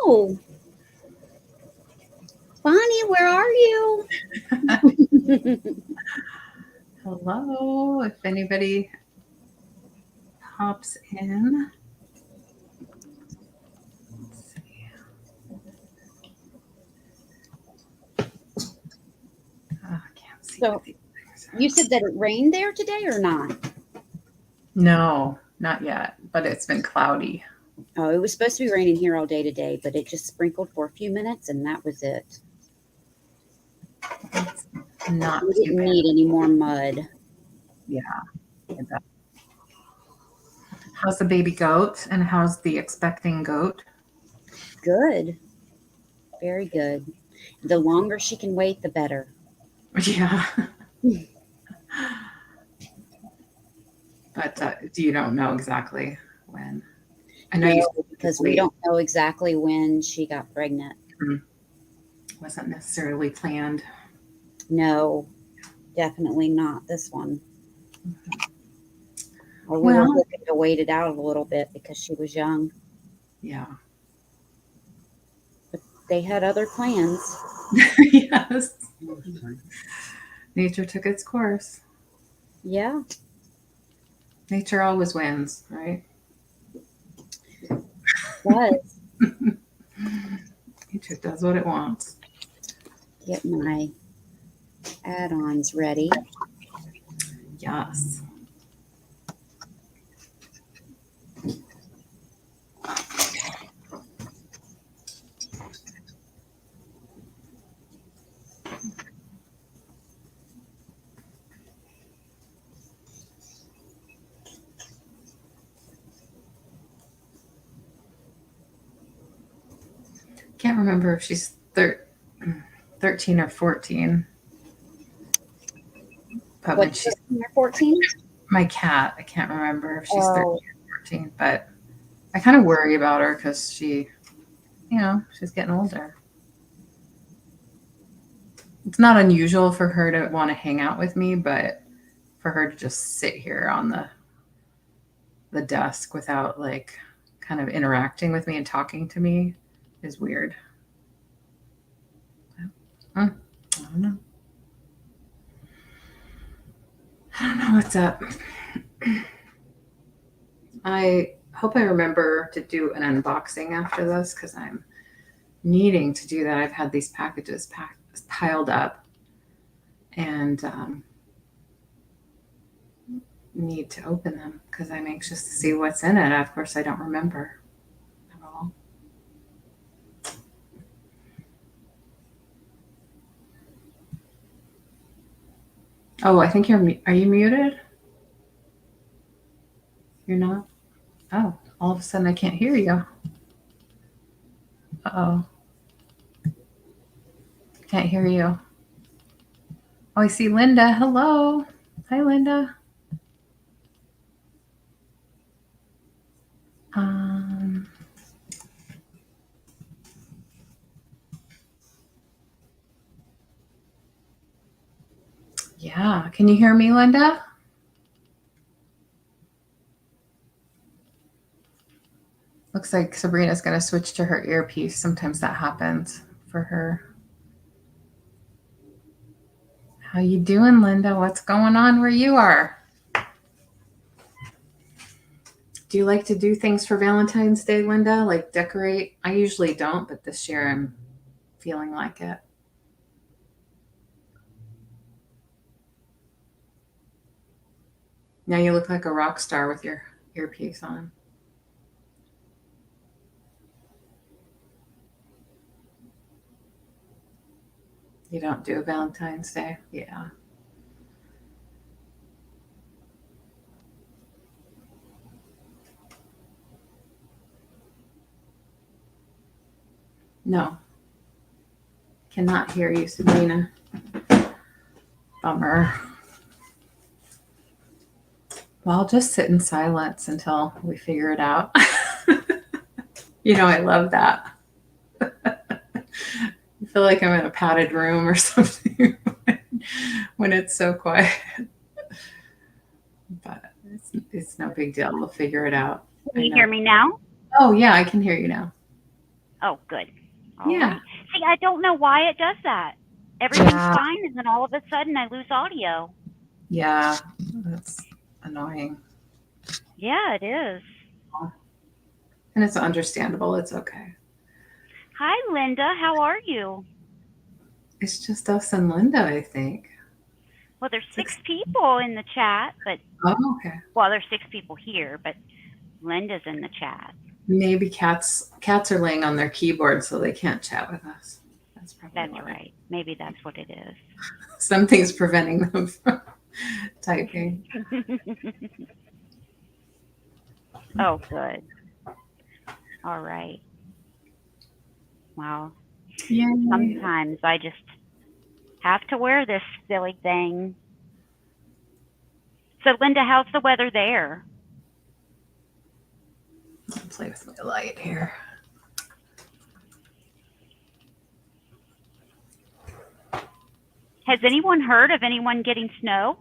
Oh, Bonnie, where are you? Hello, if anybody pops in. Let's see. Oh, I can't see So, these things. you said that it rained there today or not? No, not yet, but it's been cloudy. Oh, it was supposed to be raining here all day today, but it just sprinkled for a few minutes and that was it. It's not We too didn't bad. need any more mud. Yeah. How's the baby goat and how's the expecting goat? Good. Very good. The longer she can wait, the better. Yeah. But you don't know exactly when. I know you No, said because we don't know exactly when she got pregnant. wasn't necessarily planned. No, definitely not this one. Or we were Well, hoping to wait it out a little bit because she was young. yeah. But they had other plans. Yes. Nature took its course. Yeah. Nature always wins, right? Was. Nature does what it wants. Get my add-ons ready. Yes. Can't remember if she's 13 or 14. But when What, she's 13 or 14? my cat, I can't remember if she's 13 Oh, or 14. But I kind of worry about her because she's getting older. It's not unusual for her to want to hang out with me, but for her to just sit here on the desk without like kind of interacting with me and talking to me is weird. I don't know. I don't know what's up. I hope I remember to do an unboxing after this because I'm needing to do that. I've had these packages piled up and need to open them because I'm anxious to see what's in it. Of course, I don't remember at all. Oh, I think are you muted? You're not? Oh, all of a sudden I can't hear you. Uh-oh. Can't hear you. Oh, I see Linda. Hello. Hi, Linda. Um, yeah. Can you hear me, Linda? Looks like Sabrina's going to switch to her earpiece. Sometimes that happens for her. How you doing, Linda? What's going on where you are? Do you like to do things for Valentine's Day, Linda? Like decorate? I usually don't, but this year I'm feeling like it. Now you look like a rock star with your earpiece on. You don't do a Valentine's Day? Yeah. No. Cannot hear you, Sabrina. Bummer. Well, I'll just sit in silence until we figure it out. I love that. I feel like I'm in a padded room or something when it's so quiet. But it's no big deal. We'll figure it out. Can you hear me now? Oh, yeah, I can hear you now. Oh, good. All Yeah. right. See, I don't know why it does that. Everything's Yeah. fine, and then all of a sudden I lose audio. Yeah. That's annoying. Yeah, it is. And it's understandable. It's okay. Hi, Linda. How are you? It's just us and Linda, I think. Well, there's 6 people in the chat, but Oh, okay. well, there's 6 people here, but Linda's in the chat. Maybe cats are laying on their keyboard so they can't chat with us. That's probably That's why. right. Maybe that's what it is. Something's preventing them from typing. Oh, good. All right. Well, Yay. sometimes I just have to wear this silly thing. So, Linda, how's the weather there? I'll play with my light here. Has anyone heard of anyone getting snow?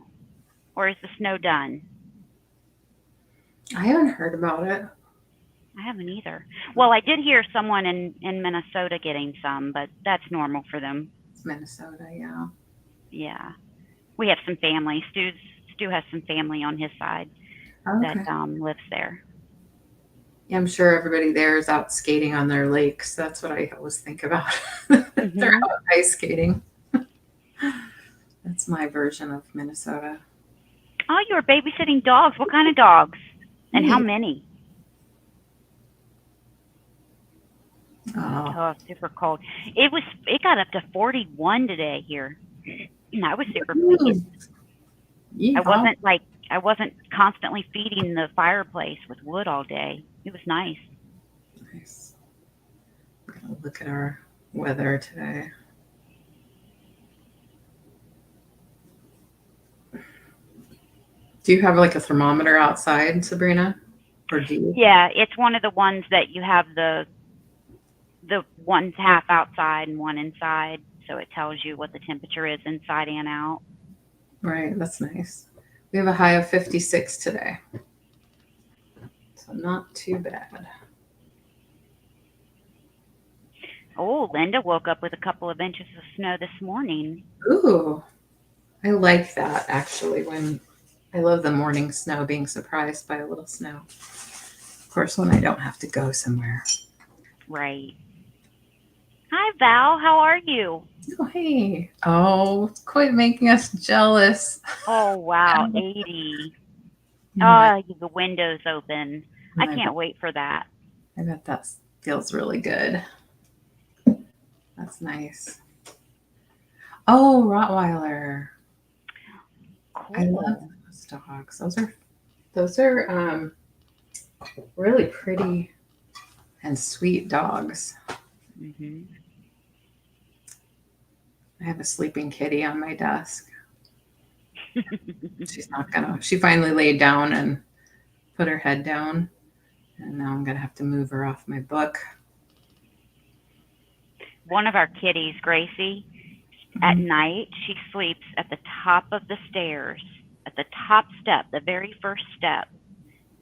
Or is the snow done? I haven't heard about it. I haven't either. Well, I did hear someone in Minnesota getting some, but that's normal for them. It's Minnesota, yeah. Yeah. We have some family. Stu has some family on his side that lives there. Yeah, I'm sure everybody there is out skating on their lakes. That's what I always think about. They're out ice skating. That's my version of Minnesota. Oh, you were babysitting dogs. What kind of dogs? And how many? Oh, super cold. It got up to 41 today here. I was super pleased. I wasn't constantly feeding the fireplace with wood all day. It was nice. Nice. We're gonna look at our weather today. Do you have like a thermometer outside, Sabrina? Or do you? Yeah, it's one of the ones that you have the one's half outside and one inside, so it tells you what the temperature is inside and out. Right, that's nice. We have a high of 56 today. So not too bad. Oh, Linda woke up with a couple of inches of snow this morning. Ooh, I like that actually. When I love the morning snow, being surprised by a little snow. Of course, when I don't have to go somewhere. Right. Hi, Val. How are you? Oh, hey. Oh, quit making us jealous. Oh, wow. 80. The window's open. I can't wait for that. I bet that feels really good. That's nice. Oh, Rottweiler. Cool. I love those dogs. Those are really pretty and sweet dogs. Mm-hmm. I have a sleeping kitty on my desk. She finally laid down and put her head down. And now I'm going to have to move her off my book. One of our kitties, Gracie, at night, she sleeps at the top of the stairs, at the top step, the very first step.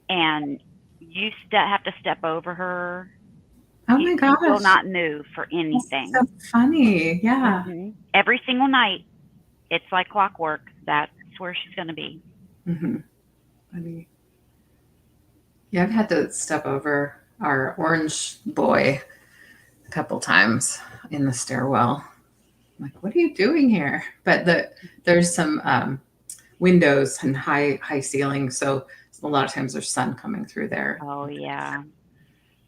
And you have to step over her. Oh my gosh. She will not move for anything. That's so funny. Yeah. Mm-hmm. Every single night, it's like clockwork. That's where she's going to be. Mm-hmm. Funny. Yeah, I've had to step over our orange boy a couple times in the stairwell. I'm like, what are you doing here? But there's some windows and high ceilings, so a lot of times there's sun coming through there. Oh, yeah.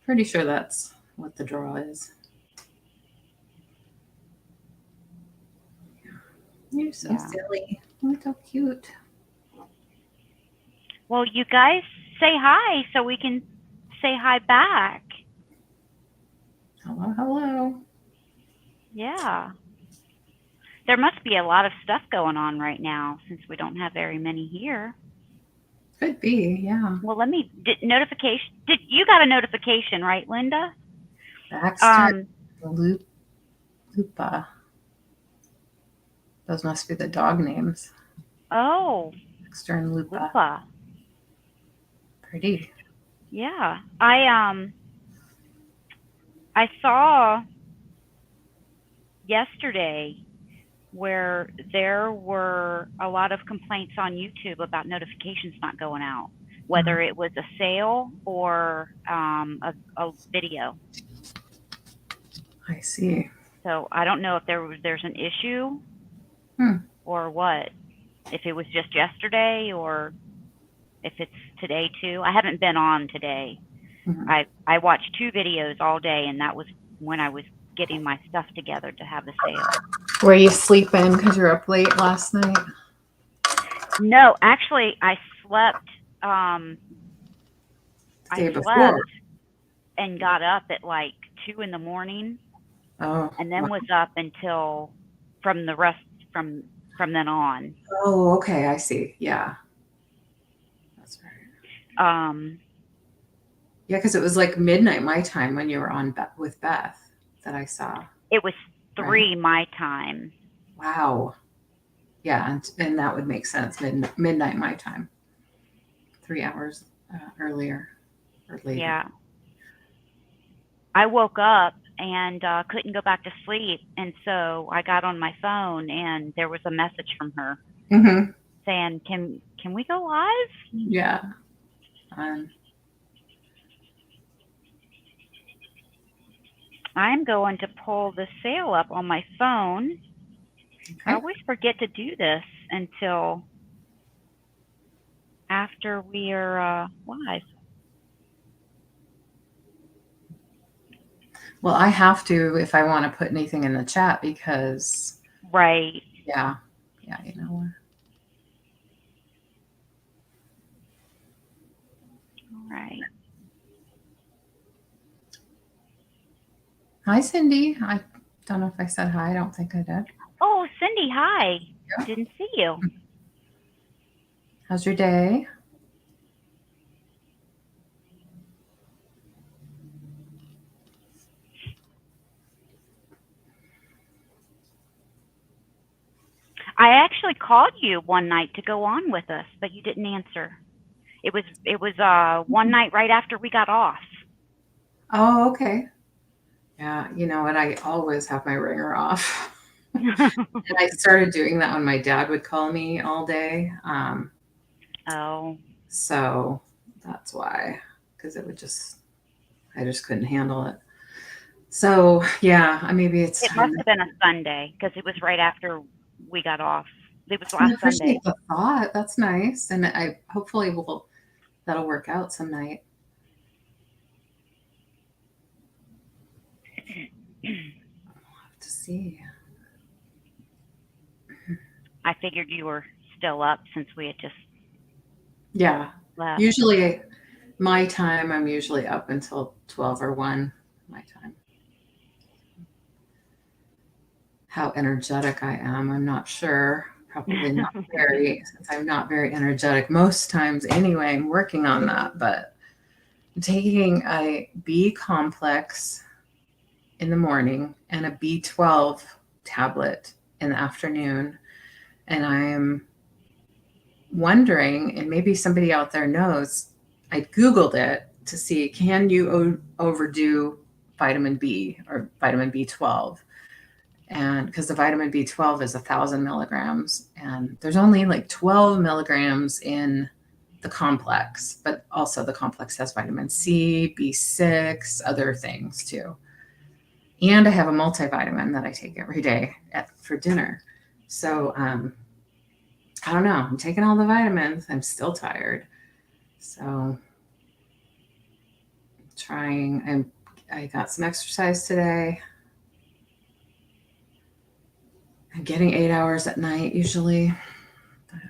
Pretty sure that's what the draw is. You're so silly. Look how cute. Well, you guys say hi so we can say hi back. Hello, hello. Yeah. There must be a lot of stuff going on right now since we don't have very many here. Could be, yeah. Well, you got a notification, right, Linda? Baxter, Lupa. Those must be the dog names. Oh. Baxter and Lupa. Pretty. Yeah. I saw yesterday where there were a lot of complaints on YouTube about notifications not going out, whether it was a sale or a video. I see. So I don't know if there's an issue or what. If it was just yesterday or if it's today too. I haven't been on today. I watched 2 videos all day, and that was when I was getting my stuff together to have the sale. Were you sleeping because you were up late last night? No, actually, I slept. Day I before. slept and got up at like 2 in the morning, and then was up until from then on. Oh, okay, I see. Yeah, that's right. Yeah, because it was like midnight my time when you were on with Beth that I saw. It was 3 my time. Wow. Yeah, and that would make sense. Midnight my time. 3 hours earlier or later. Yeah. I woke up and couldn't go back to sleep, and so I got on my phone, and there was a message from her saying, "Can we go live?" Yeah. I'm going to pull the sale up on my phone. Okay. I always forget to do this until after we are live. Well, I have to if I want to put anything in the chat because. Right. Yeah. Yeah, you know what. All right. Hi, Cindy. I don't know if I said hi. I don't think I did. Oh, Cindy, hi. Yeah. Didn't see you. How's your day? I actually called you one night to go on with us, but you didn't answer. It was one night right after we got off. Oh, okay. Yeah, you know what? I always have my ringer off. And I started doing that when my dad would call me all day. So that's why, because I just couldn't handle it. So yeah, maybe it must have been a Sunday because it was right after we got off. It was last Sunday. The thought. That's nice, and I hopefully that'll work out some night. We'll have to see. I figured you were still up since we had just left. Usually my time, I'm usually up until 12 or 1 my time. How energetic I am, I'm not sure. Probably not very, since I'm not very energetic most times anyway. I'm working on that, but I'm taking a B complex in the morning and a B12 tablet in the afternoon. And I'm wondering, and maybe somebody out there knows, I Googled it to see, can you overdo vitamin B or vitamin B12? And because the vitamin B12 is 1,000 milligrams, and there's only like 12 milligrams in the complex, but also the complex has vitamin C, B6, other things too. And I have a multivitamin that I take every day for dinner. So I don't know. I'm taking all the vitamins. I'm still tired. So I got some exercise today. I'm getting 8 hours at night usually. But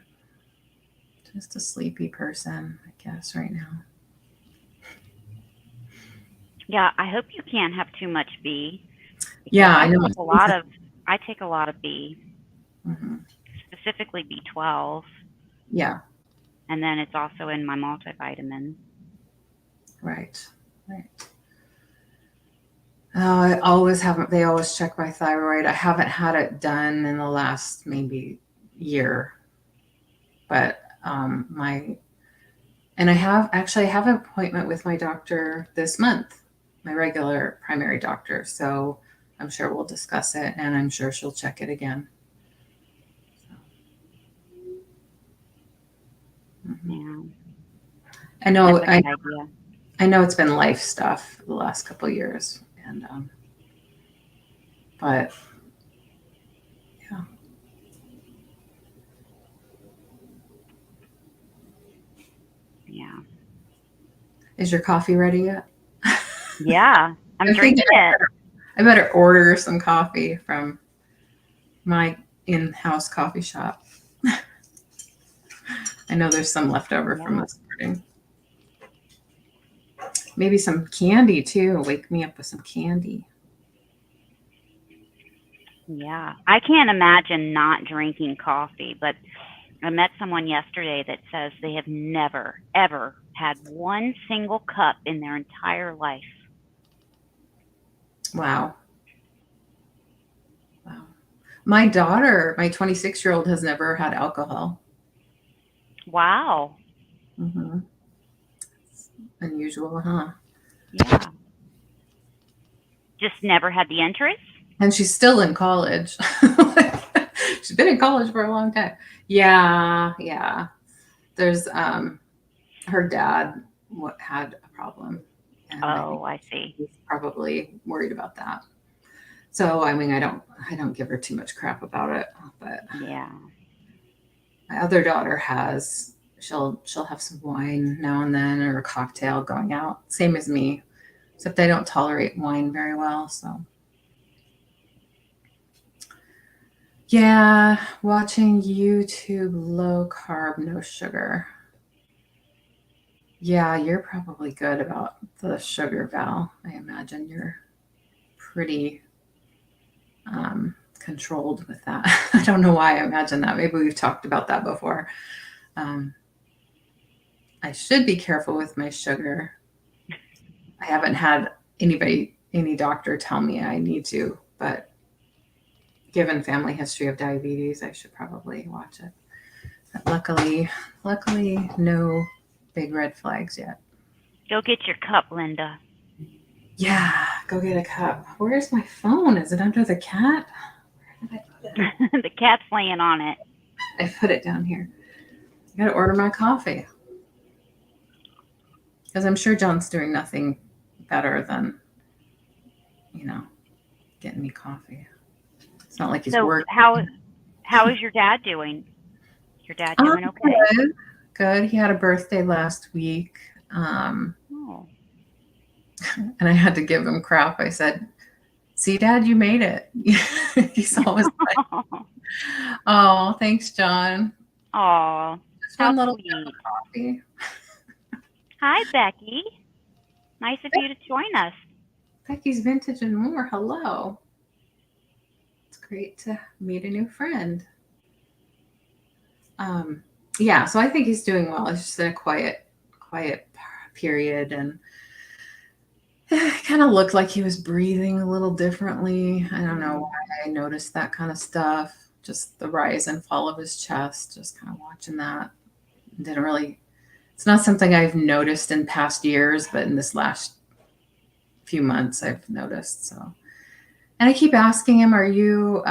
just a sleepy person, I guess, right now. Yeah, I hope you can't have too much B. Yeah, I know. I take a lot of B. Specifically B12. Yeah. And then it's also in my multivitamin. Right. Oh, they always check my thyroid. I haven't had it done in the last maybe year, but I have an appointment with my doctor this month my regular primary doctor. So I'm sure we'll discuss it, and I'm sure she'll check it again. Yeah. I know. That's a good idea. I know it's been life stuff the last couple of years, and but yeah. Yeah. Is your coffee ready yet? Yeah. I'm drinking it. I better order some coffee from my in-house coffee shop. I know there's some left over from this morning. Maybe some candy too. Wake me up with some candy. Yeah. I can't imagine not drinking coffee, but I met someone yesterday that says they have never, ever had one single cup in their entire life. Wow. Wow. My daughter, my 26-year-old, has never had alcohol. Wow. Mm-hmm. Unusual, huh? Yeah. Just never had the interest? And she's still in college. She's been in college for a long time. Yeah. There's her dad had a problem. And I see. He's probably worried about that. So I mean, I don't give her too much crap about it, but yeah. My other daughter she'll have some wine now and then, or a cocktail going out. Same as me, except I don't tolerate wine very well. So yeah, watching YouTube, low carb, no sugar. Yeah, you're probably good about the sugar, Val. I imagine you're pretty controlled with that. I don't know why I imagine that. Maybe we've talked about that before. I should be careful with my sugar. I haven't had any doctor tell me I need to, but given family history of diabetes, I should probably watch it. But luckily, no big red flags yet. Go get your cup, Linda. Yeah, go get a cup. Where's my phone? Is it under the cat? Where did I put it? The cat's laying on it. I put it down here. I gotta order my coffee. Because I'm sure John's doing nothing better than, getting me coffee. It's not like he's working. How is your dad doing? Your dad doing okay? Good. He had a birthday last week. Oh. And I had to give him crap. I said, "See, Dad, you made it." He's always like, "Oh, thanks, John." Oh, just one little cup of coffee. Hi, Becky. Nice of you to join us. Becky's Vintage and More. Hello. It's great to meet a new friend. Yeah, so I think he's doing well. It's just in a quiet period, and it kind of looked like he was breathing a little differently. I don't know why I noticed that kind of stuff. Just the rise and fall of his chest, just kind of watching that. It's not something I've noticed in past years, but in this last few months I've noticed. So, and I keep asking him, "Are you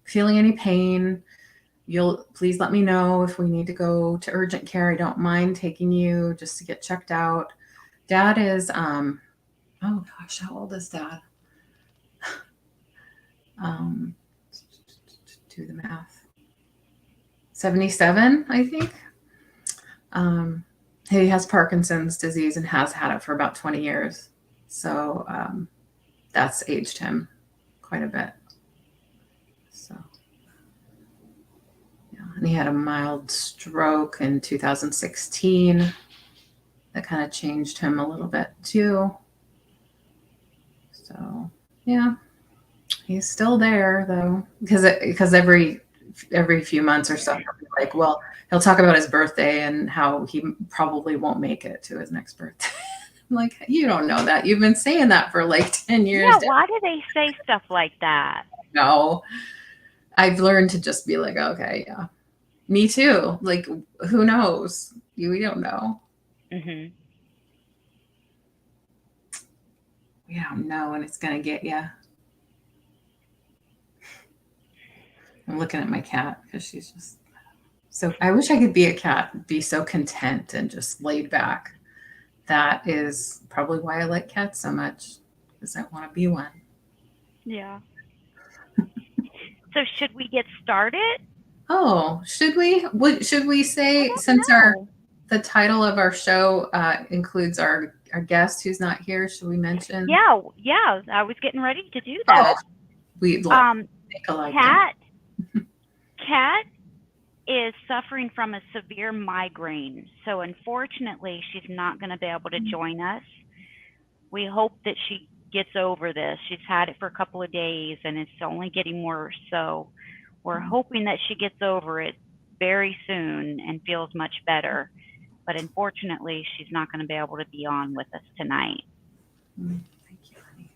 feeling any pain? Please let me know if we need to go to urgent care. I don't mind taking you just to get checked out." Dad is oh gosh, how old is Dad? Do the math. 77, I think. He has Parkinson's disease and has had it for about 20 years. So that's aged him quite a bit. So yeah, and he had a mild stroke in 2016 that kind of changed him a little bit too. So yeah, he's still there though, because every few months or so, he'll be like, well, he'll talk about his birthday and how he probably won't make it to his next birthday. I'm like, you don't know that. You've been saying that for like 10 years. Yeah, why do they say stuff like that? No, I've learned to just be like, okay, yeah, me too. Like, who knows? We don't know. Mm-hmm. You don't know when it's going to get you. I'm looking at my cat because she's just so, I wish I could be a cat, be so content and just laid back. That is probably why I like cats so much, because I want to be one. Yeah. So should we get started? Oh, should we? Should we say, since the title of our show includes our guest who's not here, should we mention? Yeah, I was getting ready to do that. We'd like take a like. Cat is suffering from a severe migraine, so unfortunately she's not going to be able to join us. We hope that she gets over this. She's had it for a couple of days and it's only getting worse, so we're hoping that she gets over it very soon and feels much better. But unfortunately, she's not going to be able to be on with us tonight. Thank you, honey.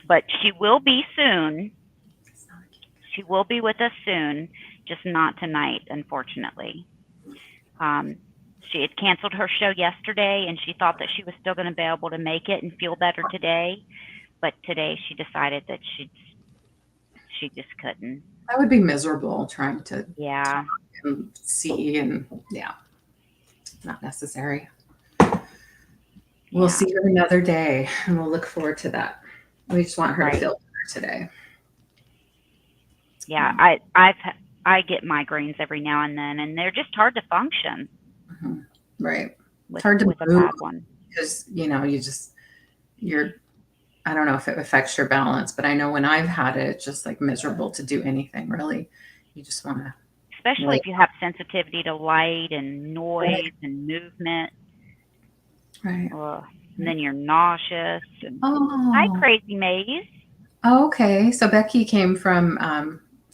But she will be soon. She will be with us soon, just not tonight, unfortunately. She had canceled her show yesterday, and she thought that she was still going to be able to make it and feel better today. But today she decided that she just couldn't. That would be miserable trying to talk and see, and not necessary. We'll see her another day, and we'll look forward to that. We just want her to feel better today. Yeah, I get migraines every now and then, and they're just hard to function. Mm-hmm. Right. It's hard to move a bad one. Because, I don't know if it affects your balance, but I know when I've had it, it's just like miserable to do anything, really. You just want to. Especially if you have sensitivity to light and noise and movement. Right. And then you're nauseous. And, hi, Crazy Maze. Oh, okay. So Becky came from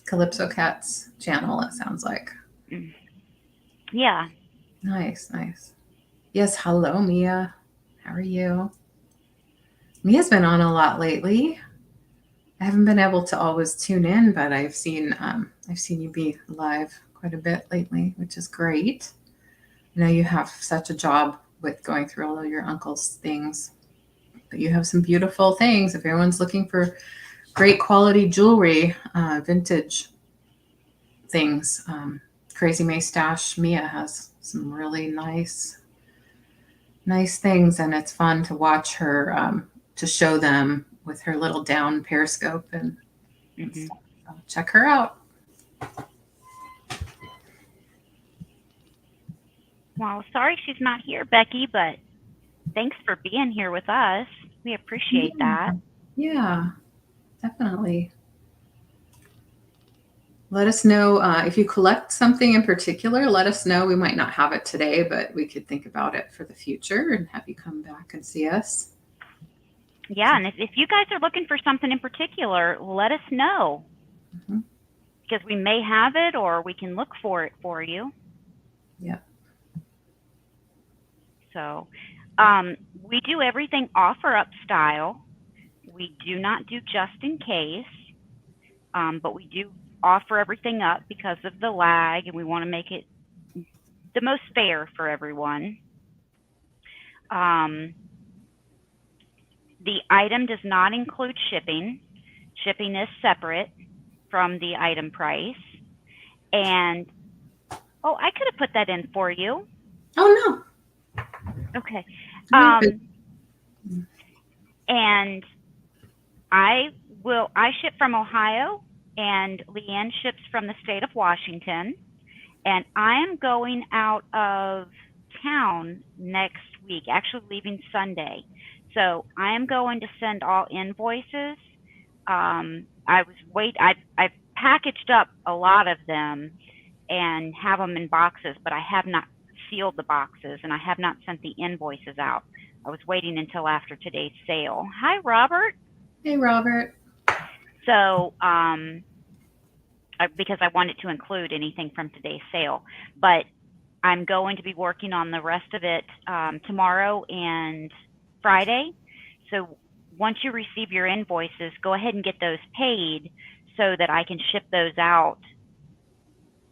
CalypsoCat's channel, it sounds like. Yeah. Nice. Yes, hello, Mia. How are you? Mia's been on a lot lately. I haven't been able to always tune in, but I've seen you be live quite a bit lately, which is great. I know you have such a job with going through all of your uncle's things, but you have some beautiful things. If everyone's looking for great quality jewelry, vintage things, Crazy May Stash Mia has some really nice things, and it's fun to watch her to show them with her little down periscope and stuff. So check her out. Well, sorry she's not here, Becky, but thanks for being here with us. We appreciate that. Yeah, definitely. Let us know if you collect something in particular. Let us know. We might not have it today, but we could think about it for the future and have you come back and see us. Yeah, and if you guys are looking for something in particular, let us know. Mm-hmm. Because we may have it or we can look for it for you. Yeah. So we do everything offer up style. We do not do just in case, but we do offer everything up because of the lag, and we want to make it the most fair for everyone. The item does not include shipping. Shipping is separate from the item price. And, I could have put that in for you. Oh, no. Okay. And I ship from Ohio, and LeAnne ships from the state of Washington. And I am going out of town next week, actually leaving Sunday. So I am going to send all invoices. I've packaged up a lot of them and have them in boxes, but I have not sealed the boxes and I have not sent the invoices out. I was waiting until after today's sale. Hi, Robert. Hey, Robert. So, because I wanted to include anything from today's sale, but I'm going to be working on the rest of it tomorrow and Friday. So once you receive your invoices, go ahead and get those paid so that I can ship those out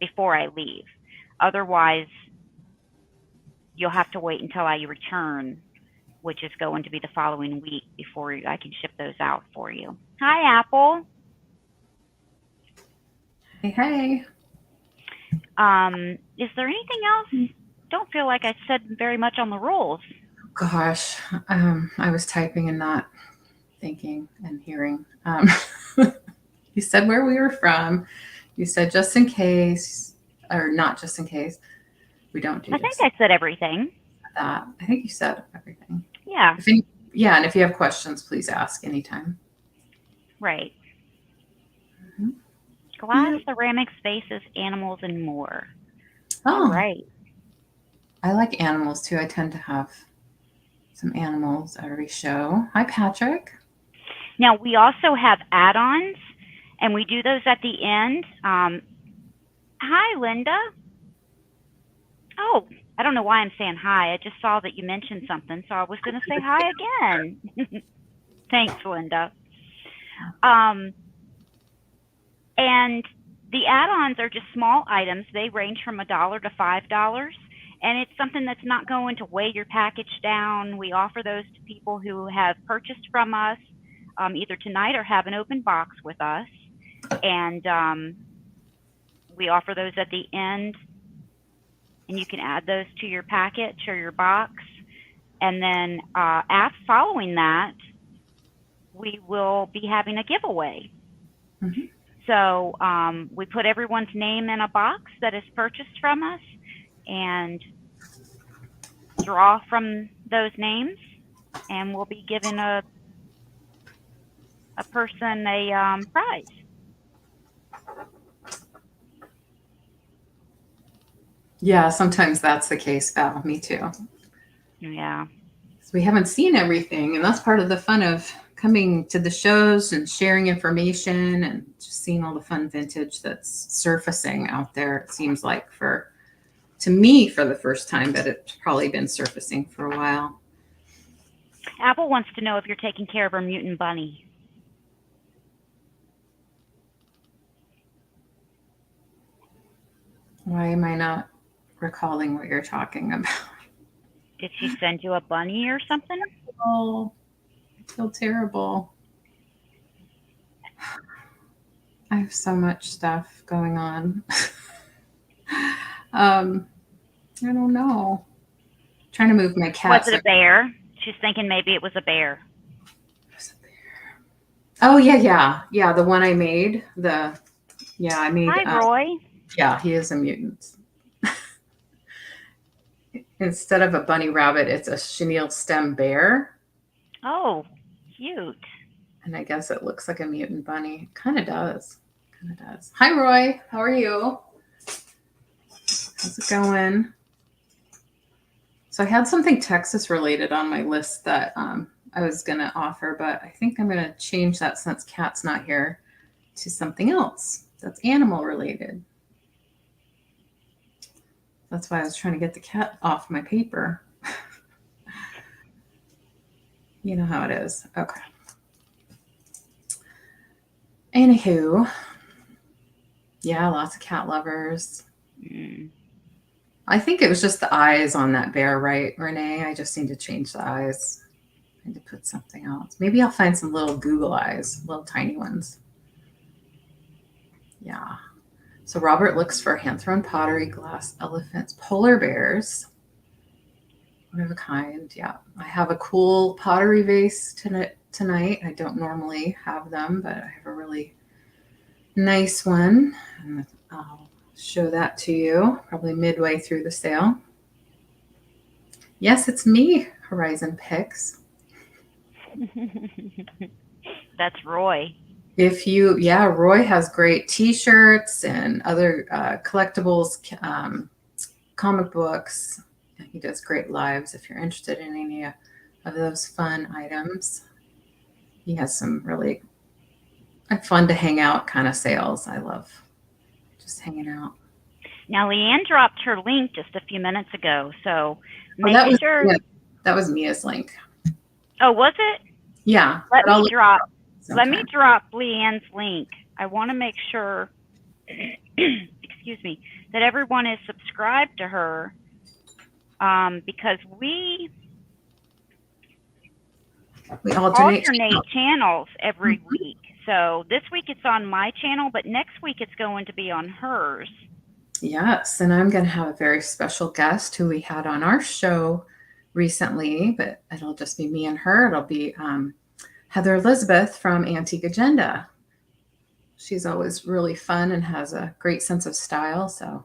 before I leave. Otherwise, you'll have to wait until I return which is going to be the following week before I can ship those out for you. Hi, Apple. Hey, hey. Is there anything else? Don't feel like I said very much on the rules. Gosh, I was typing and not thinking and hearing. You said where we were from. You said just in case, or not just in case. We don't do I think this. I said everything. That. I think you said everything. Yeah. And if you have questions, please ask anytime. Right. Mm-hmm. Glass, ceramics, vases, animals, and more. Oh, all right. I like animals too. I tend to have some animals every show. Hi, Patrick. Now, we also have add-ons, and we do those at the end. Hi, Linda. Oh, I don't know why I'm saying hi. I just saw that you mentioned something, so I was going to say hi again. Thanks, Linda. And the add-ons are just small items. They range from $1 to $5, and it's something that's not going to weigh your package down. We offer those to people who have purchased from us either tonight or have an open box with us, and we offer those at the end, and you can add those to your package or your box. And then following that, we will be having a giveaway. Mm-hmm. So we put everyone's name in a box that is purchased from us and draw from those names, and we'll be giving a person a prize. Yeah, sometimes that's the case, Val. Me too. Yeah. We haven't seen everything, and that's part of the fun of coming to the shows and sharing information and just seeing all the fun vintage that's surfacing out there. It seems like to me for the first time, but it's probably been surfacing for a while. Apple wants to know if you're taking care of her mutant bunny. Why am I not recalling what you're talking about? Did she send you a bunny or something? Oh, I feel terrible. I have so much stuff going on. I don't know. I'm trying to move my cat. Was it a bear? She's thinking maybe it was a bear. It was a bear. Oh, yeah. The one I made. I made. Hi, Roy. Yeah, he is a mutant. Instead of a bunny rabbit, it's a chenille stem bear. Oh, cute. And I guess it looks like a mutant bunny. Kind of does. Hi, Roy. How are you? How's it going? So I had something Texas related on my list that I was going to offer, but I think I'm going to change that since Kat's not here to something else that's animal related. That's why I was trying to get the cat off my paper. You know how it is. Okay. Anywho, yeah, lots of cat lovers. I think it was just the eyes on that bear, right, Renee? I just need to change the eyes. I need to put something else. Maybe I'll find some little Google eyes, little tiny ones. Yeah. So Robert looks for hand-thrown pottery, glass elephants, polar bears. One of a kind. Yeah. I have a cool pottery vase tonight. I don't normally have them, but I have a really nice one. And I'll show that to you probably midway through the sale. Yes, it's me, Horizon Picks. That's Roy. Roy has great t-shirts and other collectibles, comic books. He does great lives if you're interested in any of those fun items. He has some really fun to hang out kind of sales. I love just hanging out. Now, LeAnne dropped her link just a few minutes ago, so make sure. That was Mia's link. Oh, was it? Yeah. Let me drop LeAnne's link. I want to make sure, excuse me, that everyone is subscribed to her because we We alternate. channels every week. So this week it's on my channel, but next week it's going to be on hers. Yes, and I'm going to have a very special guest who we had on our show recently, but it'll just be me and her. It'll be Heather Elizabeth from Antique Agenda. She's always really fun and has a great sense of style, so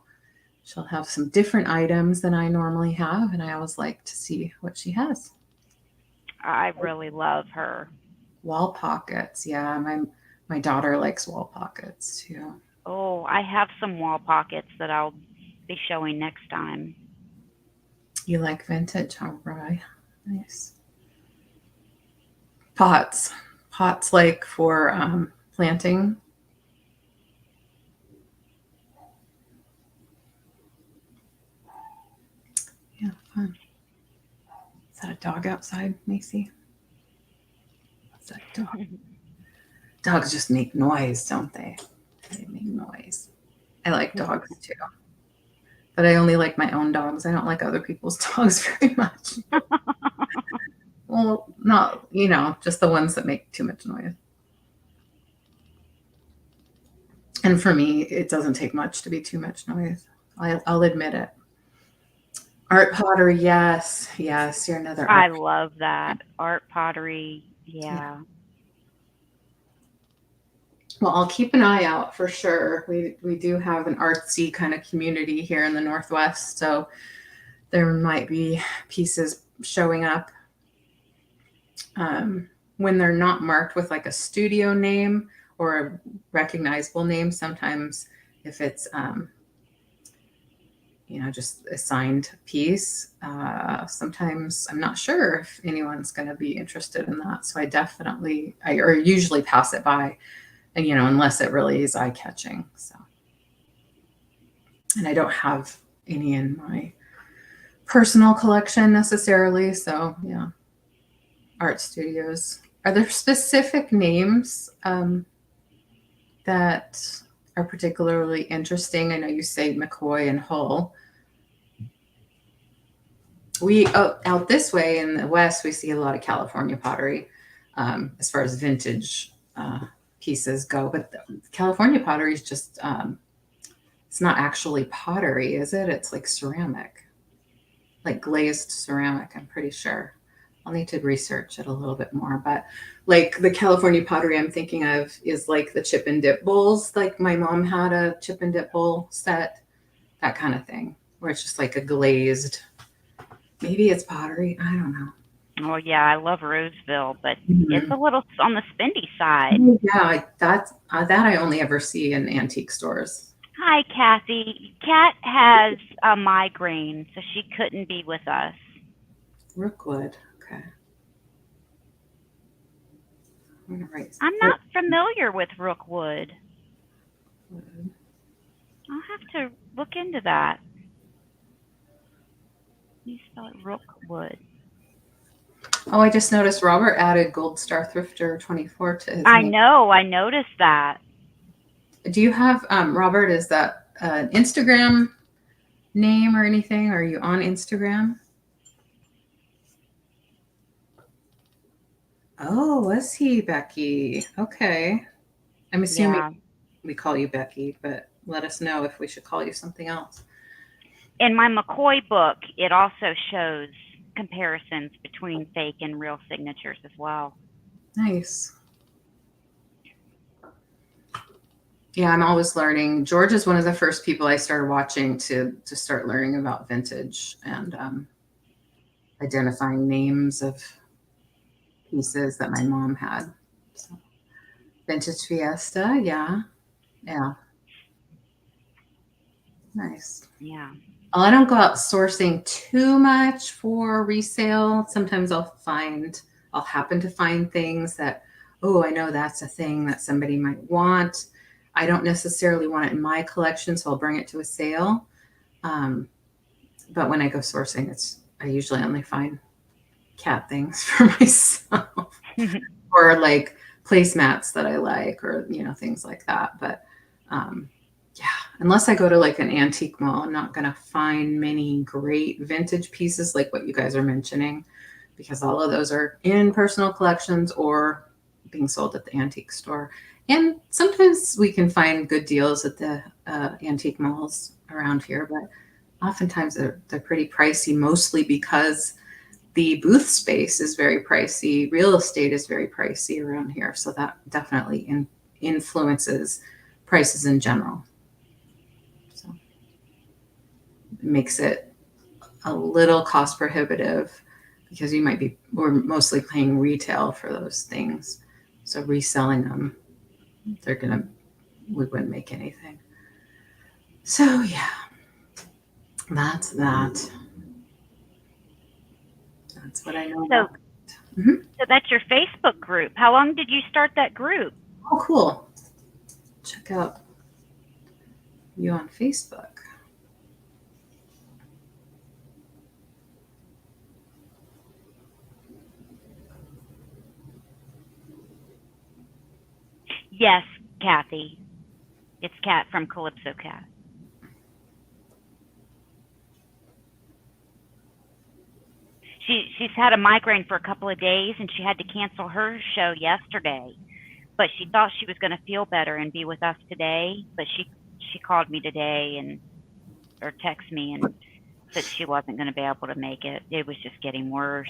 she'll have some different items than I normally have, and I always like to see what she has. I really love her. Wall pockets, yeah. My daughter likes wall pockets too. Oh, I have some wall pockets that I'll be showing next time. You like vintage, all right? Nice. Pots like for planting. Yeah, fun. Is that a dog outside, Macy? What's that dog? Dogs just make noise, don't they? They make noise. I like dogs too. But I only like my own dogs. I don't like other people's dogs very much. Well, not, just the ones that make too much noise. And for me, it doesn't take much to be too much noise. I'll admit it. Art pottery, yes. Yes, you're another I art. love that. Art pottery, yeah. Well, I'll keep an eye out for sure. We do have an artsy kind of community here in the Northwest, so there might be pieces showing up. When they're not marked with like a studio name or a recognizable name, sometimes if it's just a signed piece, sometimes I'm not sure if anyone's going to be interested in that. So I usually pass it by, and unless it really is eye-catching. So, and I don't have any in my personal collection necessarily. So yeah, art studios. Are there specific names that are particularly interesting? I know you say McCoy and Hull. We out this way in the West, we see a lot of California pottery as far as vintage pieces go. But the California pottery is just, it's not actually pottery, is it? It's like ceramic, like glazed ceramic, I'm pretty sure. I'll need to research it a little bit more. But like the California pottery I'm thinking of is like the chip and dip bowls. Like my mom had a chip and dip bowl set, that kind of thing, where it's just like a glazed, maybe it's pottery. I don't know. Oh, yeah, I love Roseville, but it's a little on the spendy side. Yeah, that I only ever see in antique stores. Hi, Kathy. Kat has a migraine, so she couldn't be with us. Rookwood. Okay. I'm gonna write. I'm not familiar with Rookwood. I'll have to look into that. You spell it Rookwood. Oh, I just noticed Robert added Gold Star Thrifter 24 to his I name. know. I noticed that. Do you have, Robert, is that an Instagram name or anything? Are you on Instagram? Oh, was he, Becky? Okay. I'm assuming we call you Becky, but let us know if we should call you something else. In my McCoy book, it also shows comparisons between fake and real signatures as well. Nice. Yeah, I'm always learning. George is one of the first people I started watching to start learning about vintage and identifying names of pieces that my mom had. So, Vintage Fiesta, yeah. Nice. Yeah. I don't go out sourcing too much for resale. Sometimes I'll happen to find things that, oh, I know that's a thing that somebody might want. I don't necessarily want it in my collection, so I'll bring it to a sale. But when I go sourcing, I usually only find cat things for myself or like placemats that I like, or things like that. But yeah, unless I go to like an antique mall, I'm not going to find many great vintage pieces like what you guys are mentioning. because all of those are in personal collections or being sold at the antique store. And sometimes we can find good deals at the antique malls around here, but oftentimes they're pretty pricey, mostly because the booth space is very pricey. Real estate is very pricey around here. So that definitely influences prices in general. So it makes it a little cost prohibitive because we're mostly paying retail for those things. So reselling them, we wouldn't make anything. So yeah, that's that. That's what I know So, about. Mm-hmm. so that's your Facebook group. How long did you start that group? Oh, cool. Check out you on Facebook. Yes, Kathy. It's Kat from CalypsoAntiques-Cat. She's had a migraine for a couple of days, and she had to cancel her show yesterday. But she thought she was going to feel better and be with us today. But she called me today or texted me and said she wasn't going to be able to make it. It was just getting worse.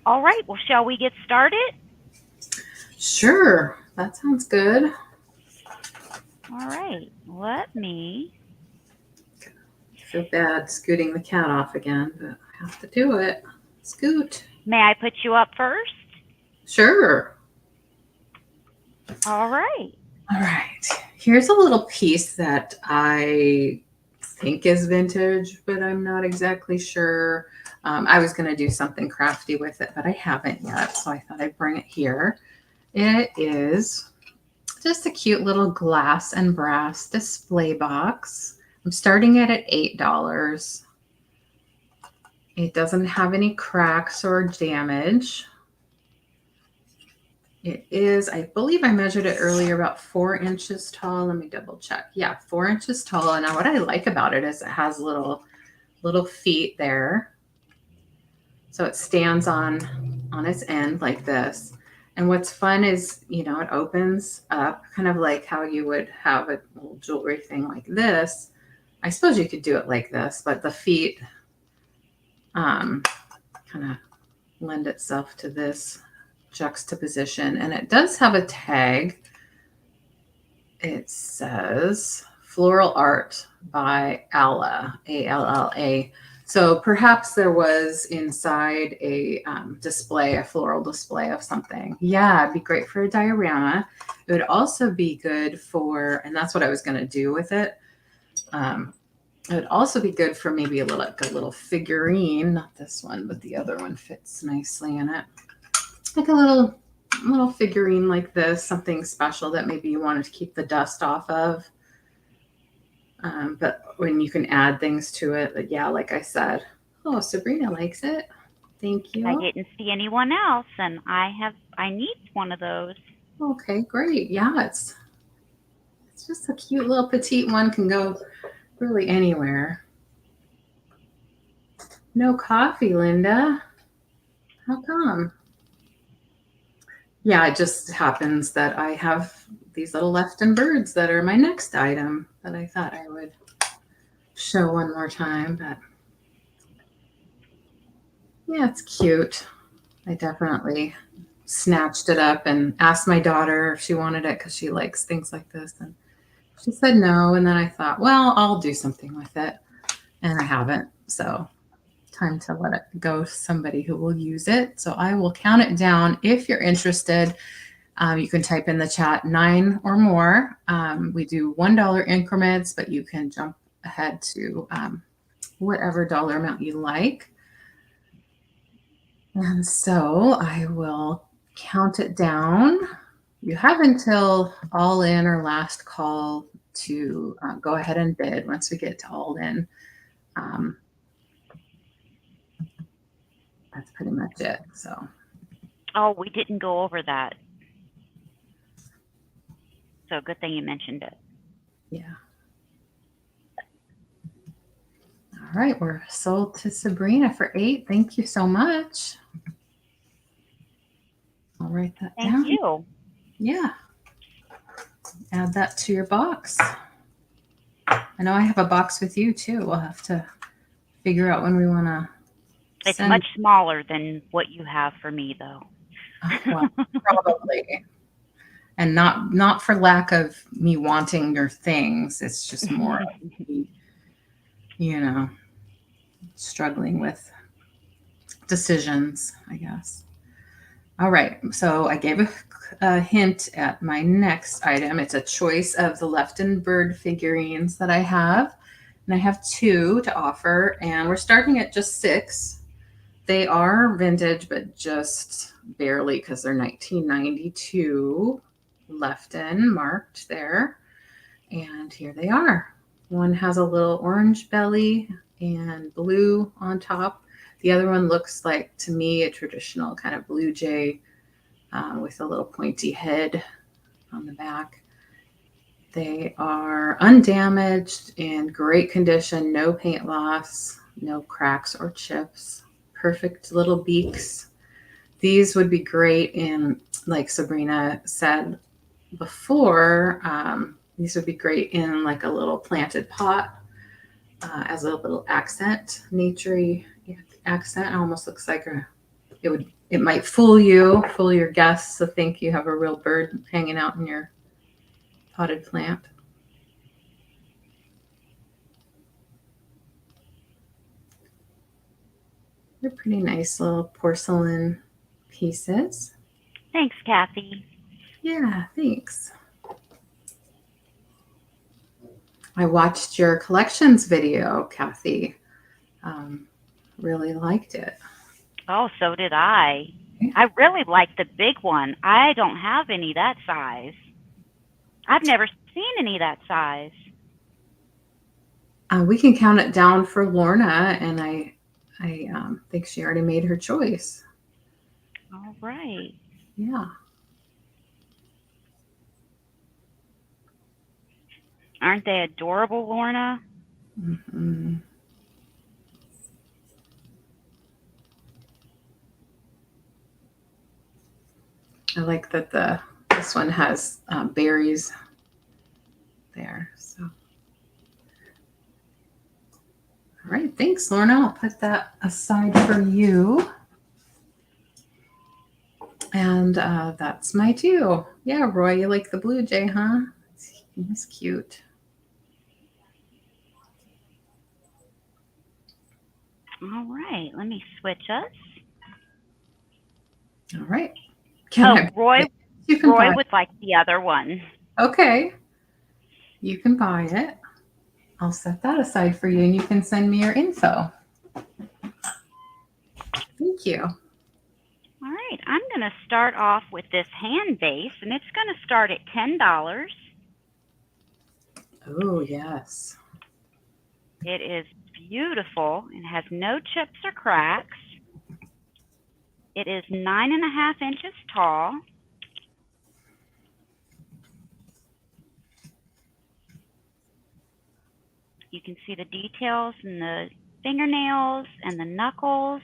All right. Well, shall we get started? That sounds good. All right. Let me. I feel bad scooting the cat off again, but I have to do it. Scoot. May I put you up first? Sure. All right. All right. Here's a little piece that I think is vintage, but I'm not exactly sure. I was going to do something crafty with it, but I haven't yet. So I thought I'd bring it here. It is just a cute little glass and brass display box. I'm starting it at $8. It doesn't have any cracks or damage. It is, I believe I measured it earlier, about 4 inches tall. Let me double check. Yeah, 4 inches tall. And now what I like about it is it has little feet there. So it stands on its end like this. And what's fun is, it opens up kind of like how you would have a little jewelry thing like this. I suppose you could do it like this, but the feet kind of lend itself to this juxtaposition. And it does have a tag. It says Floral Art by Alla, A-L-L-A. So perhaps there was inside a display, a floral display of something. Yeah, it'd be great for a diorama. It would also be good for, and that's what I was going to do with it. It would also be good for maybe a little figurine, not this one, but the other one fits nicely in it. Like a little figurine like this, something special that maybe you wanted to keep the dust off of. But when you can add things to it, but yeah, like I said, oh, Sabrina likes it. Thank you. I didn't see anyone else, and I need one of those. Okay, great. Yeah, it's just a cute little petite one, can go really anywhere. No coffee, Linda. How come? Yeah, it just happens that I have these little Lefton birds that are my next item that I thought I would show one more time, but yeah, it's cute. I definitely snatched it up and asked my daughter if she wanted it because she likes things like this. And she said no. And then I thought, well, I'll do something with it. And I haven't. So time to let it go to somebody who will use it. So I will count it down. If you're interested, you can type in the chat 9 or more. We do $1 increments, but you can jump ahead to whatever dollar amount you like. And so I will count it down. You have until all in or last call to go ahead and bid once we get to all in. That's pretty much it. So. Oh, we didn't go over that. So good thing you mentioned it. Yeah. All right, we're sold to Sabrina for 8. Thank you so much. I'll write that down. Thank you. Yeah. Add that to your box. I know I have a box with you too. We'll have to figure out when we want to It's send. much smaller than what you have for me, though. Well, probably. And not for lack of me wanting your things. It's just more, struggling with decisions, I guess. All right. So I gave a hint at my next item. It's a choice of the Lefton bird figurines that I have. And I have 2 to offer. And we're starting at just 6. They are vintage, but just barely because they're 1992 Lefton marked there. And here they are. One has a little orange belly and blue on top. The other one looks like, to me, a traditional kind of blue jay with a little pointy head on the back. They are undamaged, in great condition, no paint loss, no cracks or chips. Perfect little beaks. These would be great in, like Sabrina said before, these would be great in like a little planted pot as a little accent, naturey accent. It almost looks like it might fool your guests to think you have a real bird hanging out in your potted plant. They're pretty nice little porcelain pieces. Thanks, Kathy. Yeah, thanks. I watched your collections video, Kathy. Really liked it. Oh, so did I. I really like the big one. I don't have any that size. I've never seen any that size. We can count it down for Lorna, and I think she already made her choice. All right. Yeah. Aren't they adorable, Lorna? Mm-hmm. I like that this one has berries there. So, all right, thanks, Lorna. I'll put that aside for you. And that's my 2. Yeah, Roy, you like the blue jay, huh? He's cute. All right. Let me switch us. All right. Roy would like the other one. Okay. You can buy it. I'll set that aside for you, and you can send me your info. Thank you. All right. I'm going to start off with this hand vase, and it's going to start at $10. Oh, yes. It is beautiful. It has no chips or cracks. It is 9.5 inches tall. You can see the details in the fingernails and the knuckles.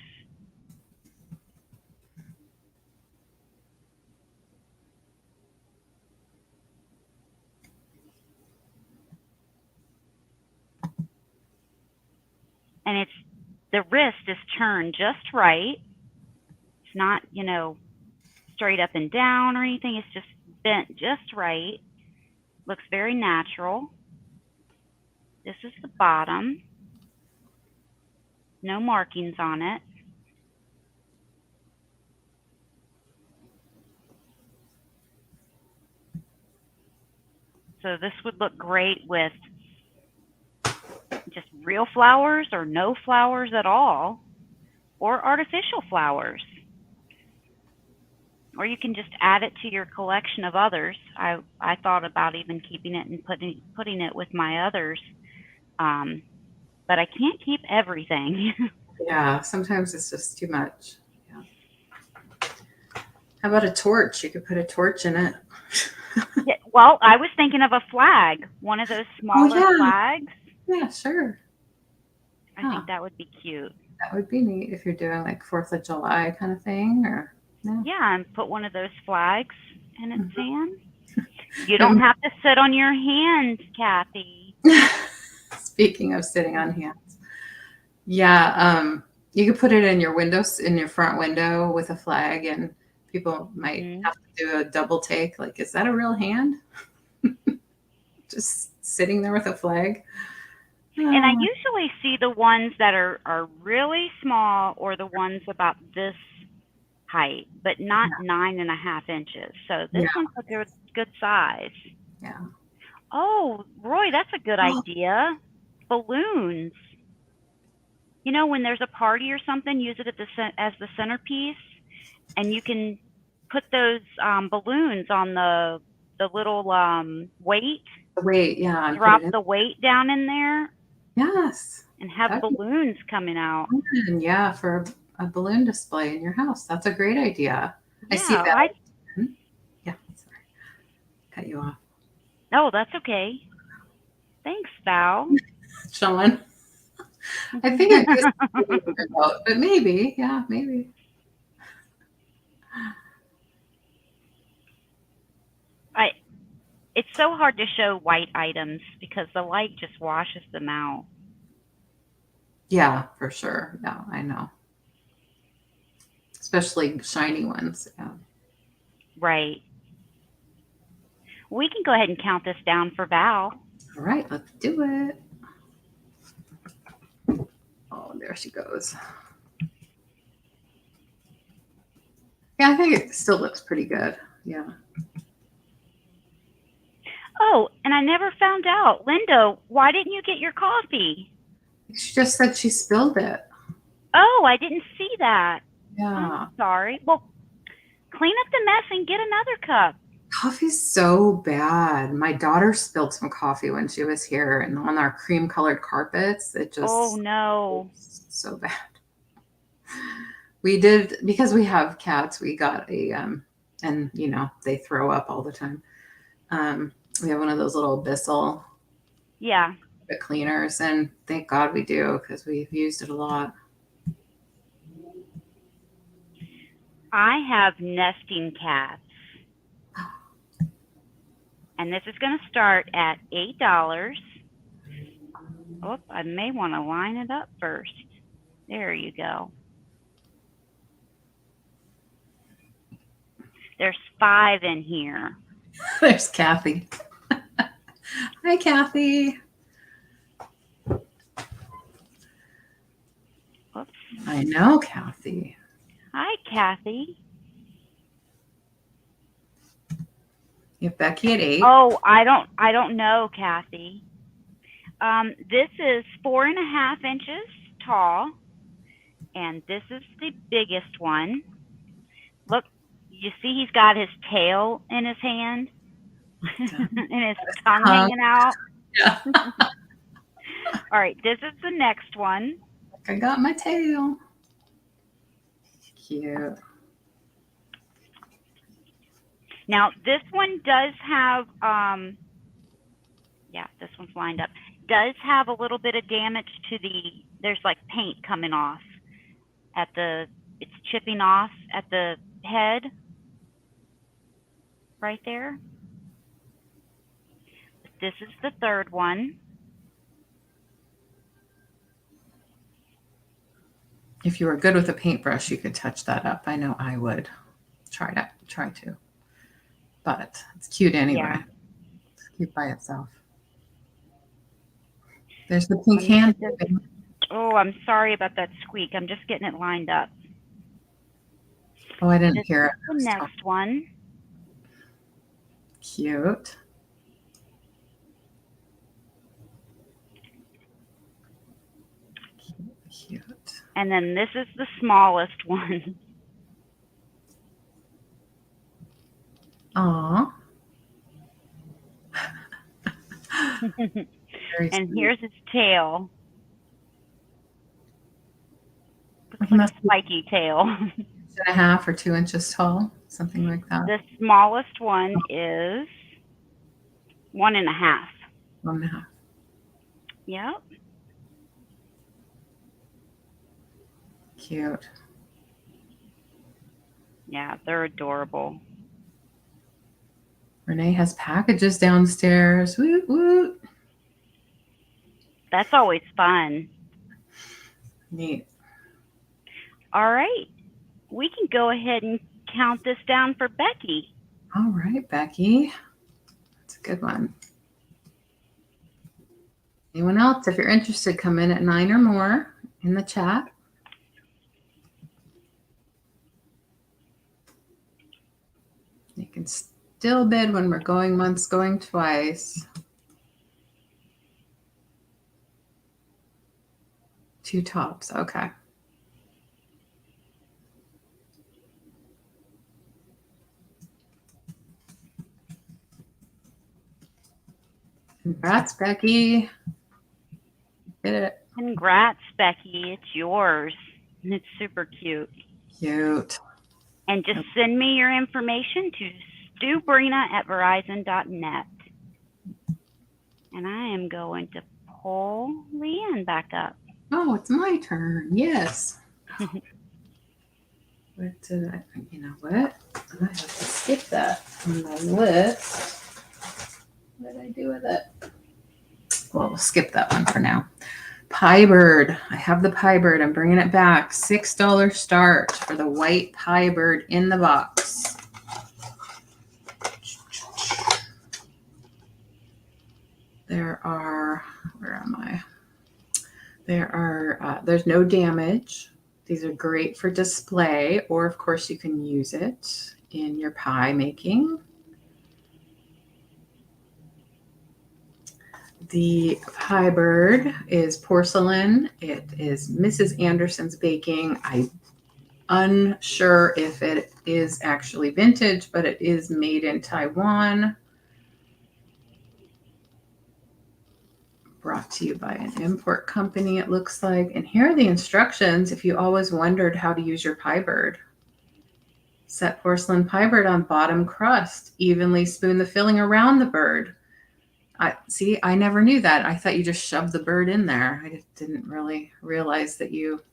And the wrist is turned just right. It's not, straight up and down or anything. It's just bent just right. Looks very natural. This is the bottom. No markings on it. So this would look great with just real flowers or no flowers at all, or artificial flowers. Or you can just add it to your collection of others. I thought about even keeping it and putting it with my others, but I can't keep everything. Yeah, sometimes it's just too much. Yeah. How about a torch? You could put a torch in it. Yeah, well, I was thinking of a flag, one of those smaller flags. Yeah, sure. I think that would be cute. That would be neat if you're doing like 4th of July kind of thing, or Yeah, and put one of those flags in its Mm-hmm. hand. You don't have to sit on your hands, Kathy. Speaking of sitting on hands. Yeah, you could put it in your windows, in your front window with a flag, and people might have to do a double take. Like, is that a real hand? Just sitting there with a flag. And I usually see the ones that are really small or the ones about this height, but not 9.5 inches. So this one's a good size. Yeah. Oh, Roy, that's a good idea. Balloons. You know, when there's a party or something, use it as the centerpiece, and you can put those balloons on the little weight. The weight, yeah. Drop the weight down in there. Yes. And have balloons coming out. Yeah, for a balloon display in your house. That's a great idea. Yeah, I see that. Yeah, sorry. Cut you off. Oh, that's okay. Thanks, Val. Sean. I think I missed about, but maybe. Yeah, maybe. It's so hard to show white items because the light just washes them out. Yeah, for sure. Yeah, I know. Especially shiny ones. Yeah. Right. We can go ahead and count this down for Val. All right, let's do it. Oh, there she goes. Yeah, I think it still looks pretty good. Yeah. Oh, and I never found out. Linda, why didn't you get your coffee? She just said she spilled it. Oh, I didn't see that. Yeah. I'm sorry. Well, clean up the mess and get another cup. Coffee's so bad. My daughter spilled some coffee when she was here, and on our cream-colored carpets, it just... Oh, no. So bad. We did, because we have cats, we got a, and, you know, they throw up all the time. We have one of those little Bissell cleaners, and thank God we do, because we've used it a lot. I have nesting cats. And this is going to start at $8. Oh, I may want to line it up first. There you go. There's 5 in here. There's Kathy. Hi, Kathy. Oops. I know, Kathy. Hi, Kathy. You have Becky at 8. Oh, I don't know, Kathy. This is 4.5 inches tall, and this is the biggest one. Look, you see he's got his tail in his hand and his tongue hanging out. Yeah. All right, this is the next one. I got my tail. Cute. Now, this one does have, yeah, this one's lined up, does have a little bit of damage to there's like paint coming off it's chipping off at the head right there. This is the third one. If you were good with a paintbrush, you could touch that up. I know I would try to. But it's cute anyway. Yeah. It's cute by itself. There's the pink hand. Oh, I'm sorry about that squeak. I'm just getting it lined up. Oh, I didn't hear it. The next one. Cute. Cute. And then this is the smallest one. Aw. And here's his tail. Looks He like must a spiky tail. 1.5 or 2 inches tall, something like that. The smallest one is 1.5. 1.5. Yep. cute. Yeah, they're adorable. Renee has packages downstairs. Woot, woot. That's always fun. Neat. All right. We can go ahead and count this down for Becky. All right, Becky. That's a good one. Anyone else, if you're interested, come in at 9 or more in the chat. You can still bid when we're going once, going twice. 2 tops. Okay. Congrats, Becky. Did it. Congrats, Becky. It's yours. And it's super cute. Cute. And just send me your information to stewbrina@verizon.net. And I am going to pull LeAnne back up. Oh, it's my turn. Yes. What did I, you know what? I have to skip that from my list. What did I do with it? Well, we'll skip that one for now. Pie bird. I have the pie bird. I'm bringing it back. $6 start for the white pie bird in the box. There are, where am I? There's no damage. These are great for display, or of course you can use it in your pie making. The pie bird is porcelain. It is Mrs. Anderson's baking. I'm unsure if it is actually vintage, but it is made in Taiwan. Brought to you by an import company, it looks like. And here are the instructions if you always wondered how to use your pie bird. Set porcelain pie bird on bottom crust. Evenly spoon the filling around the bird. I never knew that. I thought you just shoved the bird in there. I just didn't really realize that you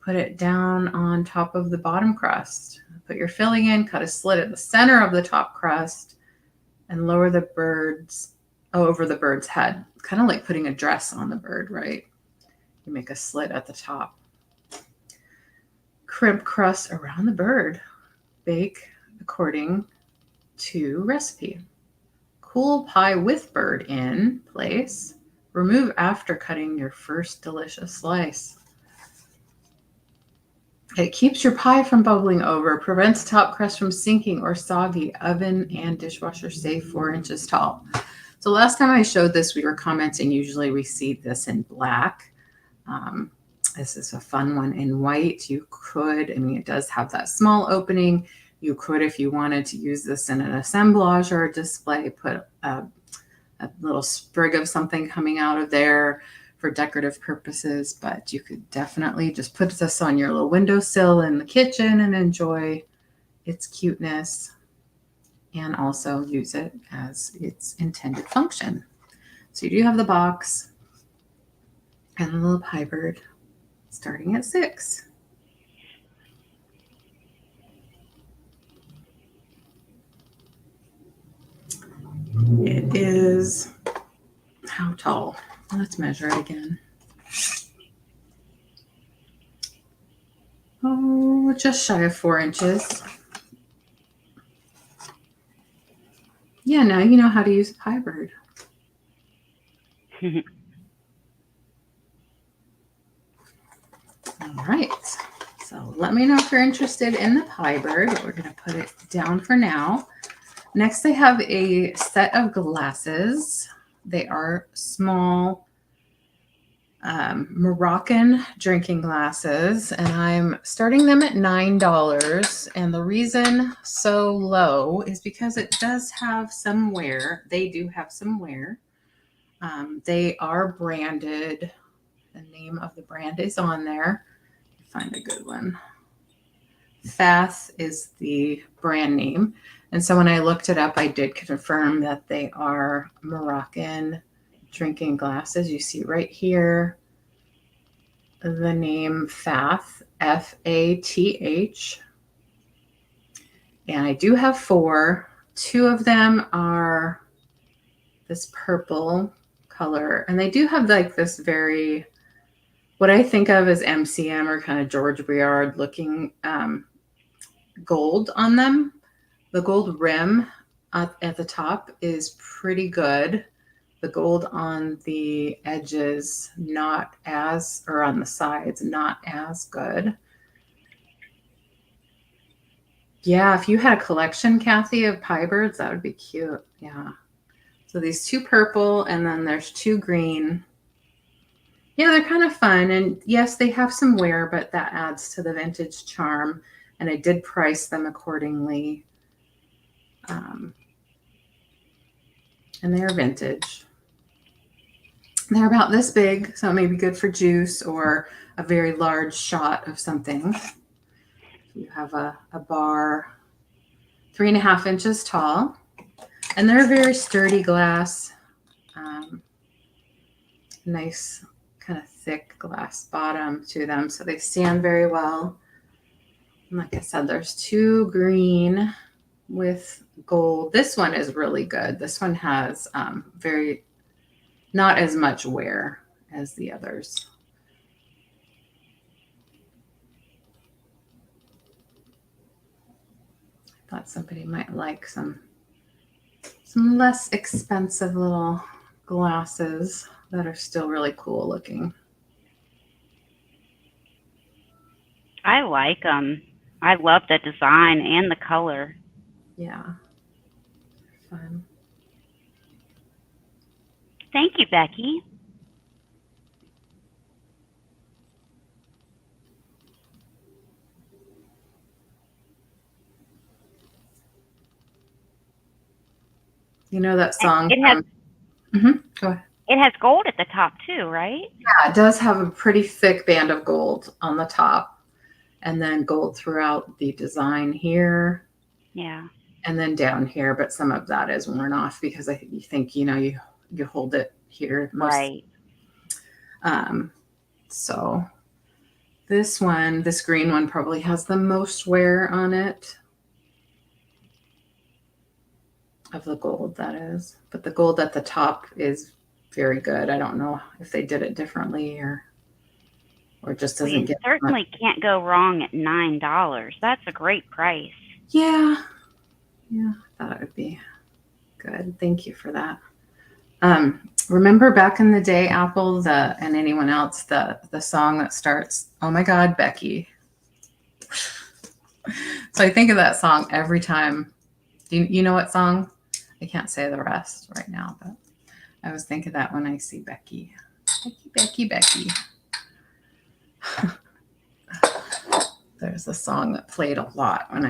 put it down on top of the bottom crust. Put your filling in, cut a slit at the center of the top crust, and lower the birds over the bird's head. Kind of like putting a dress on the bird, right? You make a slit at the top. Crimp crust around the bird. Bake according to recipe. Cool pie with bird in place. Remove after cutting your first delicious slice. It keeps your pie from bubbling over, prevents top crust from sinking or soggy, oven and dishwasher safe, 4 inches tall. So last time I showed this, we were commenting, usually we see this in black. This is a fun one in white. You could, I mean, it does have that small opening. You could, if you wanted to use this in an assemblage or a display, put a little sprig of something coming out of there for decorative purposes, but you could definitely just put this on your little windowsill in the kitchen and enjoy its cuteness and also use it as its intended function. So you do have the box and the little pie bird starting at $6. It is how tall? Let's measure it again. Oh, just shy of 4 inches. Yeah, now you know how to use a pie bird. All right. So let me know if you're interested in the pie bird, but we're going to put it down for now. Next, I have a set of glasses. They are small Moroccan drinking glasses, and I'm starting them at $9. And the reason so low is because it does have some wear. They do have some wear. They are branded. The name of the brand is on there. Find a good one. Fath is the brand name. And so when I looked it up, I did confirm that they are Moroccan drinking glasses. You see right here the name Fath, F-A-T-H. And I do have 4. 2 of them are this purple color. And they do have like this very, what I think of as MCM or kind of George Briard looking gold on them. The gold rim at the top is pretty good. The gold on the edges, not as, or on the sides, not as good. Yeah, if you had a collection, Kathy, of pie birds, that would be cute. Yeah. So these 2 purple, and then there's 2 green. Yeah, they're kind of fun. And yes, they have some wear, but that adds to the vintage charm. And I did price them accordingly. And they're vintage. They're about this big, so it may be good for juice or a very large shot of something. You have a bar 3.5 inches tall, and they're very sturdy glass. Nice kind of thick glass bottom to them, so they stand very well. And like I said, there's 2 green with gold. This one is really good. This one has very, not as much wear as the others. Thought somebody might like some less expensive little glasses that are still really cool looking. I like them. I love the design and the color. Yeah. Fun. Thank you, Becky. You know that song? It has Go ahead. it has gold at the top too, right? Yeah, it does have a pretty thick band of gold on the top, and then gold throughout the design here. Yeah. And then down here, but some of that is worn off because I think you hold it here most. Right. So this green one probably has the most wear on it. Of the gold, that is. But the gold at the top is very good. I don't know if they did it differently or just doesn't You get certainly can't go wrong at $9. That's a great price. Yeah. Yeah, I thought it would be good. Thank you for that. Remember back in the day, Apple, and anyone else, the song that starts, "Oh my God, Becky." So I think of that song every time. Do you know what song? I can't say the rest right now, but I always think of that when I see Becky. Becky, Becky, Becky. There's a song that played a lot when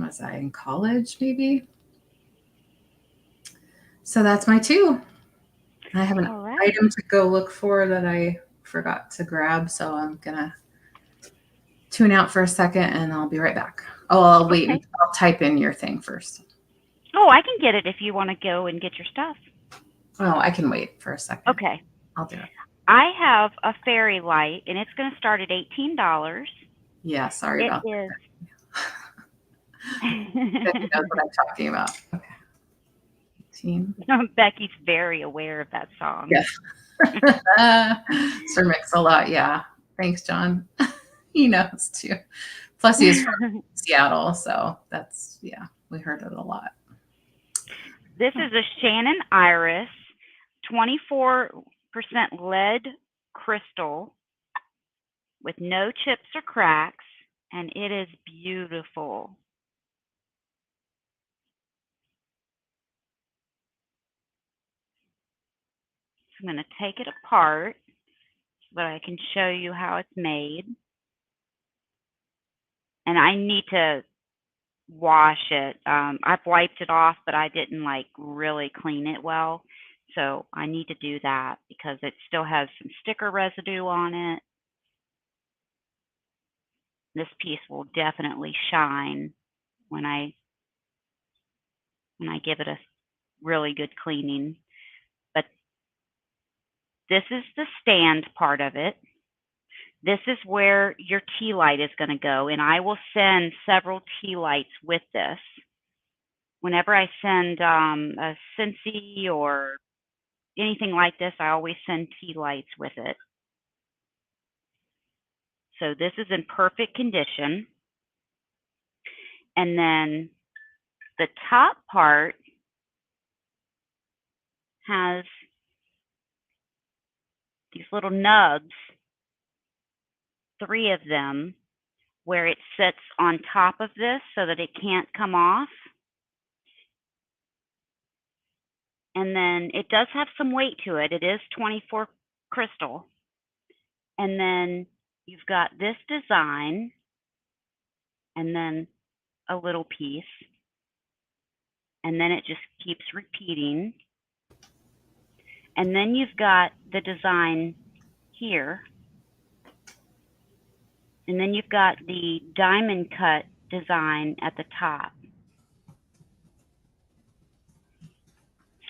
was I in college, maybe? So that's my 2. I have an item to go look for that I forgot to grab, so I'm gonna tune out for a second and I'll be right back. Oh, I'll wait. Okay. I'll type in your thing first. Oh, I can get it if you want to go and get your stuff. Oh, I can wait for a second. Okay. I'll do it. I have a fairy light, and it's going to start at $18. Yeah, sorry about that. Becky knows what I'm talking about. Okay. 18. Becky's very aware of that song. Yeah. Sir Mix-a-Lot. Yeah. Thanks, John. He knows too. Plus, he's from Seattle, so that's, yeah, we heard it a lot. This is a Shannon Iris, 24% lead crystal with no chips or cracks, and it is beautiful. So I'm going to take it apart so that I can show you how it's made. And I need to wash it. I've wiped it off, but I didn't like really clean it well. So I need to do that because it still has some sticker residue on it. This piece will definitely shine when I give it a really good cleaning. But this is the stand part of it. This is where your tea light is going to go, and I will send several tea lights with this. Whenever I send a Scentsy or anything like this, I always send tea lights with it. So this is in perfect condition. And then the top part has these little nubs, 3 of them, where it sits on top of this so that it can't come off. And then it does have some weight to it. It is 24 crystal. And then you've got this design and then a little piece. And then it just keeps repeating. And then you've got the design here. And then you've got the diamond cut design at the top.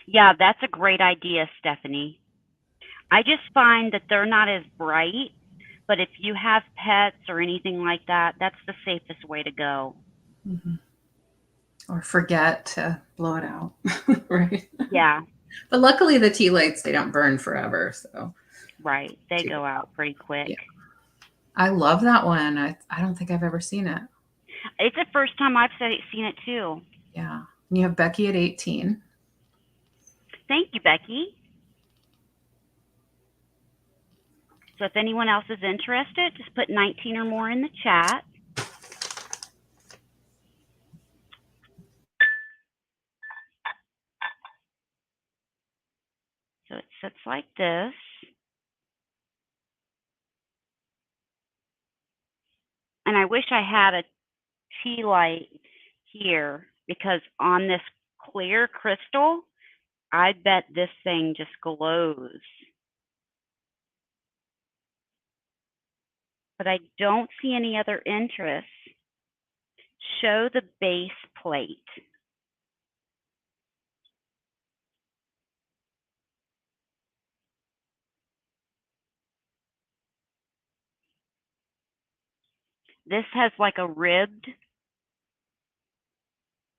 Yeah, that's a great idea, Stephanie. I just find that they're not as bright, but if you have pets or anything like that, that's the safest way to go. Mm-hmm. Or forget to blow it out, right? Yeah. But luckily the tea lights, they don't burn forever, so. Right, they go out pretty quick. Yeah. I love that one. I don't think I've ever seen it. It's the first time I've seen it too. Yeah. And you have Becky at 18. Thank you, Becky. So if anyone else is interested, just put 19 or more in the chat. So it sits like this. And I wish I had a tea light here, because on this clear crystal, I bet this thing just glows. But I don't see any other interest. Show the base plate. This has like a ribbed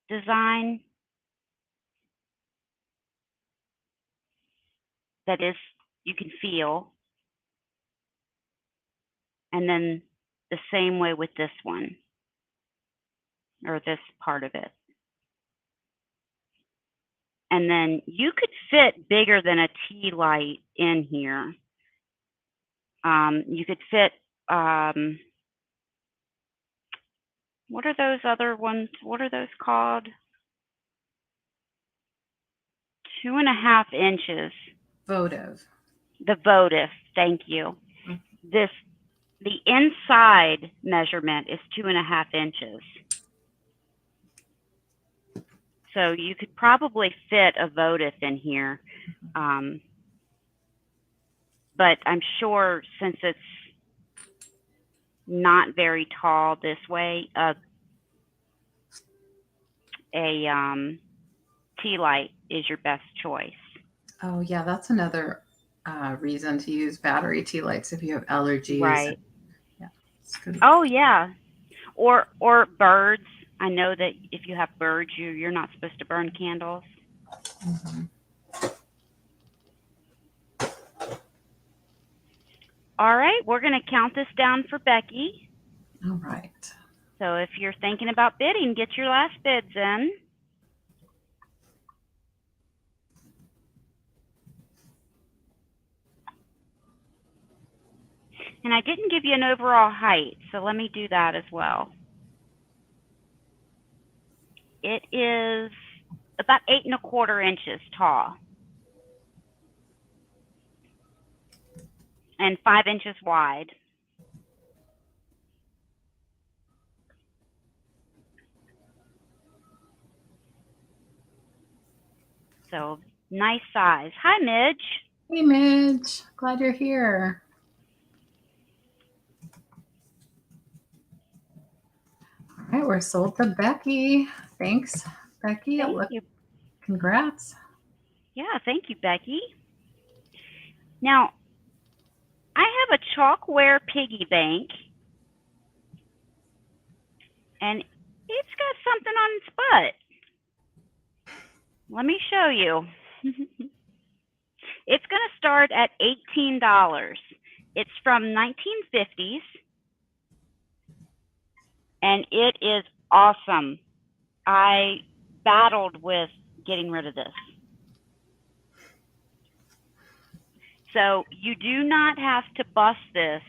design that is, you can feel. And then the same way with this one, or this part of it. And then you could fit bigger than a tea light in here. You could fit, what are those other ones? What are those called? 2.5 inches. Votive. The votive, thank you. Mm-hmm. The inside measurement is 2.5 inches. So you could probably fit a votive in here. But I'm sure since it's not very tall this way, a tea light is your best choice. Oh yeah, that's another reason to use battery tea lights if you have allergies. Right. Yeah. It's good. Oh yeah. Or birds. I know that if you have birds, you're not supposed to burn candles. Mm-hmm. All right, we're going to count this down for Becky. All right. So if you're thinking about bidding, get your last bids in. And I didn't give you an overall height, so let me do that as well. It is about 8.25 inches tall and 5 inches wide. So nice size. Hi, Midge. Hey, Midge. Glad you're here. All right, we're sold to Becky. Thanks, Becky. Thank you. Congrats. Yeah, thank you, Becky. Now, I have a chalkware piggy bank. And it's got something on its butt. Let me show you. It's going to start at $18. It's from 1950s. And it is awesome. I battled with getting rid of this. So you do not have to bust this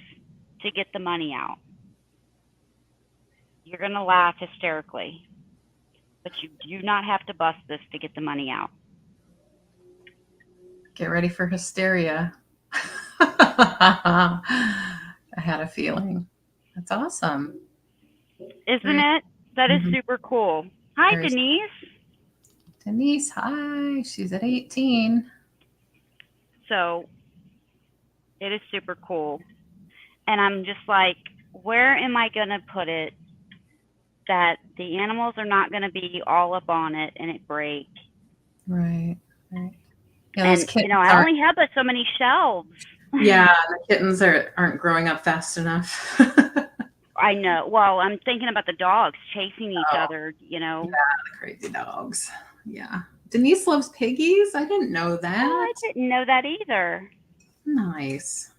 to get the money out. You're going to laugh hysterically, but you do not have to bust this to get the money out. Get ready for hysteria. I had a feeling. That's awesome. Isn't it? That is super cool. Hi, Denise. Denise, hi. She's at 18. So it is super cool. And I'm just like, where am I going to put it that the animals are not going to be all up on it and it break? Right. Yeah, and, you know, I only have but so many shelves. Yeah, the kittens aren't growing up fast enough. I know. Well, I'm thinking about the dogs chasing each other, you know. Yeah, the crazy dogs. Yeah. Denise loves piggies? I didn't know that. Oh, I didn't know that either. Nice.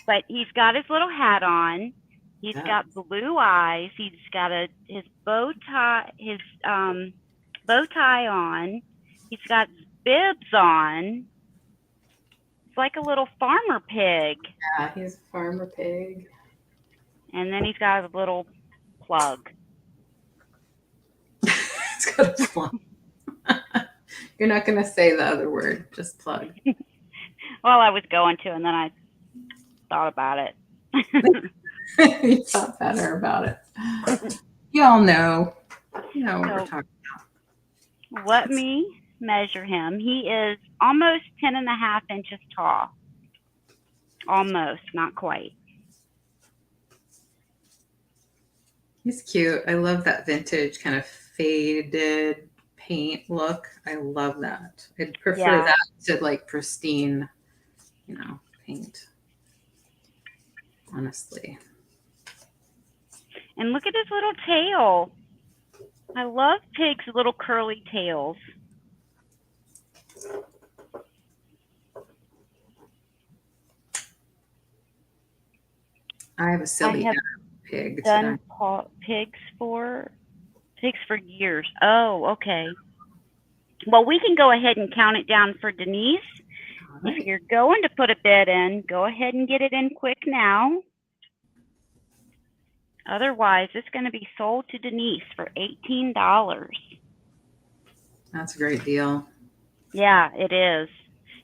But he's got his little hat on. He's got blue eyes. He's got his bow tie, bow tie on. He's got bibs on. It's like a little farmer pig. Yeah, he's a farmer pig. And then he's got a little plug. He's got a plug. You're not going to say the other word, just plug. Well, I was going to, and then I thought about it. You thought better about it. You all know. You know what we're talking about. Let me measure him. He is almost 10.5 inches tall. Almost, not quite. He's cute. I love that vintage kind of faded paint look. I love that. I'd prefer that to like pristine, you know, paint. Honestly. And look at his little tail. I love pigs' little curly tails. I have a silly pig. Done pigs for years. Oh, okay. Well, we can go ahead and count it down for Denise. Right. If you're going to put a bid in, go ahead and get it in quick now. Otherwise, it's going to be sold to Denise for $18. That's a great deal. Yeah, it is.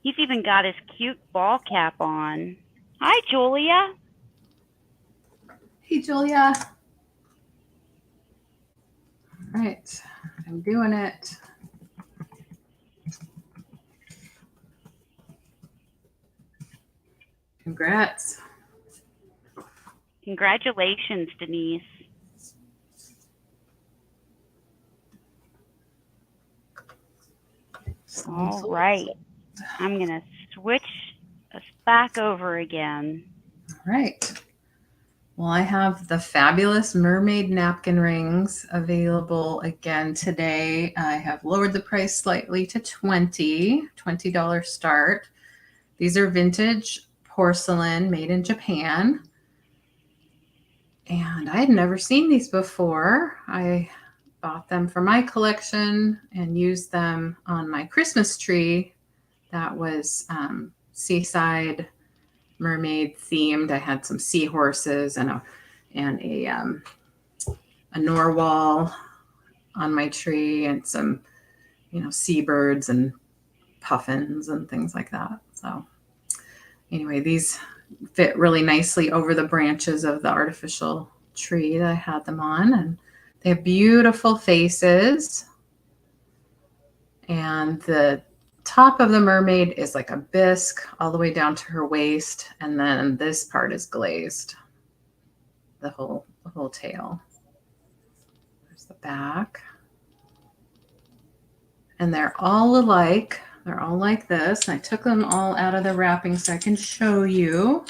He's even got his cute ball cap on. Hi, Julia. Hey, Julia. All right, I'm doing it. Congrats. Congratulations, Denise. All right. I'm going to switch us back over again. All right. Well, I have the fabulous mermaid napkin rings available again today. I have lowered the price slightly to $20 start. These are vintage porcelain made in Japan. And I had never seen these before. I bought them for my collection and used them on my Christmas tree that was seaside mermaid themed. I had some seahorses and a narwhal on my tree and some, you know, seabirds and puffins and things like that. So anyway, these fit really nicely over the branches of the artificial tree that I had them on, and they have beautiful faces. And the top of the mermaid is like a bisque all the way down to her waist, and then this part is glazed. The whole tail. There's the back. And they're all alike. They're all like this. I took them all out of the wrapping so I can show you.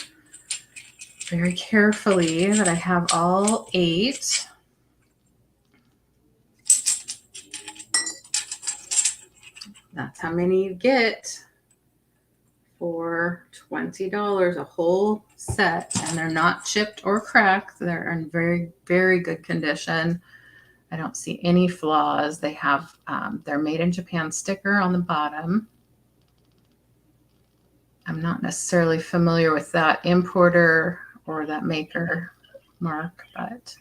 very carefully that I have all 8. That's how many you get for $20, a whole set. And they're not chipped or cracked. They're in very, very good condition. I don't see any flaws. They have their made in Japan sticker on the bottom. I'm not necessarily familiar with that importer or that maker mark, but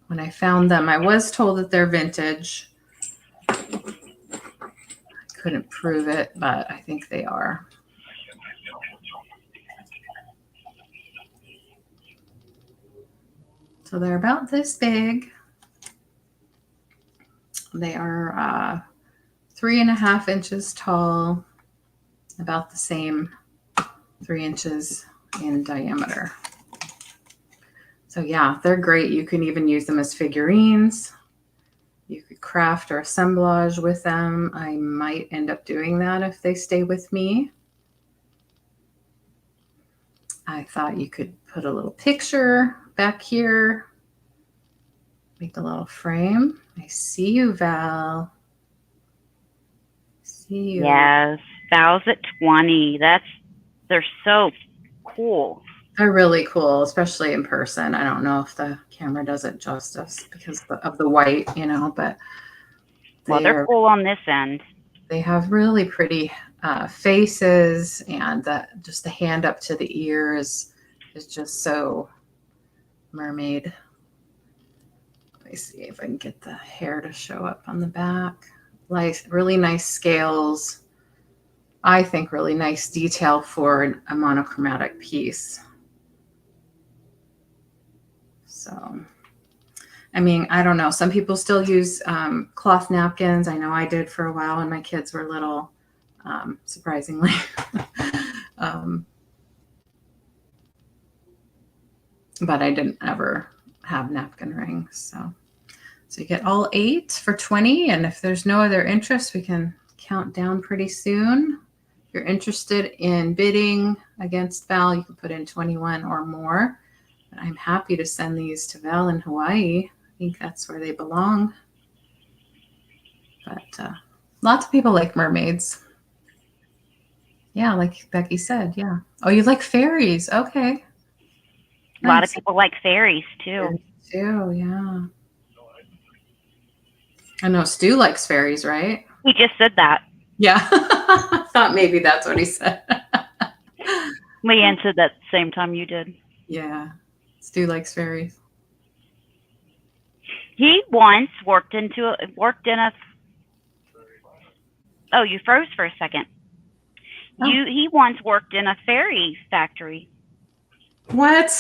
when I found them, I was told that they're vintage. Couldn't prove it, but I think they are. So they're about this big. They are 3.5 inches tall, about the same 3 inches in diameter. So yeah, they're great. You can even use them as figurines. You could craft or assemblage with them. I might end up doing that if they stay with me. I thought you could put a little picture back here. Make a little frame. I see you, Val. See you. Yes, Val's at 20. They're so cool. They're really cool, especially in person. I don't know if the camera does it justice because of the white, you know, but Well, they're cool on this end. They have really pretty faces, and just the hand up to the ears is just so mermaid. Let me see if I can get the hair to show up on the back. Like really nice scales. I think really nice detail for a monochromatic piece. So, I mean, I don't know. Some people still use cloth napkins. I know I did for a while when my kids were little, surprisingly. But I didn't ever have napkin rings. So you get all 8 for 20. And if there's no other interest, we can count down pretty soon. If you're interested in bidding against Val, you can put in 21 or more. But I'm happy to send these to Val in Hawaii. I think that's where they belong. But lots of people like mermaids. Yeah, like Becky said, yeah. Oh, you like fairies. Okay. A lot of people like fairies, too. Too, yeah. I know Stu likes fairies, right? He just said that. Yeah. I thought maybe that's what he said. LeAnne said that at the same time you did. Yeah. Stu likes fairies. He once worked in a. Oh, you froze for a second. Oh. He once worked in a fairy factory. What?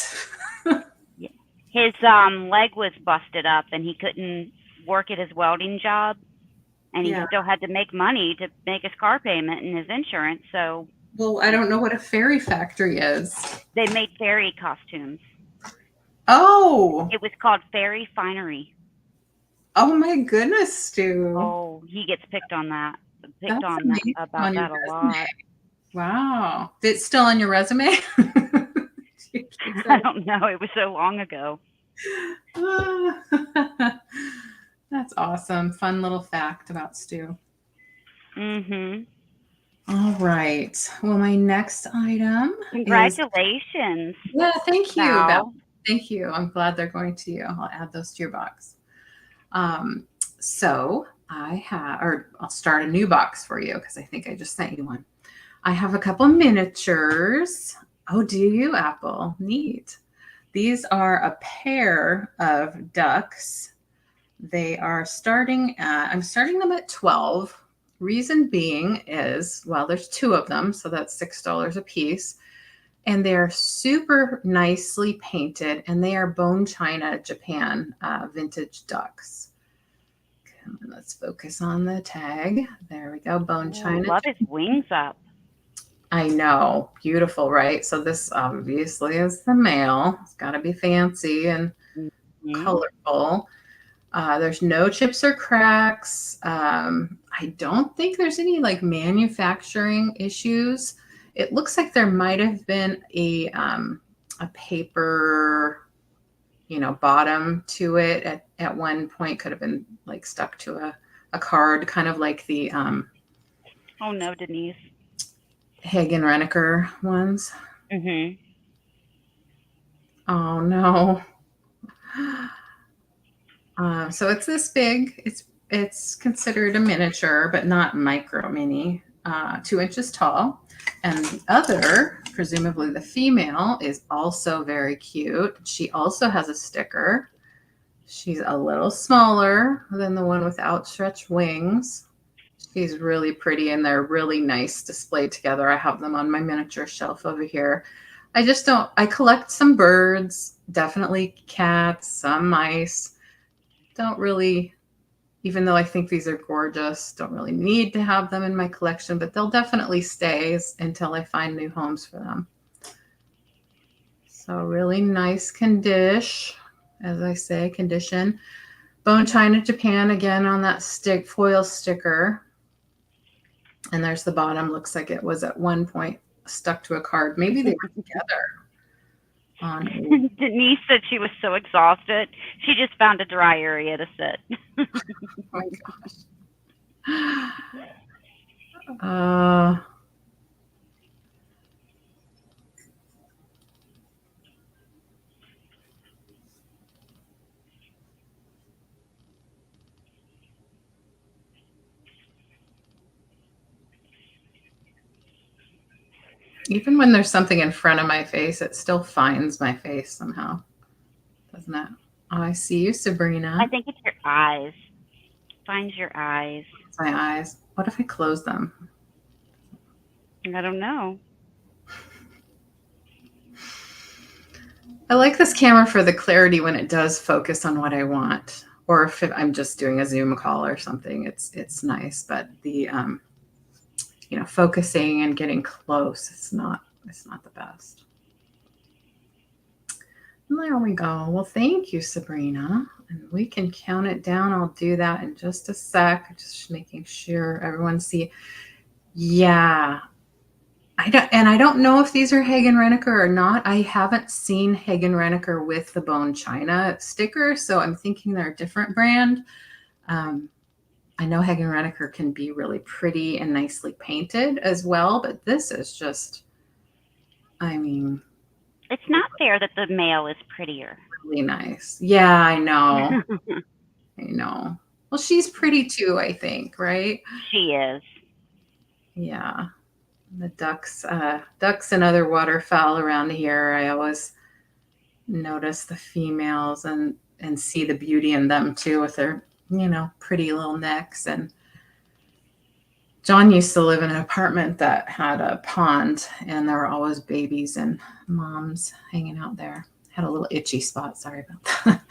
His leg was busted up, and he couldn't work at his welding job, and he still had to make money to make his car payment and his insurance. So, well, I don't know what a fairy factory is. They made fairy costumes. Oh. It was called Fairy Finery. Oh my goodness, Stu. Oh, he gets picked on that. About that a lot. Wow. It's still on your resume? I don't know. It was so long ago. That's awesome. Fun little fact about Stu. Mm-hmm. All right. Well, my next item. Congratulations. Yeah, thank you. Val. Thank you. I'm glad they're going to you. I'll add those to your box. So I'll start a new box for you because I think I just sent you one. I have a couple miniatures. Oh, do you, Apple? Neat. These are a pair of ducks. They are I'm starting them at 12. Reason being is, well, there's 2 of them, so that's $6 a piece. And they're super nicely painted, and they are bone china Japan vintage ducks. Come on, let's focus on the tag. There we go, bone china. Love his wings up. I know, beautiful, right? So this obviously is the male. It's got to be fancy and colorful. There's no chips or cracks. I don't think there's any like manufacturing issues. It looks like there might have been a paper, you know, bottom to it at one point. Could have been like stuck to a card, kind of like the Oh no, Denise. Hagen Renneker ones. Mm-hmm. Oh no. So it's this big. It's considered a miniature, but not micro mini. 2 inches tall. And the other, presumably the female, is also very cute. She also has a sticker. She's a little smaller than the one with outstretched wings. She's really pretty, and they're really nice displayed together. I have them on my miniature shelf over here. I collect some birds, definitely cats, some mice. Don't really, even though I think these are gorgeous, don't really need to have them in my collection, but they'll definitely stay until I find new homes for them. So really nice condition, as I say, condition. Bone China, Japan, again on that foil sticker. And there's the bottom. Looks like it was at one point stuck to a card. Maybe they were together. Denise said she was so exhausted. She just found a dry area to sit. Oh my gosh. Even when there's something in front of my face, it still finds my face somehow, doesn't it? Oh, I see you, Sabrina. I think it's your eyes. Finds your eyes. It's my eyes. What if I close them? I don't know. I like this camera for the clarity when it does focus on what I want, or if I'm just doing a Zoom call or something. It's nice, but the you know, focusing and getting close, it's not the best. And there we go. Well, thank you, Sabrina. And we can count it down. I'll do that in just a sec. Just making sure everyone see. Yeah. I don't know if these are Hagen Renneker or not. I haven't seen Hagen Renneker with the Bone China sticker, so I'm thinking they're a different brand. I know Hagen Renneker can be really pretty and nicely painted as well, but this is just, I mean, it's not fair that the male is prettier. Really nice. Yeah, I know. I know. Well, she's pretty too, I think, right? She is. Yeah. The ducks and other waterfowl around here, I always notice the females and see the beauty in them too, with their, you know, pretty little necks. And John used to live in an apartment that had a pond, and there were always babies and moms hanging out there. Had a little itchy spot. Sorry about that.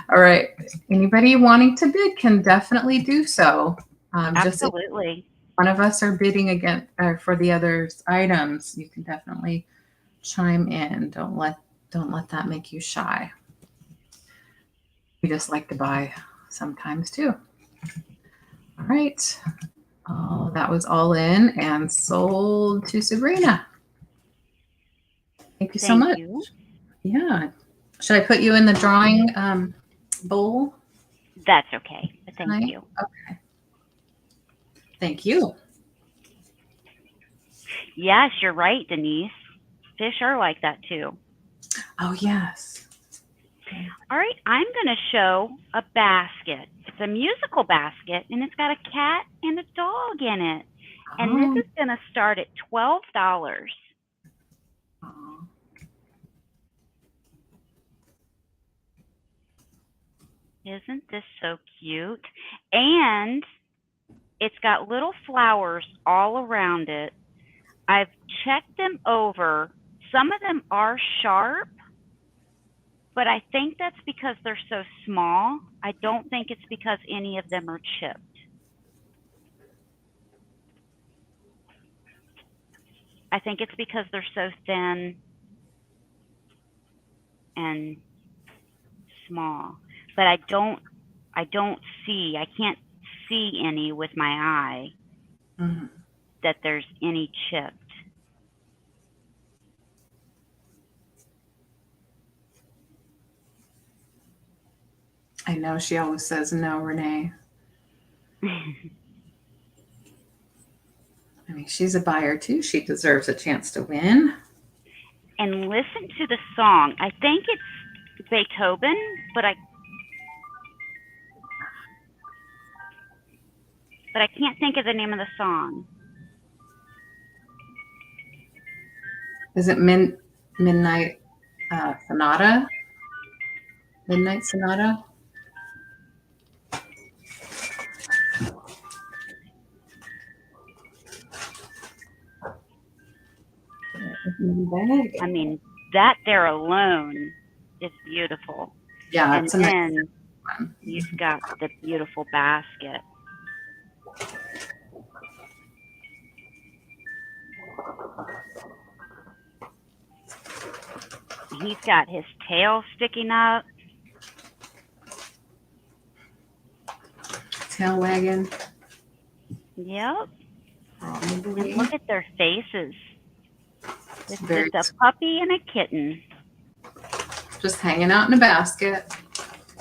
All right. Anybody wanting to bid can definitely do so. Absolutely. One of us are bidding again for the other's items, you can definitely chime in. Don't let that make you shy. We just like to buy sometimes too. All right. Oh, that was all in and sold to Sabrina. Thank you so much. Yeah. Should I put you in the drawing bowl? That's okay. Thank you. Okay. Thank you. Yes, you're right, Denise. Fish are like that too. Oh, yes. All right, I'm going to show a basket. It's a musical basket, and it's got a cat and a dog in it. And this is going to start at $12. Oh. Isn't this so cute? And it's got little flowers all around it. I've checked them over. Some of them are sharp, but I think that's because they're so small. I don't think it's because any of them are chipped. I think it's because they're so thin and small. But I can't see any with my eye that there's any chipped. I know she always says no, Renee. I mean, she's a buyer too. She deserves a chance to win. And listen to the song. I think it's Beethoven, but I can't think of the name of the song. Is it Midnight Sonata? Midnight Sonata? I mean, that there alone is beautiful. Yeah, and it's a nice then one. you've got the beautiful basket. He's got his tail sticking up. Tail wagging. Yep. Probably. And look at their faces. It's Very just a puppy and a kitten. just hanging out in a basket.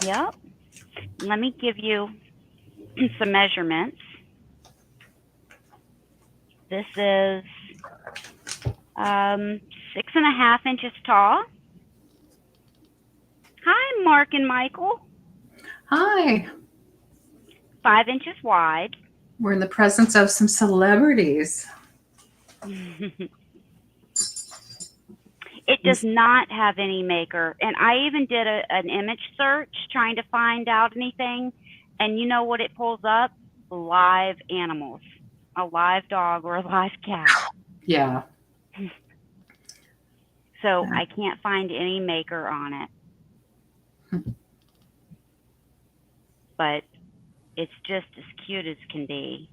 Yep. Let me give you some measurements. This is 6.5 inches tall. Hi, Mark and Michael. Hi. 5 inches wide. We're in the presence of some celebrities. It does not have any maker. And I even did an image search trying to find out anything. And you know what it pulls up? Live animals. A live dog or a live cat. Yeah. So I can't find any maker on it. But it's just as cute as can be.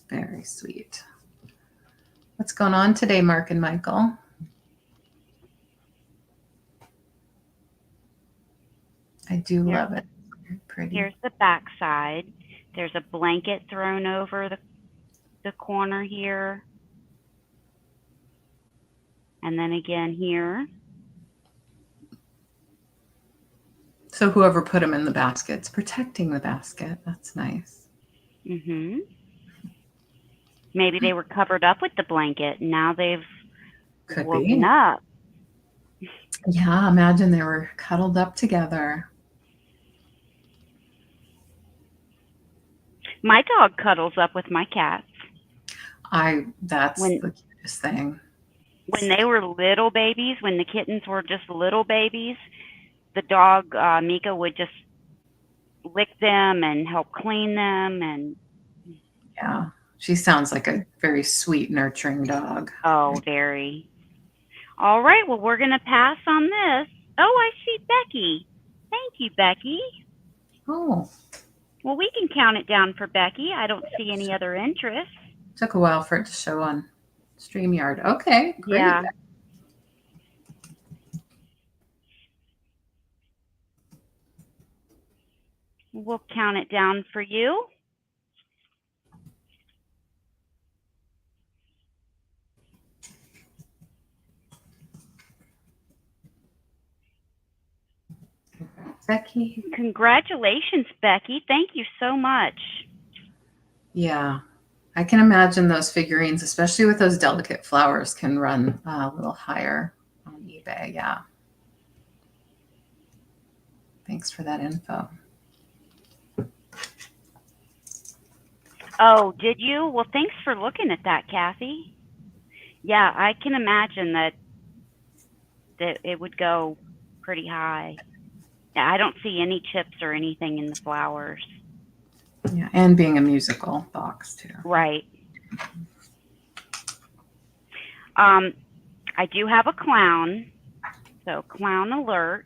Very sweet. What's going on today, Mark and Michael? I do love it. Very pretty. Here's the back side. There's a blanket thrown over the corner here. And then again here. So whoever put them in the basket's protecting the basket. That's nice. Mm-hmm. Maybe they were covered up with the blanket. And now they've Could woken be. up. Yeah, imagine they were cuddled up together. My dog cuddles up with my cats. That's the cutest thing. When they were little babies, when the kittens were just little babies, the dog, Mika, would just lick them and help clean them. And Yeah, she sounds like a very sweet, nurturing dog. oh, very. All right, well, we're going to pass on this. Oh, I see Becky. Thank you, Becky. Oh, Well, we can count it down for Becky. I don't see any other interest. took a while for it to show on StreamYard. Okay, great. Yeah. We'll count it down for you. Becky. Congratulations, Becky. Thank you so much. Yeah, I can imagine those figurines, especially with those delicate flowers, can run a little higher on eBay. Yeah. Thanks for that info. Oh, did you? Well, thanks for looking at that, Kathy. Yeah, I can imagine that it would go pretty high. Yeah, I don't see any chips or anything in the flowers. Yeah, and being a musical box too. Right. I do have a clown, so clown alert.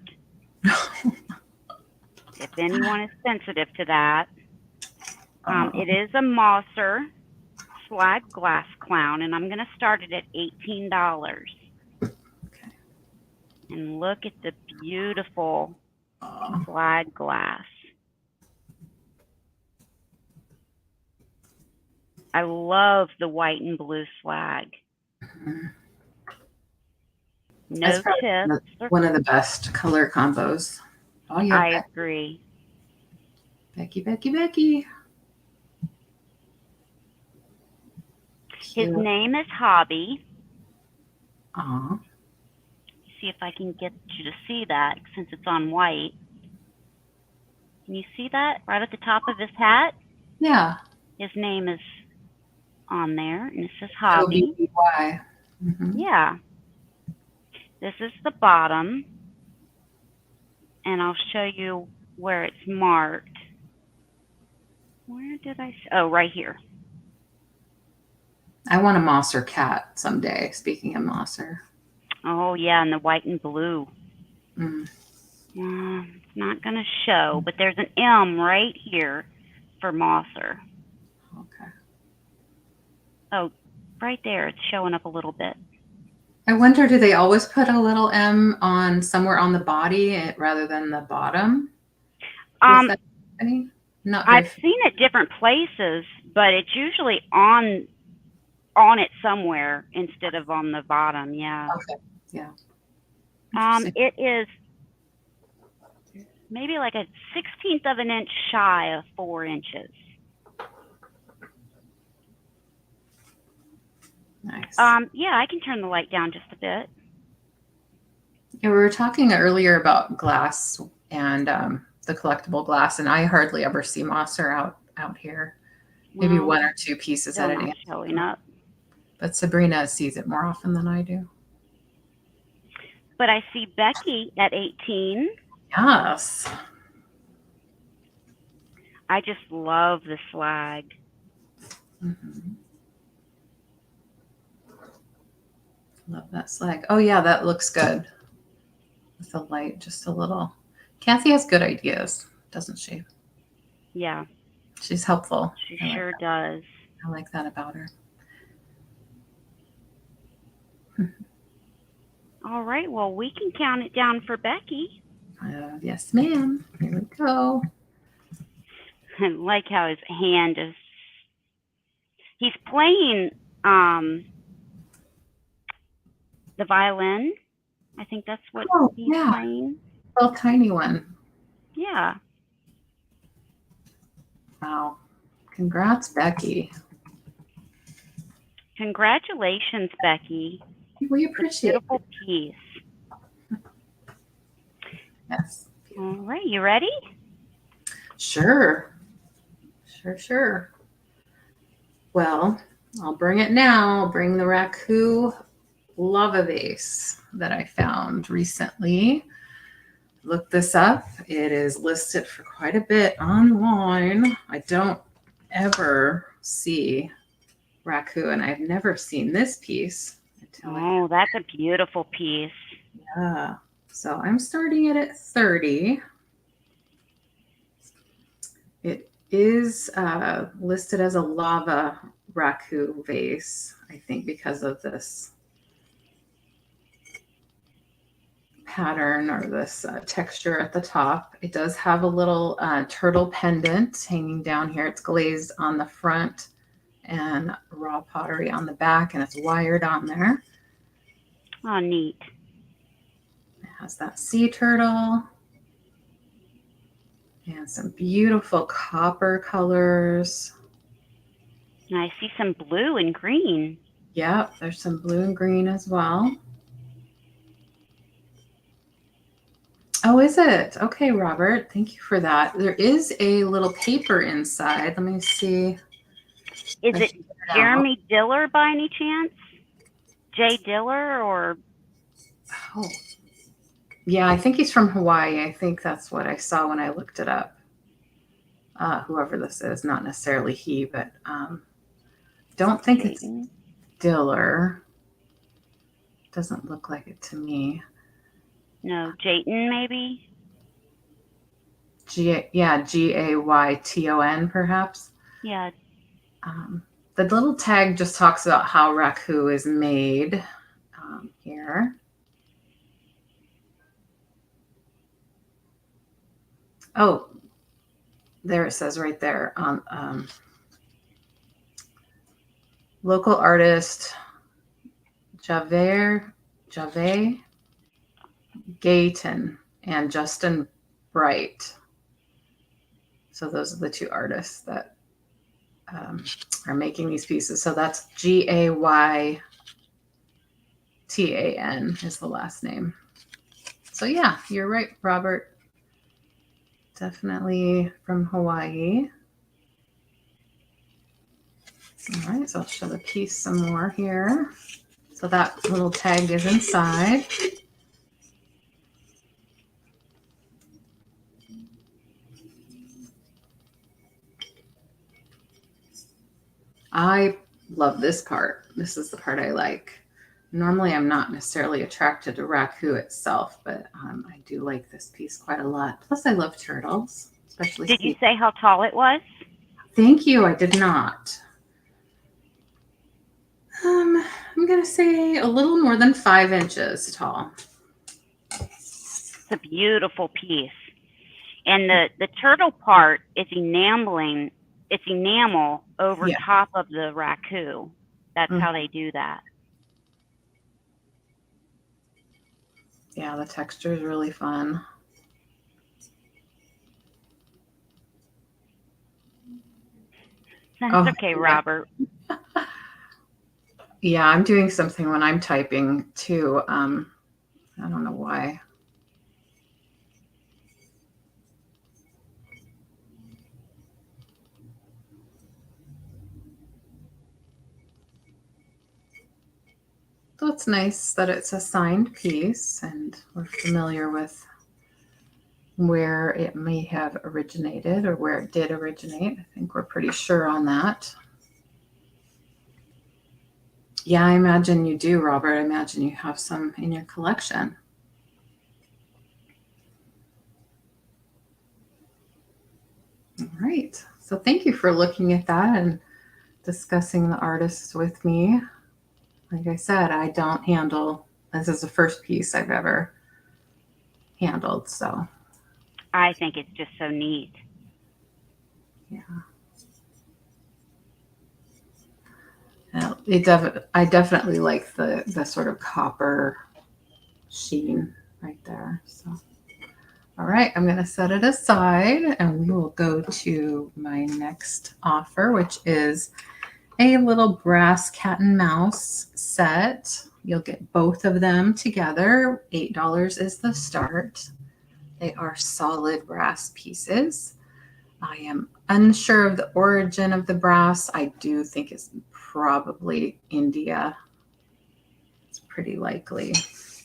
If anyone is sensitive to that. It is a Mosser slag glass clown, and I'm going to start it at $18. Okay. And look at the beautiful slag glass. I love the white and blue slag. No That's tips. one of the best color combos. Oh, yeah. I agree. Becky, Becky, Becky. His name is Hobby. Aw. See if I can get you to see that since it's on white. Can you see that right at the top of his hat? Yeah. His name is on there, and it says Hobby. O-B-B-Y. Mm-hmm. Yeah. This is the bottom, and I'll show you where it's marked. Where did I? Oh, right here. I want a Mosser cat someday, speaking of Mosser. Oh, yeah, and the white and blue. Mm. It's not going to show, but there's an M right here for Mosser. Okay. Oh, right there. It's showing up a little bit. I wonder, do they always put a little M on somewhere on the body rather than the bottom? Not I've seen it different places, but it's usually on it somewhere instead of on the bottom. Yeah. Okay. Yeah. It is maybe like a 1/16 of an inch shy of 4 inches. Nice. Yeah, I can turn the light down just a bit. Yeah, we were talking earlier about glass and the collectible glass, and I hardly ever see Mosser out here. Maybe one or two pieces at a time showing up. But Sabrina sees it more often than I do. But I see Becky at 18. Yes. I just love the flag. Mm-hmm. Love that slag. Oh yeah, that looks good. With the light just a little. Kathy has good ideas, doesn't she? Yeah. She's helpful. She sure does. I like that about her. All right. Well, we can count it down for Becky. Yes, ma'am. Here we go. I like how his hand is. He's playing the violin. I think that's what he's playing. Little tiny one. Yeah. Wow. Congrats, Becky. Congratulations, Becky. We appreciate it. Beautiful piece. Yes. All right. You ready? Sure. Sure. Well, I'll bring it now. I'll bring the Raku lava vase that I found recently. Look this up. It is listed for quite a bit online. I don't ever see Raku, and I've never seen this piece. Oh, that's a beautiful piece. Yeah. So I'm starting it at 30. It is listed as a lava Raku vase, I think, because of this pattern or this texture at the top. It does have a little turtle pendant hanging down here. It's glazed on the front and raw pottery on the back, and it's wired on there. Oh, neat. It has that sea turtle and some beautiful copper colors. And I see some blue and green. Yep, there's some blue and green as well. Oh, is it? Okay, Robert. Thank you for that. There is a little paper inside. Let me see. Is it Jeremy Diller by any chance? Jay Diller or? Oh, yeah, I think he's from Hawaii. I think that's what I saw when I looked it up. Whoever this is, not necessarily he, but don't think it's Diller. Doesn't look like it to me. No, Jayton maybe? Gayton perhaps. Yeah. The little tag just talks about how Raku is made here. Oh, there it says right there on local artist Jave Gayton and Justin Bright. So those are the two artists that are making these pieces. So that's Gaytan is the last name. So yeah, you're right, Robert. Definitely from Hawaii. All right, so I'll show the piece some more here. So that little tag is inside. I love this part. This is the part I like. Normally, I'm not necessarily attracted to raku itself, but I do like this piece quite a lot. Plus, I love turtles, especially. Did you say how tall it was? Thank you. I did not. I'm going to say a little more than 5 inches tall. It's a beautiful piece. And the turtle part is enameling. It's enamel over top of the raku. That's how they do that. Yeah, the texture is really fun. That's okay, Robert. Yeah, I'm doing something when I'm typing too. I don't know why. So it's nice that it's a signed piece and we're familiar with where it may have originated or where it did originate. I think we're pretty sure on that. Yeah, I imagine you do, Robert. I imagine you have some in your collection. All right. So thank you for looking at that and discussing the artists with me. Like I said, I don't handle, this is the first piece I've ever handled, so. I think it's just so neat. Yeah. I definitely like the sort of copper sheen right there. So, all right, I'm going to set it aside and we will go to my next offer, which is a little brass cat and mouse set. You'll get both of them together. $8 is the start. They are solid brass pieces. I am unsure of the origin of the brass. I do think it's probably India. It's pretty likely.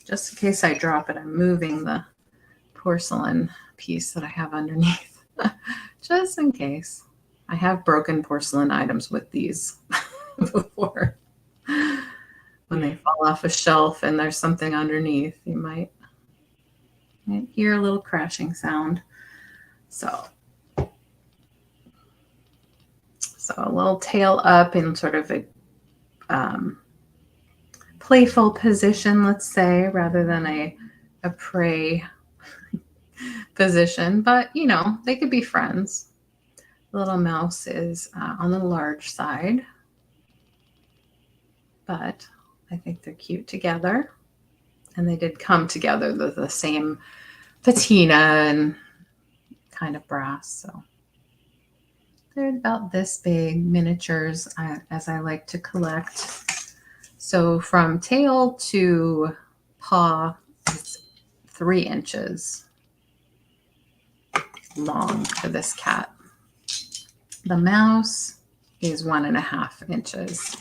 Just in case I drop it, I'm moving the porcelain piece that I have underneath. Just in case. I have broken porcelain items with these before. When they fall off a shelf and there's something underneath, you might hear a little crashing sound. So a little tail up in sort of a playful position, let's say, rather than a prey position. But, you know, they could be friends. The little mouse is on the large side, but I think they're cute together. And they did come together, the same patina and kind of brass. So they're about this big, miniatures, as I like to collect. So from tail to paw, it's 3 inches long for this cat. The mouse is 1.5 inches.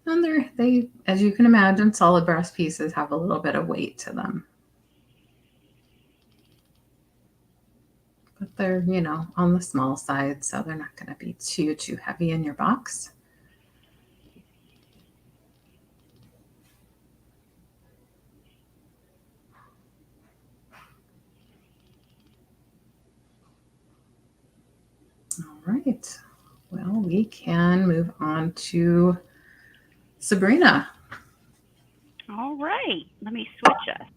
And they, as you can imagine, solid brass pieces have a little bit of weight to them. But they're, you know, on the small side, so they're not going to be too heavy in your box. All right. Well, we can move on to Sabrina. All right. Let me switch us.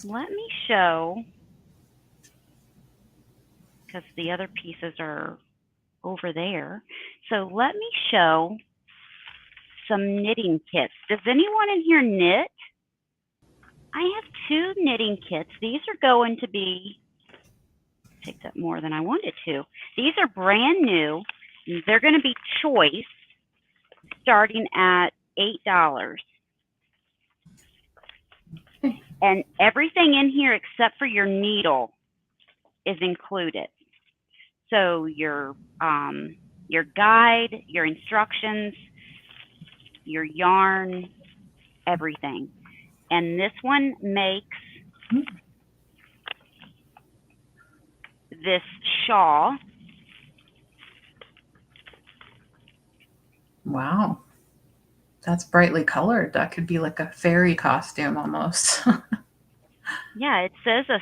Let me show because the other pieces are over there. So let me show some knitting kits. Does anyone in here knit? I have 2 knitting kits. These are going to be, picked up more than I wanted to. These are brand new. They're going to be choice, starting at $8. And everything in here except for your needle is included. So your guide, your instructions, your yarn, everything. And this one makes this shawl. Wow. That's brightly colored. That could be like a fairy costume almost. Yeah, it says a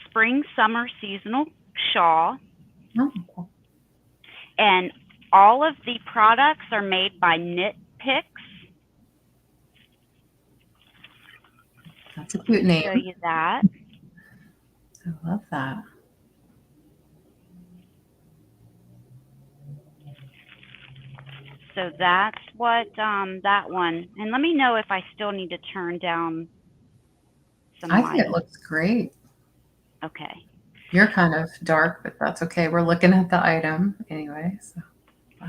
spring summer seasonal shawl. Oh, cool. And all of the products are made by Knit Picks. That's a cute name. Show you that. I love that. So that's what that one. And let me know if I still need to turn down some I light. think it looks great. Okay. You're kind of dark, but that's okay. We're looking at the item anyway.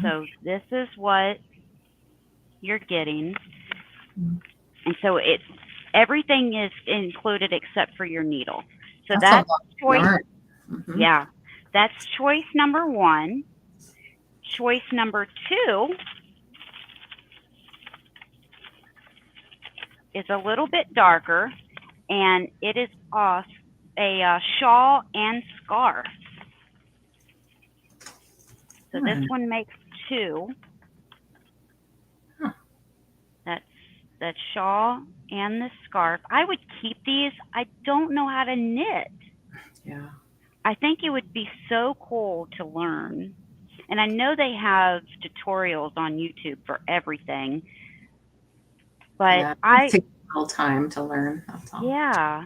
So this is what you're getting. Mm-hmm. And so everything is included except for your needle. So that's choice. Mm-hmm. Yeah. That's choice number 1. Choice number 2 is a little bit darker, and it is a shawl and scarf. So this one makes 2. Huh. That shawl and the scarf. I would keep these. I don't know how to knit. Yeah. I think it would be so cool to learn. And I know they have tutorials on YouTube for everything. But yeah, it takes a little time to learn. That's all. Yeah.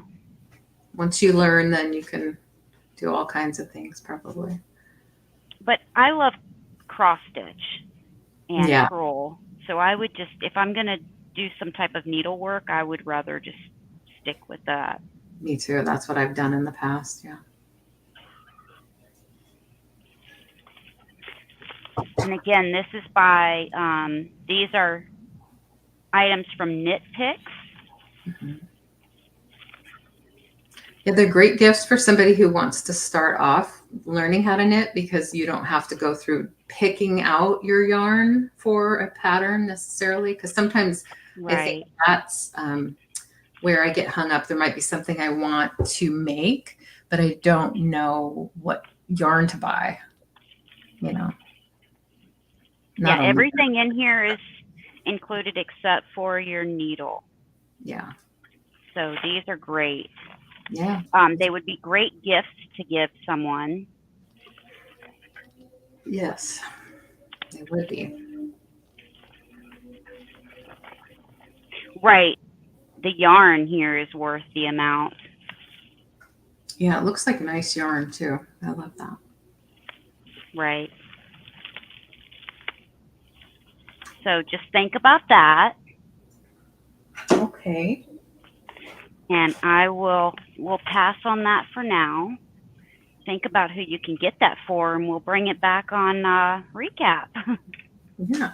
Once you learn, then you can do all kinds of things probably. But I love cross stitch and crewel. So I would just, if I'm going to do some type of needlework, I would rather just stick with that. Me too. That's what I've done in the past. Yeah. And again, this is by, these are items from Knit Picks. Mm-hmm. Yeah, they're great gifts for somebody who wants to start off learning how to knit, because you don't have to go through picking out your yarn for a pattern necessarily. Because sometimes I think that's where I get hung up. There might be something I want to make, but I don't know what yarn to buy, you know. Yeah, everything in here is included except for your needle. Yeah. So these are great. Yeah. They would be great gifts to give someone. Yes, they would be. Right. The yarn here is worth the amount. Yeah, it looks like nice yarn too. I love that. Right. So just think about that. Okay. And we'll pass on that for now. Think about who you can get that for, and we'll bring it back on recap. Yeah.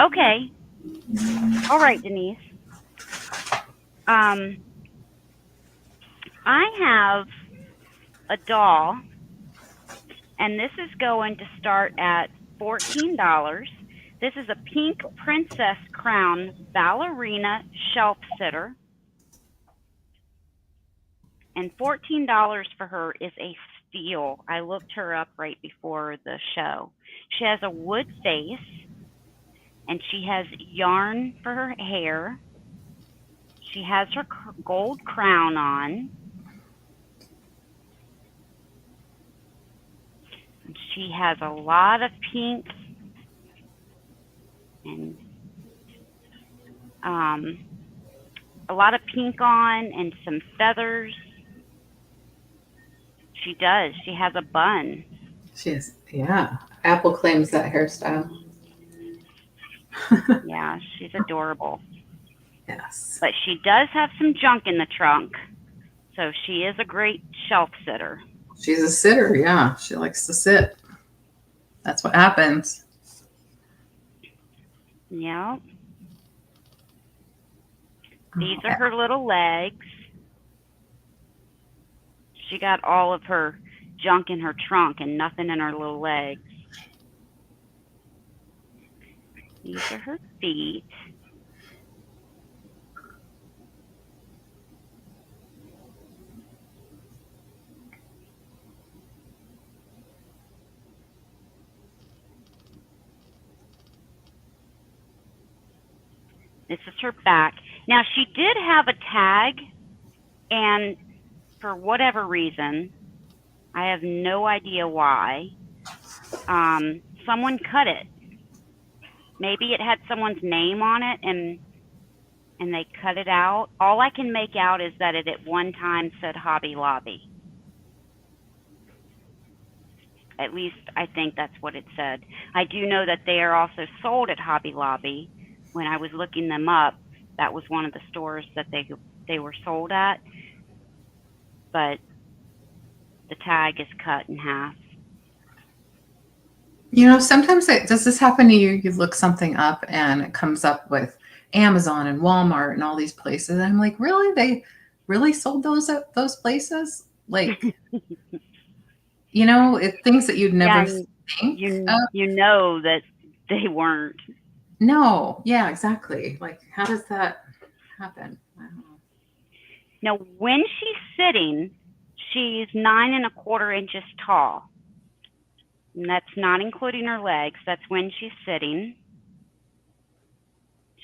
Okay. All right, Denise. I have a doll, and this is going to start at $14. This is a pink princess crown ballerina shelf sitter. And $14 for her is a steal. I looked her up right before the show. She has a wood face, and she has yarn for her hair. She has her gold crown on. She has a lot of pink and a lot of pink on and some feathers. She does. She has a bun. She is, yeah. Apple claims that hairstyle. Yeah, she's adorable. Yes. But she does have some junk in the trunk. So she is a great shelf sitter. She's a sitter, yeah. She likes to sit. That's what happens. Yeah. These are her little legs. She got all of her junk in her trunk and nothing in her little legs. These are her feet. This is her back. Now, she did have a tag, and for whatever reason, I have no idea why, someone cut it. Maybe it had someone's name on it, and they cut it out. All I can make out is that it at one time said Hobby Lobby. At least I think that's what it said. I do know that they are also sold at Hobby Lobby. When I was looking them up, that was one of the stores that they were sold at. But the tag is cut in half. You know, sometimes does this happen to you? You look something up and it comes up with Amazon and Walmart and all these places. And I'm like, really? They really sold those at those places? Like, you know, things that you'd never think of. You know that they weren't. No, yeah, exactly. Like, how does that happen? I don't know. Now, when she's sitting, she's 9 1/4 inches tall. And that's not including her legs. That's when she's sitting.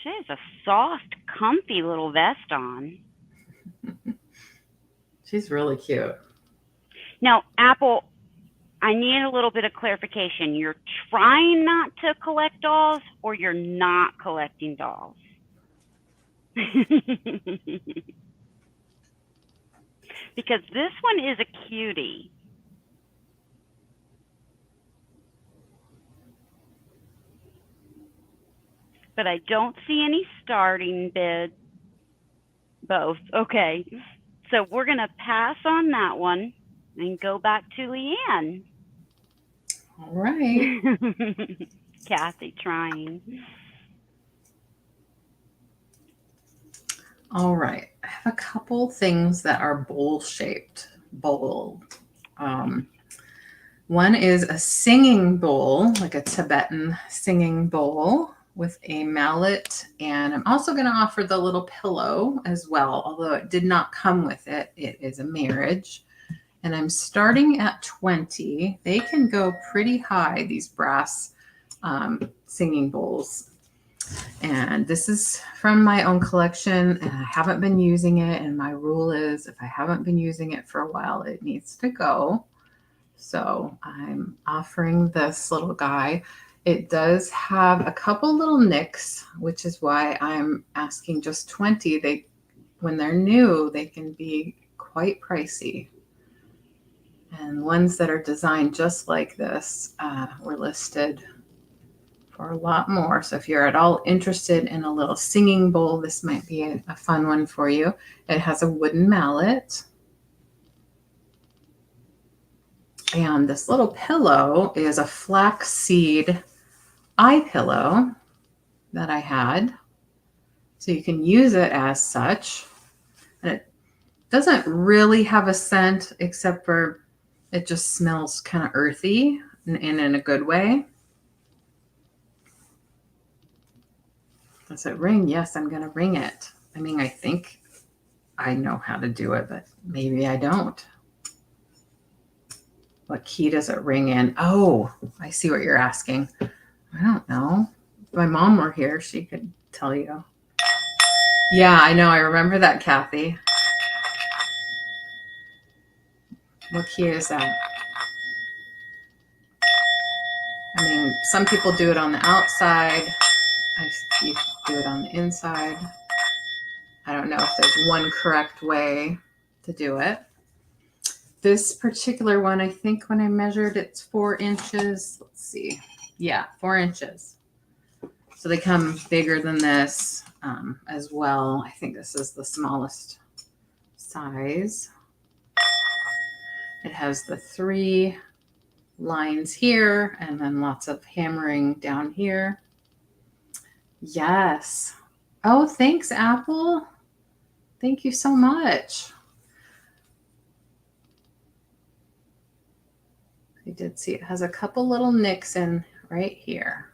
She has a soft, comfy little vest on. She's really cute. Now, Apple, I need a little bit of clarification. You're trying not to collect dolls, or you're not collecting dolls? Because this one is a cutie. But I don't see any starting bid. Both. Okay. So we're going to pass on that one and go back to LeAnne. All right. Kathy trying. All right. I have a couple things that are bowl-shaped. One is a singing bowl, like a Tibetan singing bowl with a mallet. And I'm also going to offer the little pillow as well, although it did not come with it. It is a marriage. And I'm starting at 20. They can go pretty high, these brass singing bowls. And this is from my own collection, and I haven't been using it. And my rule is if I haven't been using it for a while, it needs to go. So I'm offering this little guy. It does have a couple little nicks, which is why I'm asking just 20. When they're new, they can be quite pricey. And ones that are designed just like this were listed for a lot more. So if you're at all interested in a little singing bowl, this might be a fun one for you. It has a wooden mallet. And this little pillow is a flaxseed eye pillow that I had. So you can use it as such. And it doesn't really have a scent, except for it just smells kind of earthy and in a good way. Does it ring? Yes, I'm going to ring it. I mean, I think I know how to do it, but maybe I don't. What key does it ring in? Oh, I see what you're asking. I don't know. If my mom were here, she could tell you. Yeah, I know. I remember that, Kathy. What key is that? I mean, some people do it on the outside. I see you do it on the inside. I don't know if there's one correct way to do it. This particular one, I think when I measured, it's 4 inches. Let's see. Yeah, 4 inches. So they come bigger than this as well. I think this is the smallest size. It has the 3 lines here and then lots of hammering down here. Yes. Oh, thanks, Apple. Thank you so much. I did see it has a couple little nicks in right here.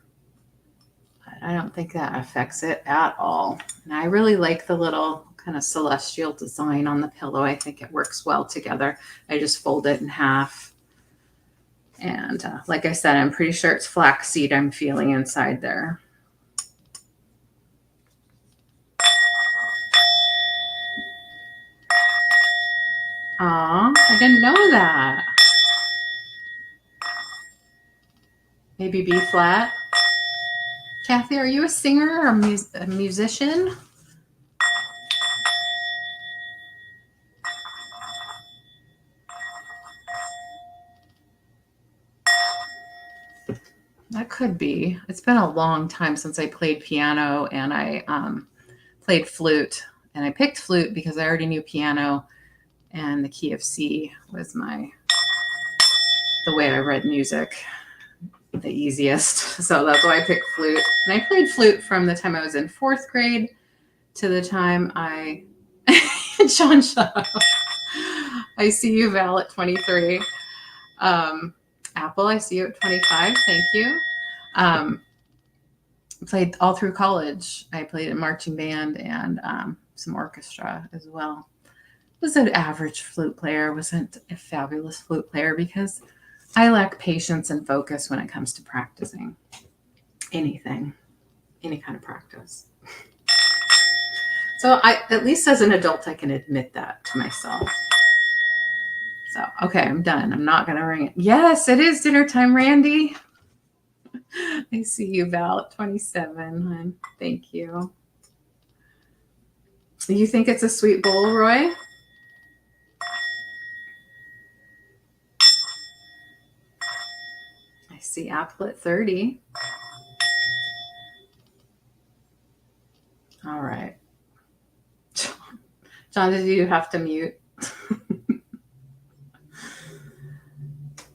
But I don't think that affects it at all. And I really like the little kind of celestial design on the pillow. I think it works well together. I just fold it in half. And like I said, I'm pretty sure it's flaxseed I'm feeling inside there. Aw, I didn't know that. Maybe B flat. Kathy, are you a singer or a musician? That could be. It's been a long time since I played piano, and I played flute. And I picked flute because I already knew piano, and the key of C was the way I read music, the easiest. So that's why I picked flute. And I played flute from the time I was in 4th grade to the time Sean, shut up. I see you, Val, at 23. Apple, I see you at 25. Thank you. Played all through college. I played in marching band and some orchestra as well. Was an average flute player. Wasn't a fabulous flute player because I lack patience and focus when it comes to practicing anything, any kind of practice. So at least as an adult, I can admit that to myself. So, okay, I'm done. I'm not going to ring it. Yes, it is dinner time, Randy. I see you, Val, at 27. Hon. Thank you. You think it's a sweet bowl, Roy? I see Apple at 30. All right. John, did you have to mute?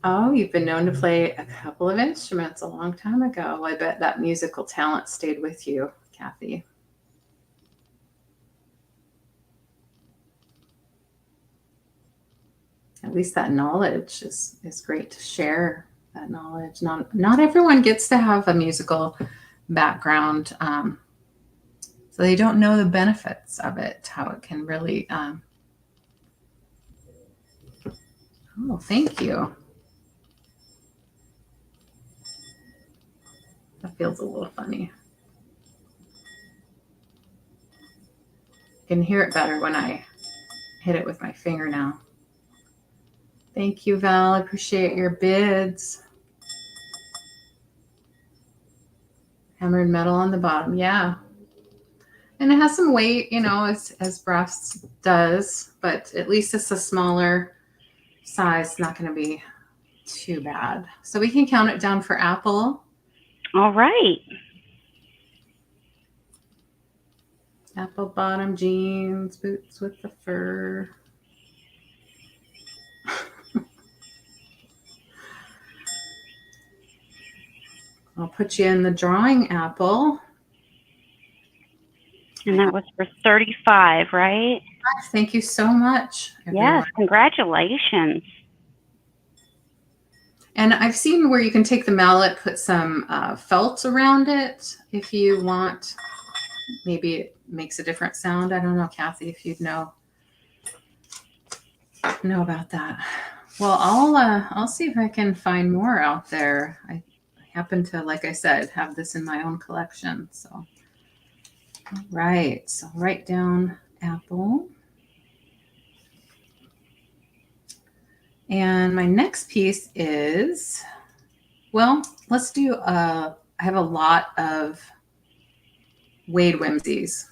Oh, you've been known to play a couple of instruments a long time ago. I bet that musical talent stayed with you, Kathy. At least that knowledge is great to share. That knowledge. Not everyone gets to have a musical background, so they don't know the benefits of it, how it can really. Oh, thank you. That feels a little funny. I can hear it better when I hit it with my finger now. Thank you, Val. I appreciate your bids. Hammered metal on the bottom. Yeah. And it has some weight, you know, as brass does, but at least it's a smaller size. Not going to be too bad. So we can count it down for Apple. All right. Apple bottom jeans, boots with the fur. I'll put you in the drawing, Apple. And that was for 35, right? Thank you so much, everyone. Yes, congratulations. And I've seen where you can take the mallet, put some felt around it if you want. Maybe it makes a different sound. I don't know, Kathy, if you'd know about that. Well, I'll see if I can find more out there. I happen to, like I said, have this in my own collection. So, all right. So write down Apple. And my next piece is, well, let's do, I have a lot of Wade Whimsies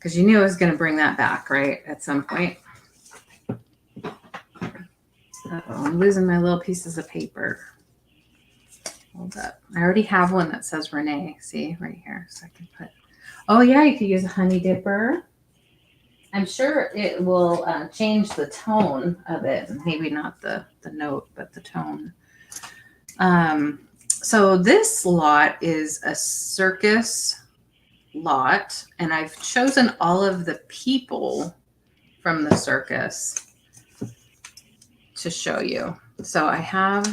because you knew I was going to bring that back, right? At some point. Uh-oh, I'm losing my little pieces of paper. Hold up. I already have one that says Renee. See right here. So I can put, oh yeah, you could use a honey dipper. I'm sure it will change the tone of it. Maybe not the note, but the tone. So this lot is a circus lot, and I've chosen all of the people from the circus to show you. So I have,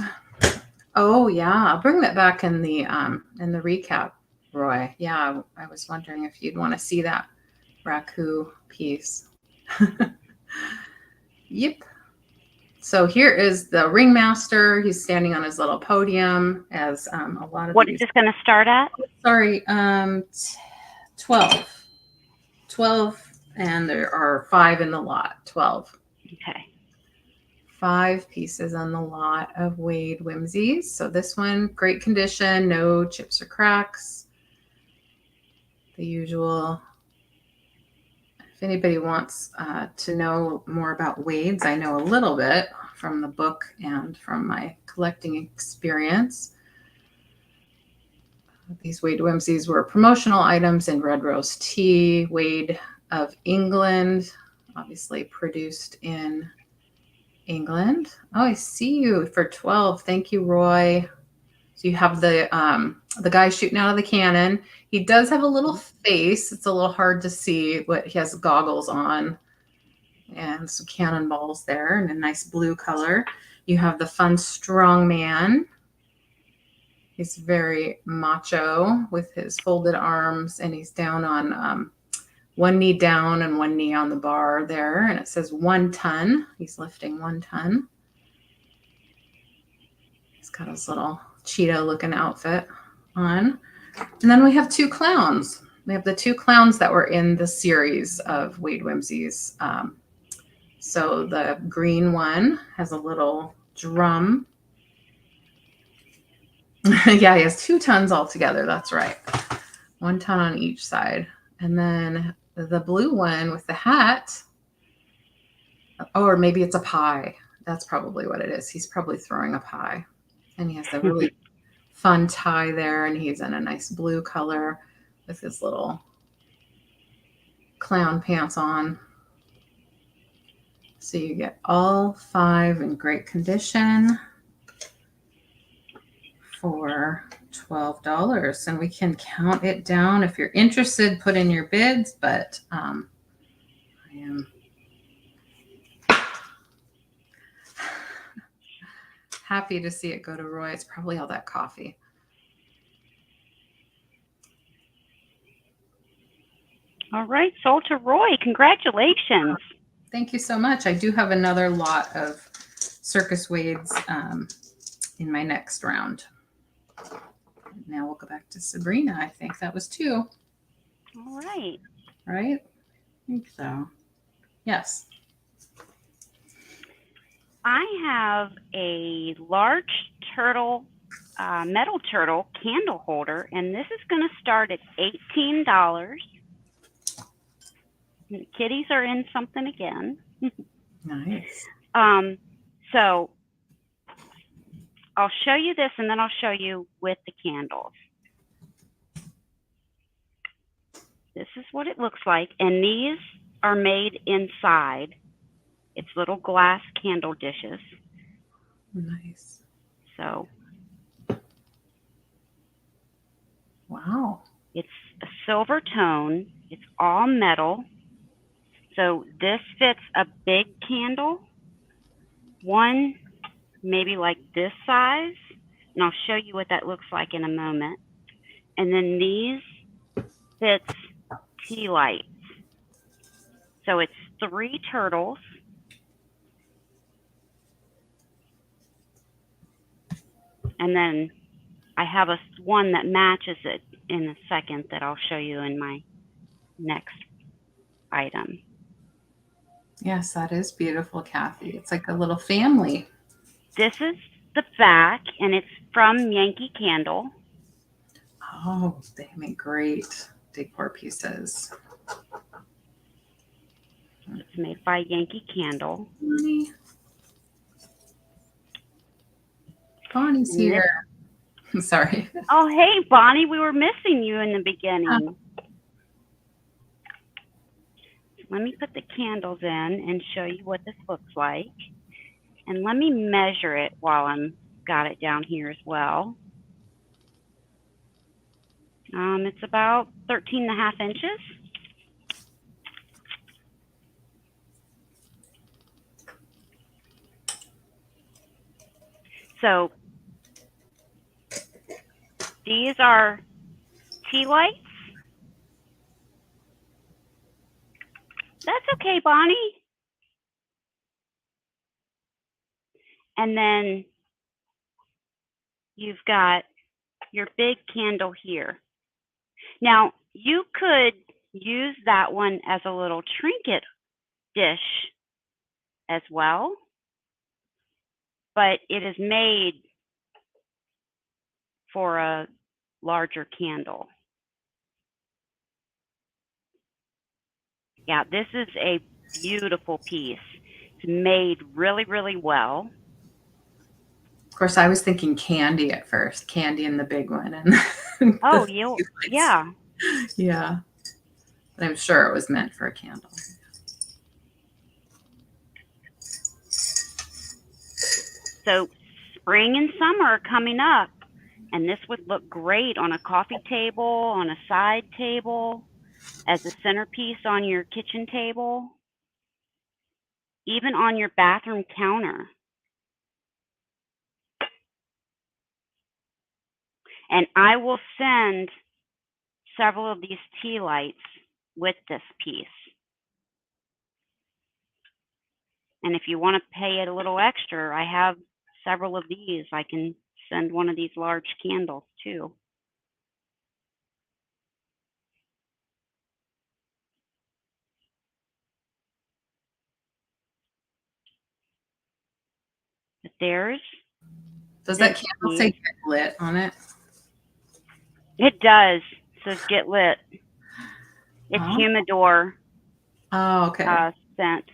oh yeah, I'll bring that back in the recap, Roy. Yeah, I was wondering if you'd want to see that raku piece. Yep. So here is the ringmaster. He's standing on his little podium as a lot of What these. is this going to start at? Sorry, 12. 12, and there are 5 in the lot. 12. Okay. 5 pieces on the lot of Wade Whimsies. So this one, great condition, no chips or cracks. The usual. If anybody wants to know more about Wade's, I know a little bit from the book and from my collecting experience. These Wade Whimsies were promotional items in red rose tea. Wade of England, obviously produced in England. Oh, I see you for 12. Thank you, Roy. So you have the guy shooting out of the cannon. He does have a little face. It's a little hard to see, but he has goggles on and some cannonballs there in a nice blue color. You have the fun strong man. He's very macho with his folded arms, and he's down on one knee down and one knee on the bar there. And it says 1 ton. He's lifting 1 ton. He's got his little cheetah looking outfit on. And then we have 2 clowns. We have the 2 clowns that were in the series of Wade Whimsies. So the green one has a little drum. Yeah, he has 2 tons altogether. That's right. 1 ton on each side. And then the blue one with the hat. Oh, or maybe it's a pie. That's probably what it is. He's probably throwing a pie. And he has a really fun tie there. And he's in a nice blue color with his little clown pants on. So you get all 5 in great condition for $12, and we can count it down. If you're interested, put in your bids, but I am happy to see it go to Roy. It's probably all that coffee. All right, sold to Roy. Congratulations. Thank you so much. I do have another lot of Circus Wades in my next round. Now we'll go back to Sabrina. I think that was 2. All right. Right? I think so. Yes. I have a large turtle, metal turtle candle holder, and this is going to start at $18. The kitties are in something again. Nice. So I'll show you this, and then I'll show you with the candles. This is what it looks like, and these are made inside. It's little glass candle dishes. Nice. So, wow. It's a silver tone. It's all metal. So this fits a big candle, one maybe like this size, and I'll show you what that looks like in a moment. And then these fits tea lights. So it's 3 turtles. And then I have one that matches it in a second that I'll show you in my next item. Yes, that is beautiful, Kathy. It's like a little family. This is the back, and it's from Yankee Candle. Oh, they make great decor pieces. It's made by Yankee Candle. Bonnie's here. Sorry. Oh, hey, Bonnie, we were missing you in the beginning. Let me put the candles in and show you what this looks like. And let me measure it while I'm got it down here as well. It's about 13.5 inches. So these are tea lights. That's okay, Bonnie. And then you've got your big candle here. Now, you could use that one as a little trinket dish as well, but it is made for a larger candle. Yeah, this is a beautiful piece. It's made really, really well. Of course, I was thinking candy at first, candy in the big one. And Oh, yeah. Yeah. But I'm sure it was meant for a candle. So spring and summer are coming up, and this would look great on a coffee table, on a side table, as a centerpiece on your kitchen table, even on your bathroom counter. And I will send several of these tea lights with this piece. And if you want to pay it a little extra, I have several of these. I can send one of these large candles too. But there's. Does that candle say get lit on it? It does. It says get lit. It's humidor. Oh, okay. Scent.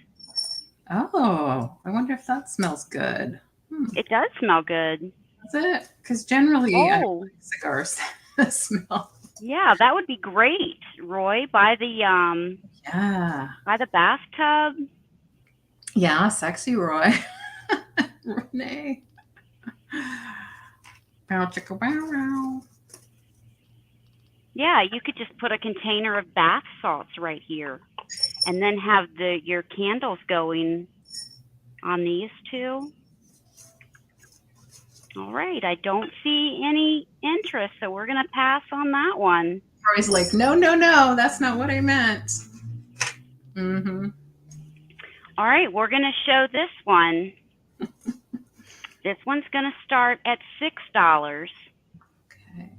Oh, I wonder if that smells good. It does smell good. Does it? Because generally, I don't like cigars smell. Yeah, that would be great, Roy. By the by the bathtub. Yeah, sexy Roy. Renee. Bow chicka bow wow. Yeah, you could just put a container of bath salts right here, and then have your candles going on these two. All right, I don't see any interest, so we're going to pass on that one. Roy's like, no, no, no, that's not what I meant. Mm-hmm. All right, we're going to show this one. This one's going to start at $6. Okay.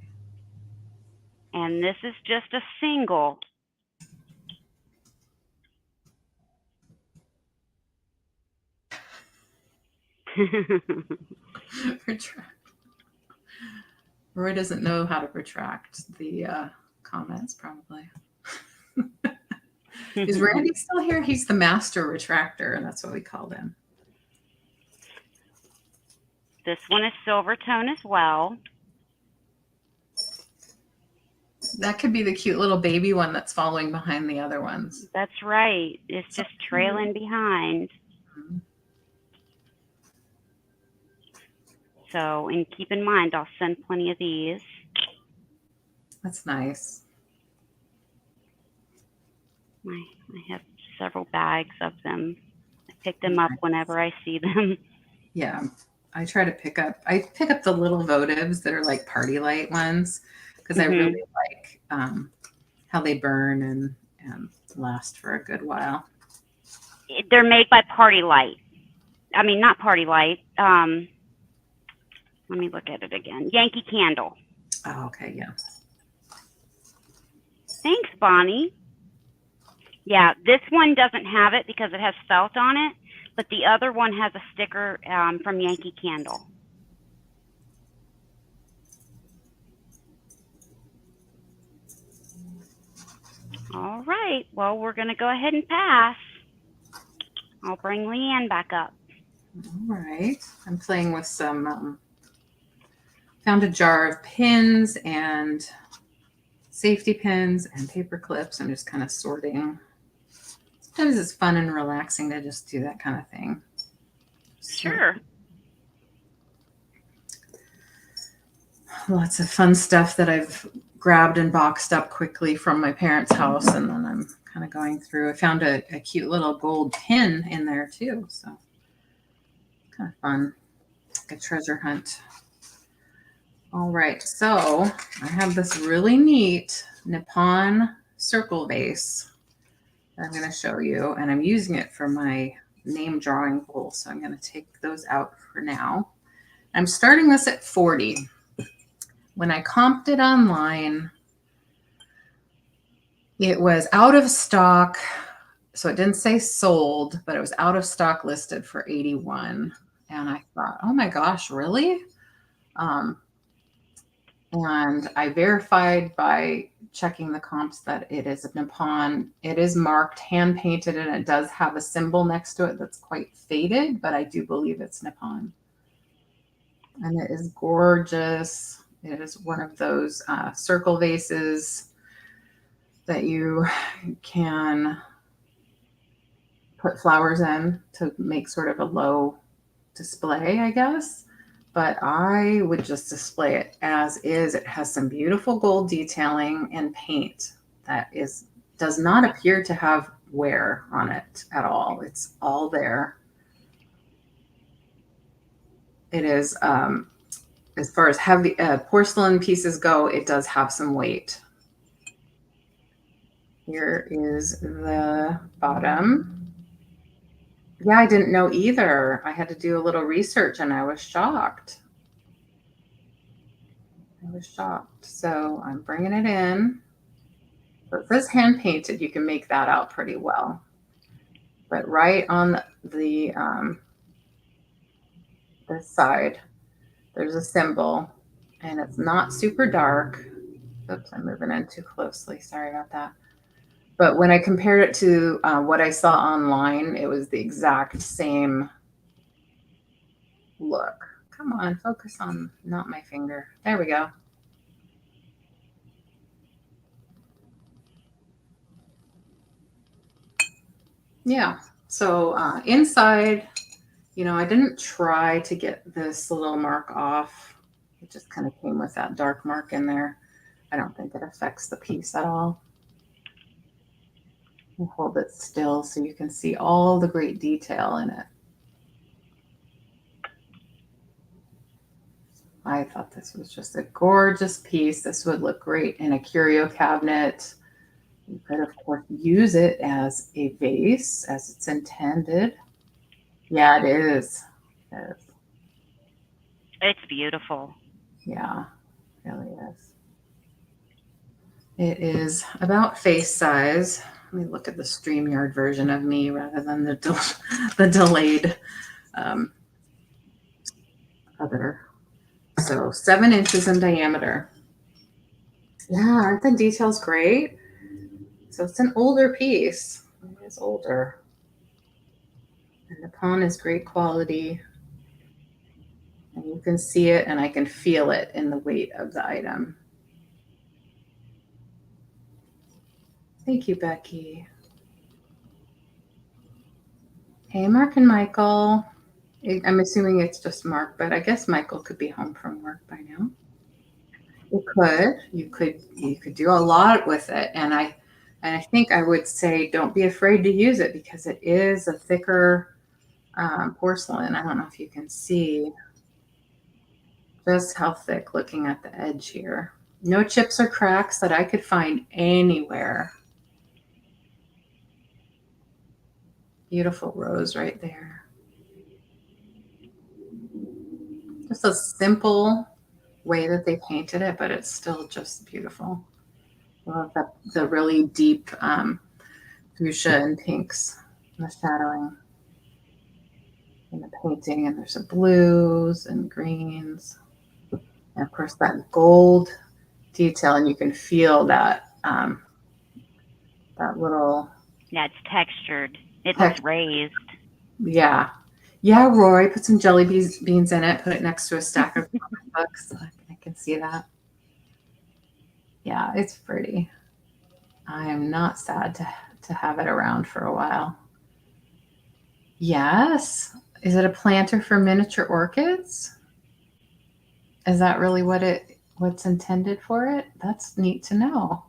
And this is just a single. Retract. Roy doesn't know how to retract the comments, probably. Is Randy still here? He's the master retractor, and that's what we called him. This one is silver tone as well. That could be the cute little baby one that's following behind the other ones. That's right. It's just trailing behind. Mm-hmm. So, and keep in mind, I'll send plenty of these. That's nice. I have several bags of them. I pick them up whenever I see them. Yeah, I try to pick up the little votives that are like party light ones, because I really like how they burn and last for a good while. They're made by Party Light. I mean, not Party Light. Let me look at it again. Yankee Candle. Oh, okay, yeah. Thanks, Bonnie. Yeah, this one doesn't have it because it has felt on it, but the other one has a sticker from Yankee Candle. All right. Well, we're going to go ahead and pass. I'll bring LeAnne back up. All right. I'm playing with some, found a jar of pins and safety pins and paper clips. I'm just kind of sorting. Sometimes it's fun and relaxing to just do that kind of thing. Sure. Lots of fun stuff that I've grabbed and boxed up quickly from my parents' house, and then I'm kind of going through. I found a cute little gold pin in there too, so kind of fun, like a treasure hunt. All right, so I have this really neat Nippon circle vase that I'm going to show you, and I'm using it for my name drawing bowl, so I'm going to take those out for now. I'm starting this at 40. When I comped it online, it was out of stock. So it didn't say sold, but it was out of stock listed for 81. And I thought, oh my gosh, really? And I verified by checking the comps that it is a Nippon. It is marked, hand painted, and it does have a symbol next to it that's quite faded, but I do believe it's Nippon. And it is gorgeous. It is one of those circle vases that you can put flowers in to make sort of a low display, I guess. But I would just display it as is. It has some beautiful gold detailing and paint that does not appear to have wear on it at all. It's all there. It is, as far as heavy porcelain pieces go, it does have some weight. Here is the bottom. Yeah, I didn't know either. I had to do a little research and I was shocked. So I'm bringing it in. So it says hand painted. You can make that out pretty well. But right on the this side, there's a symbol, and it's not super dark. Oops, I'm moving in too closely. Sorry about that. But when I compared it to what I saw online, it was the exact same look. Come on, focus on not my finger. There we go. Yeah. So inside, you know, I didn't try to get this little mark off. It just kind of came with that dark mark in there. I don't think it affects the piece at all. I'll hold it still so you can see all the great detail in it. I thought this was just a gorgeous piece. This would look great in a curio cabinet. You could, of course, use it as a vase as it's intended. Yeah, it is. It is. It's beautiful. Yeah, it really is. It is about face size. Let me look at the StreamYard version of me rather than the delayed other. So 7 inches in diameter. Yeah, aren't the details great? So it's an older piece. It is older. And the pawn is great quality. And you can see it and I can feel it in the weight of the item. Thank you, Becky. Hey, Mark and Michael. I'm assuming it's just Mark, but I guess Michael could be home from work by now. You could do a lot with it. And I think I would say don't be afraid to use it because it is a thicker porcelain. I don't know if you can see just how thick looking at the edge here. No chips or cracks that I could find anywhere. Beautiful rose right there. Just a simple way that they painted it, but it's still just beautiful. I love the really deep fuchsia and pinks in the shadowing in the painting, and there's some blues and greens, and of course that gold detail, and you can feel that that little. Yeah, it's textured. It looks raised. Yeah. Yeah, Roy, put some jelly beans in it, put it next to a stack of comic books. I can see that. Yeah, it's pretty. I am not sad to have it around for a while. Yes. Is it a planter for miniature orchids? Is that really what's intended for it? That's neat to know.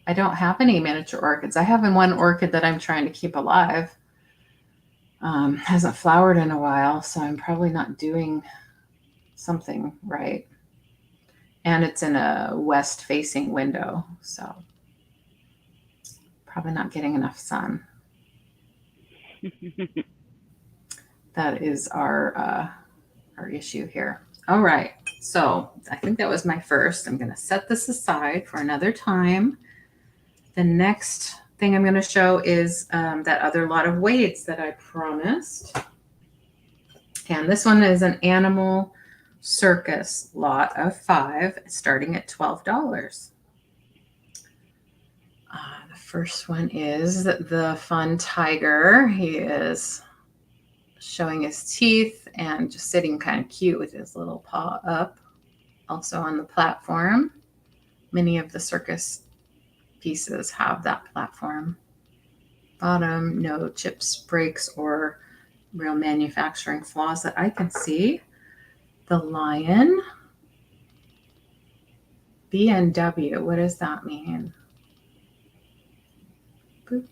I don't have any miniature orchids. I have one orchid that I'm trying to keep alive. Hasn't flowered in a while, so I'm probably not doing something right. And it's in a west-facing window, so probably not getting enough sun. That is our issue here. All right, so I think that was my first. I'm going to set this aside for another time. The next thing I'm going to show is that other lot of weights that I promised. And this one is an animal circus lot of 5, starting at $12. The first one is the fun tiger. He is showing his teeth and just sitting kind of cute with his little paw up. Also on the platform. Many of the circus pieces have that platform. Bottom, no chips, breaks, or real manufacturing flaws that I can see. The lion. B&W, what does that mean? Boop.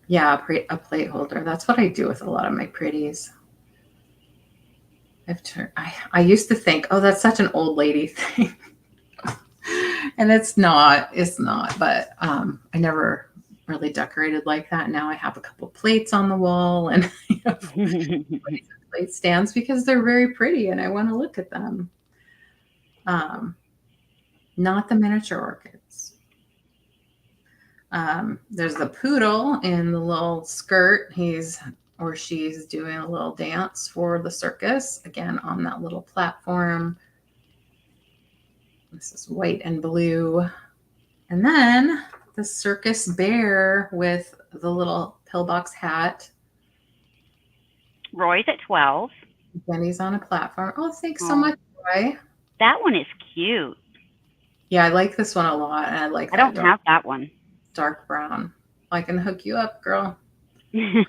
Yeah, a plate holder. That's what I do with a lot of my pretties. I used to think, oh, that's such an old lady thing. And it's not, but I never really decorated like that. Now I have a couple plates on the wall and plate stands because they're very pretty and I want to look at them. Not the miniature orchids. There's the poodle in the little skirt. He's or she's doing a little dance for the circus, again on that little platform. This is white and blue. And then the circus bear with the little pillbox hat. Roy's at 12. Jenny's on a platform. Oh, thanks so much, Roy. That one is cute. Yeah, I like this one a lot. And I don't have that one. Dark brown. I can hook you up, girl. I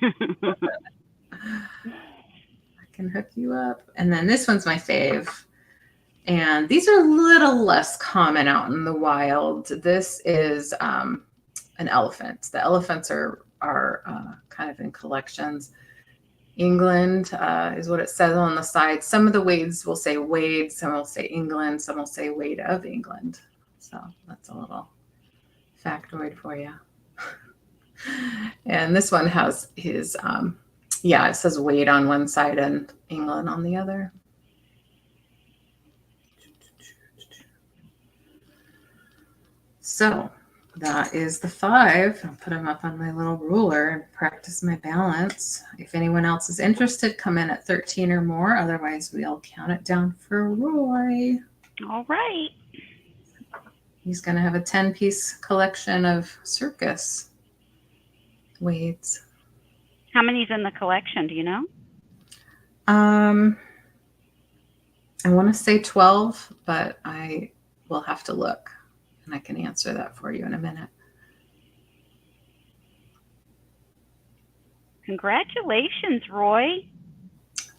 can hook you up. And then this one's my fave. And these are a little less common out in the wild. This is an elephant. The elephants are kind of in collections. England is what it says on the side. Some of the Wades will say Wade, some will say England, some will say Wade of England. So that's a little factoid for you. And this one has his, it says Wade on one side and England on the other. So that is the 5. I'll put them up on my little ruler and practice my balance. If anyone else is interested, come in at 13 or more. Otherwise, we'll count it down for Roy. All right. He's going to have a 10-piece collection of circus Wades. How many's in the collection? Do you know? I want to say 12, but I will have to look. And I can answer that for you in a minute. Congratulations, Roy.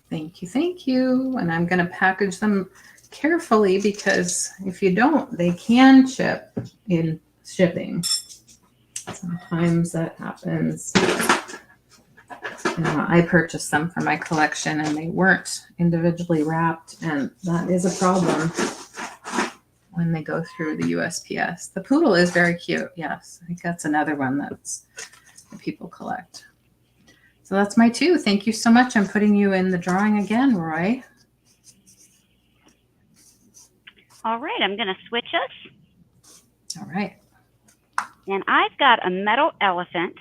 Thank you. Thank you. And I'm going to package them carefully because if you don't, they can ship in shipping. Sometimes that happens. I purchased them for my collection and they weren't individually wrapped. And that is a problem when they go through the USPS. The poodle is very cute. Yes, I think that's another one that people collect. So that's my 2. Thank you so much. I'm putting you in the drawing again, Roy. All right, I'm going to switch us. All right. And I've got a metal elephant,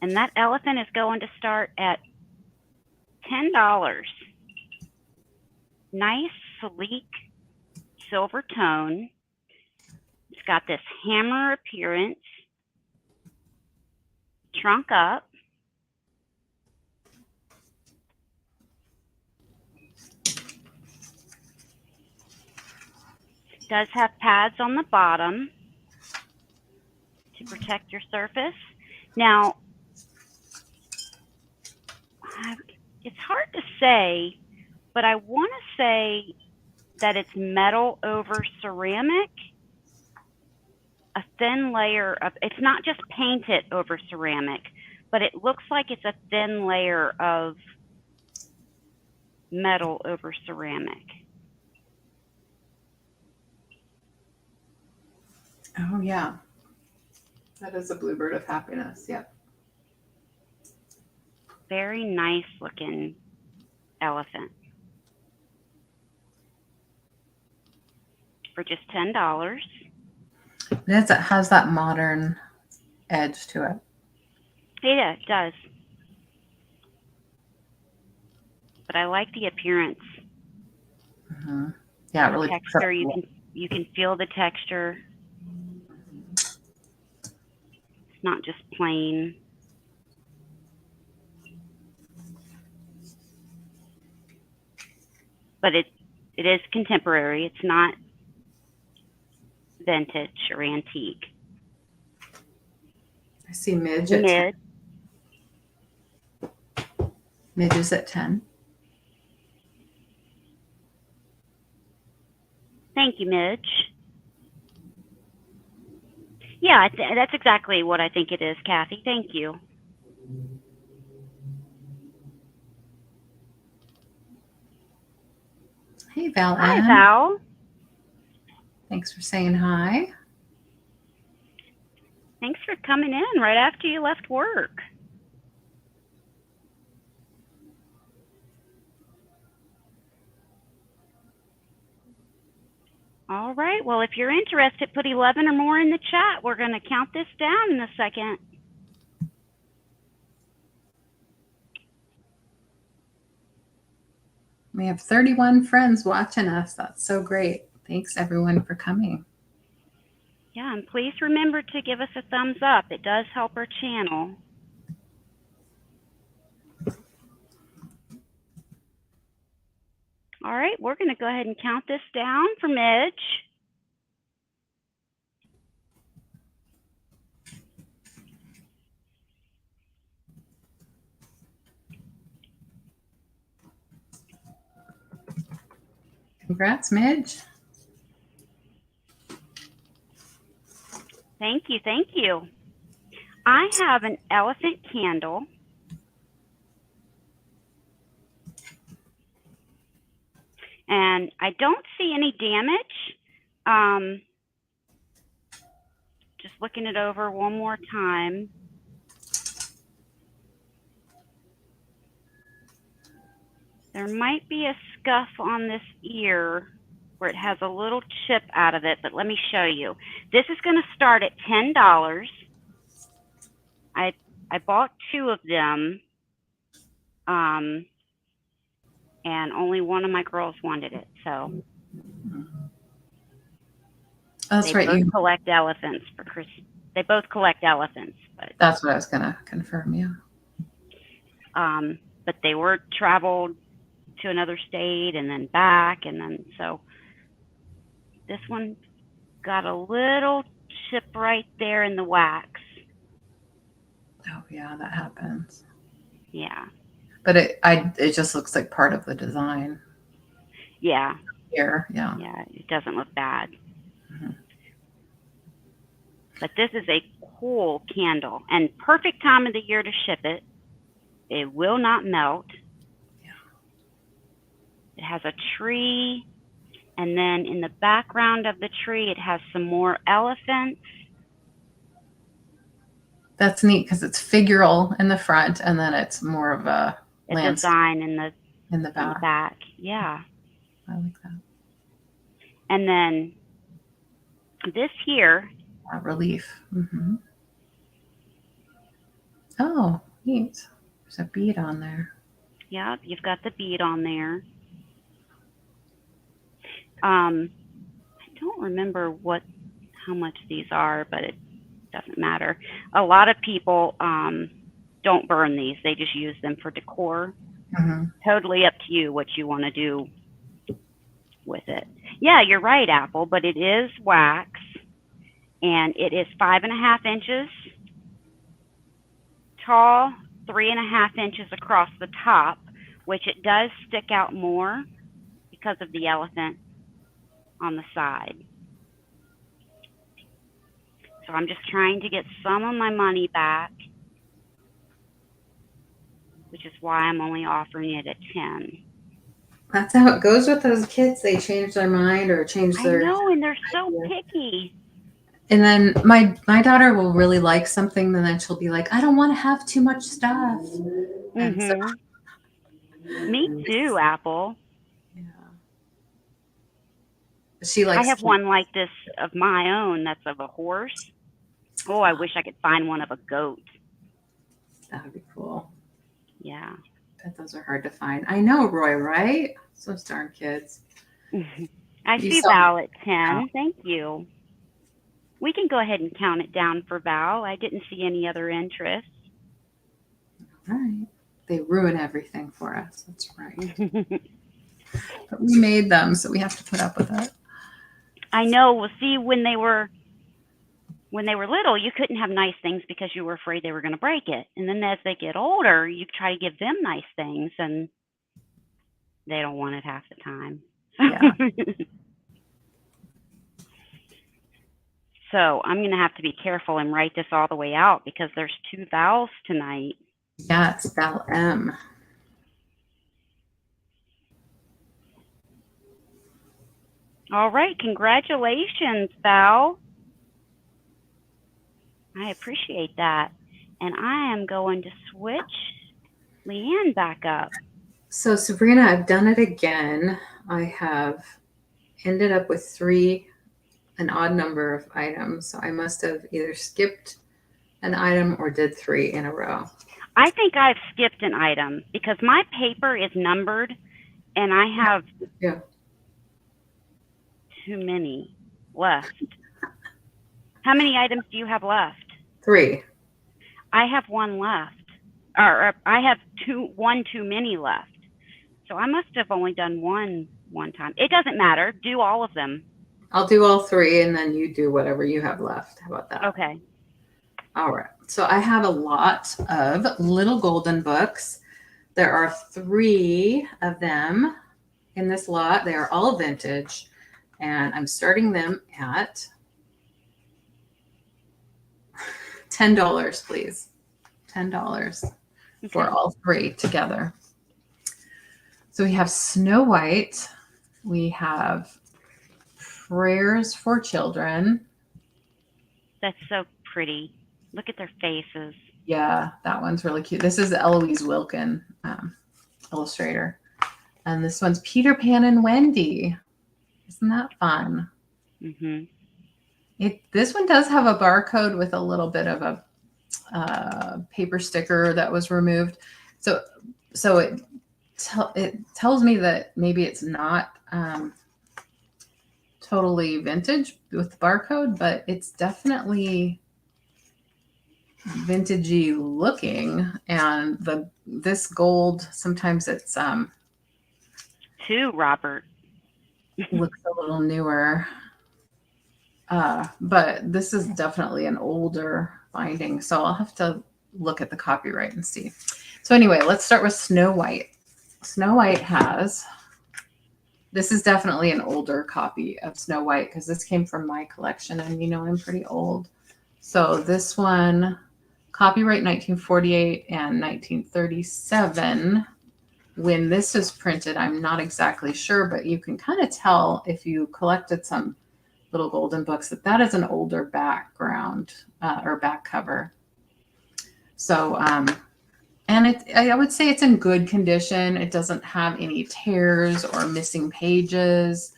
and that elephant is going to start at $10. Nice, sleek, silver tone. It's got this hammer appearance. trunk up. Does have pads on the bottom to protect your surface. Now, it's hard to say, but I want to say that it's metal over ceramic, a thin layer of, it's not just painted over ceramic, but it looks like it's a thin layer of metal over ceramic. Oh, yeah. That is a bluebird of happiness. Yep. Very nice looking elephant. For just $10. It has that modern edge to it. Yeah, it does. But I like the appearance. Mm-hmm. Yeah, the really. Texture, you can feel the texture. It's not just plain. But it is contemporary. It's not vintage or antique. I see Midge at 10. Midge is at 10. Thank you, Midge. Yeah, that's exactly what I think it is, Kathy. Thank you. Hey, LeAnne. Hi, Val. Thanks for saying hi. Thanks for coming in right after you left work. All right. Well, if you're interested, put 11 or more in the chat. We're going to count this down in a second. We have 31 friends watching us. That's so great. Thanks, everyone, for coming. Yeah, and please remember to give us a thumbs up. It does help our channel. All right, we're going to go ahead and count this down for Midge. Congrats, Midge. Thank you, thank you. I have an elephant candle. And I don't see any damage. Just looking it over one more time. There might be a scuff on this ear where it has a little chip out of it, but let me show you. This is going to start at $10. I bought 2 of them, and only one of my girls wanted it. So That's right. You collect elephants for Christmas. They both collect elephants, but that's what I was gonna confirm. Yeah. But they were traveled to another state and then back, and then so this one got a little chip right there in the wax. Oh yeah, that happens. Yeah. But it just looks like part of the design. Yeah. Here, yeah. Yeah, it doesn't look bad. Mm-hmm. But this is a cool candle and perfect time of the year to ship it. It will not melt. Yeah. It has a tree, and then in the background of the tree, it has some more elephants. That's neat because it's figural in the front, and then it's more of a design in the back. Yeah. I like that. And then this here. Relief. Mm-hmm. Oh, neat. There's a bead on there. Yeah, you've got the bead on there. I don't remember how much these are, but it doesn't matter. A lot of people don't burn these. They just use them for decor. Mm-hmm. Totally up to you what you want to do with it. Yeah, you're right, Apple, but it is wax, and it is 5.5 inches tall, 3.5 inches across the top, which it does stick out more because of the elephant on the side. So I'm just trying to get some of my money back, which is why I'm only offering it at 10. That's how it goes with those kids. They change their mind or change I their know, and they're so idea. picky. And then my daughter will really like something, and then she'll be like, I don't want to have too much stuff. And so, Me too, Apple. yeah. She I likes have one like this of my own that's of a horse. Oh, I wish I could find one of a goat. That would be cool. Yeah. Bet those are hard to find. I know, Roy, right? Those darn kids. I You see saw- Val at 10. Thank you. We can go ahead and count it down for Val. I didn't see any other interest. All right. They ruin everything for us. That's right. But we made them, so we have to put up with it. I know. Well, see, when they were little, you couldn't have nice things because you were afraid they were going to break it. And then as they get older, you try to give them nice things, and they don't want it half the time. Yeah. So I'm going to have to be careful and write this all the way out because there's 2 vowels tonight. Yeah, it's Val M. All right. Congratulations, Val. I appreciate that. And I am going to switch LeAnne back up. So Sabrina, I've done it again. I have ended up with an odd number of items. So I must have either skipped an item or did 3 in a row. I think I've skipped an item because my paper is numbered and I have too many left. How many items do you have left? 3. I have 1 left. Or I have 1 too many left. So I must have only done one time. It doesn't matter. Do all of them. I'll do all 3 and then you do whatever you have left. How about that? Okay. All right. So I have a lot of little golden books. There are 3 of them in this lot. They are all vintage. And I'm starting them at $10, please. $10 for all 3 together. So we have Snow White. We have Prayers for Children. That's so pretty. Look at their faces. Yeah, that one's really cute. This is Eloise Wilkin, illustrator. And this one's Peter Pan and Wendy. Isn't that fun? Mm-hmm. This one does have a barcode with a little bit of a paper sticker that was removed. So it tells me that maybe it's not totally vintage with the barcode, but it's definitely vintagey looking. And this gold, sometimes it's Too, Robert. looks a little newer. But this is definitely an older binding, so I'll have to look at the copyright and see. So anyway, let's start with Snow White. Snow White this is definitely an older copy of Snow White because this came from my collection, and you know I'm pretty old. So this one, copyright 1948 and 1937. When this is printed, I'm not exactly sure, but you can kind of tell if you collected some little golden books that is an older background or back cover. So, and I would say it's in good condition. It doesn't have any tears or missing pages.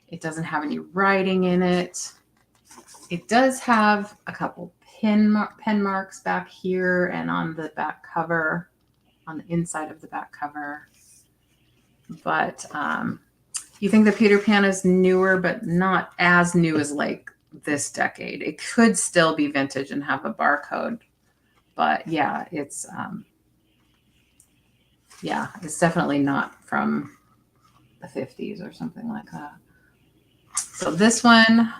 It doesn't have any writing in it. It does have a couple pen marks back here and on the back cover, on the inside of the back cover. But you think that Peter Pan is newer, but not as new as like this decade. It could still be vintage and have a barcode, but yeah, it's definitely not from the 50s or something like that. So this one,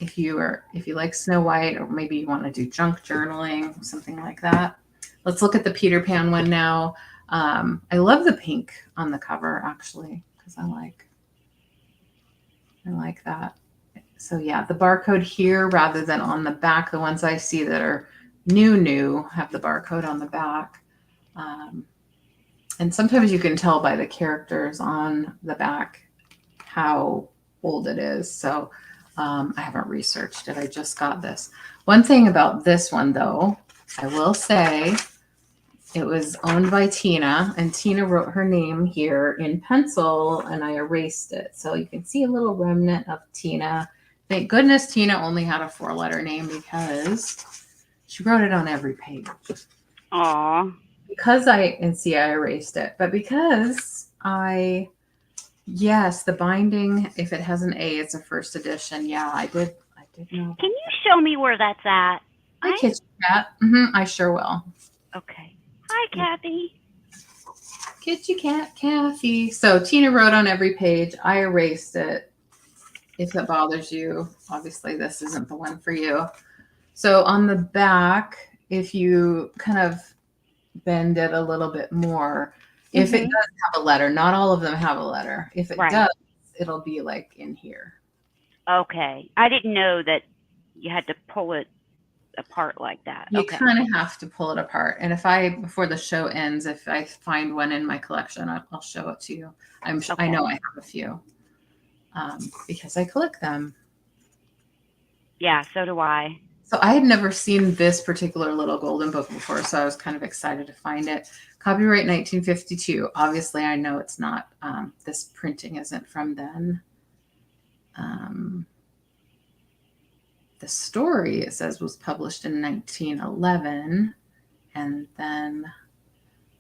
if you like Snow White, or maybe you want to do junk journaling, something like that. Let's look at the Peter Pan one now. I love the pink on the cover, actually, because I like that. So yeah, the barcode here rather than on the back. The ones I see that are new have the barcode on the back. And sometimes you can tell by the characters on the back how old it is. So I haven't researched it. I just got this. One thing about this one, though, I will say it was owned by Tina, and Tina wrote her name here in pencil, and I erased it. So you can see a little remnant of Tina. Thank goodness Tina only had a 4-letter name, because she wrote it on every page. Aw. Because I erased it, but because yes, the binding, if it has an A, it's a first edition. Yeah, I did know. Can you show me where that's at? Hi, Kitty Cat. I sure will. Okay. Hi, Kathy. Kitty Cat, Kathy. So Tina wrote on every page. I erased it. If it bothers you, obviously this isn't the one for you. So on the back, if you kind of bend it a little bit more, if it does have a letter, not all of them have a letter. If it does, it'll be like in here. Okay. I didn't know that you had to pull it apart like that. You kind of have to pull it apart. And before the show ends, if I find one in my collection, I'll show it to you. I know I have a few because I collect them. Yeah, so do I. So I had never seen this particular little golden book before, so I was kind of excited to find it. Copyright 1952. Obviously, I know it's not. This printing isn't from then. The story, it says, was published in 1911, and then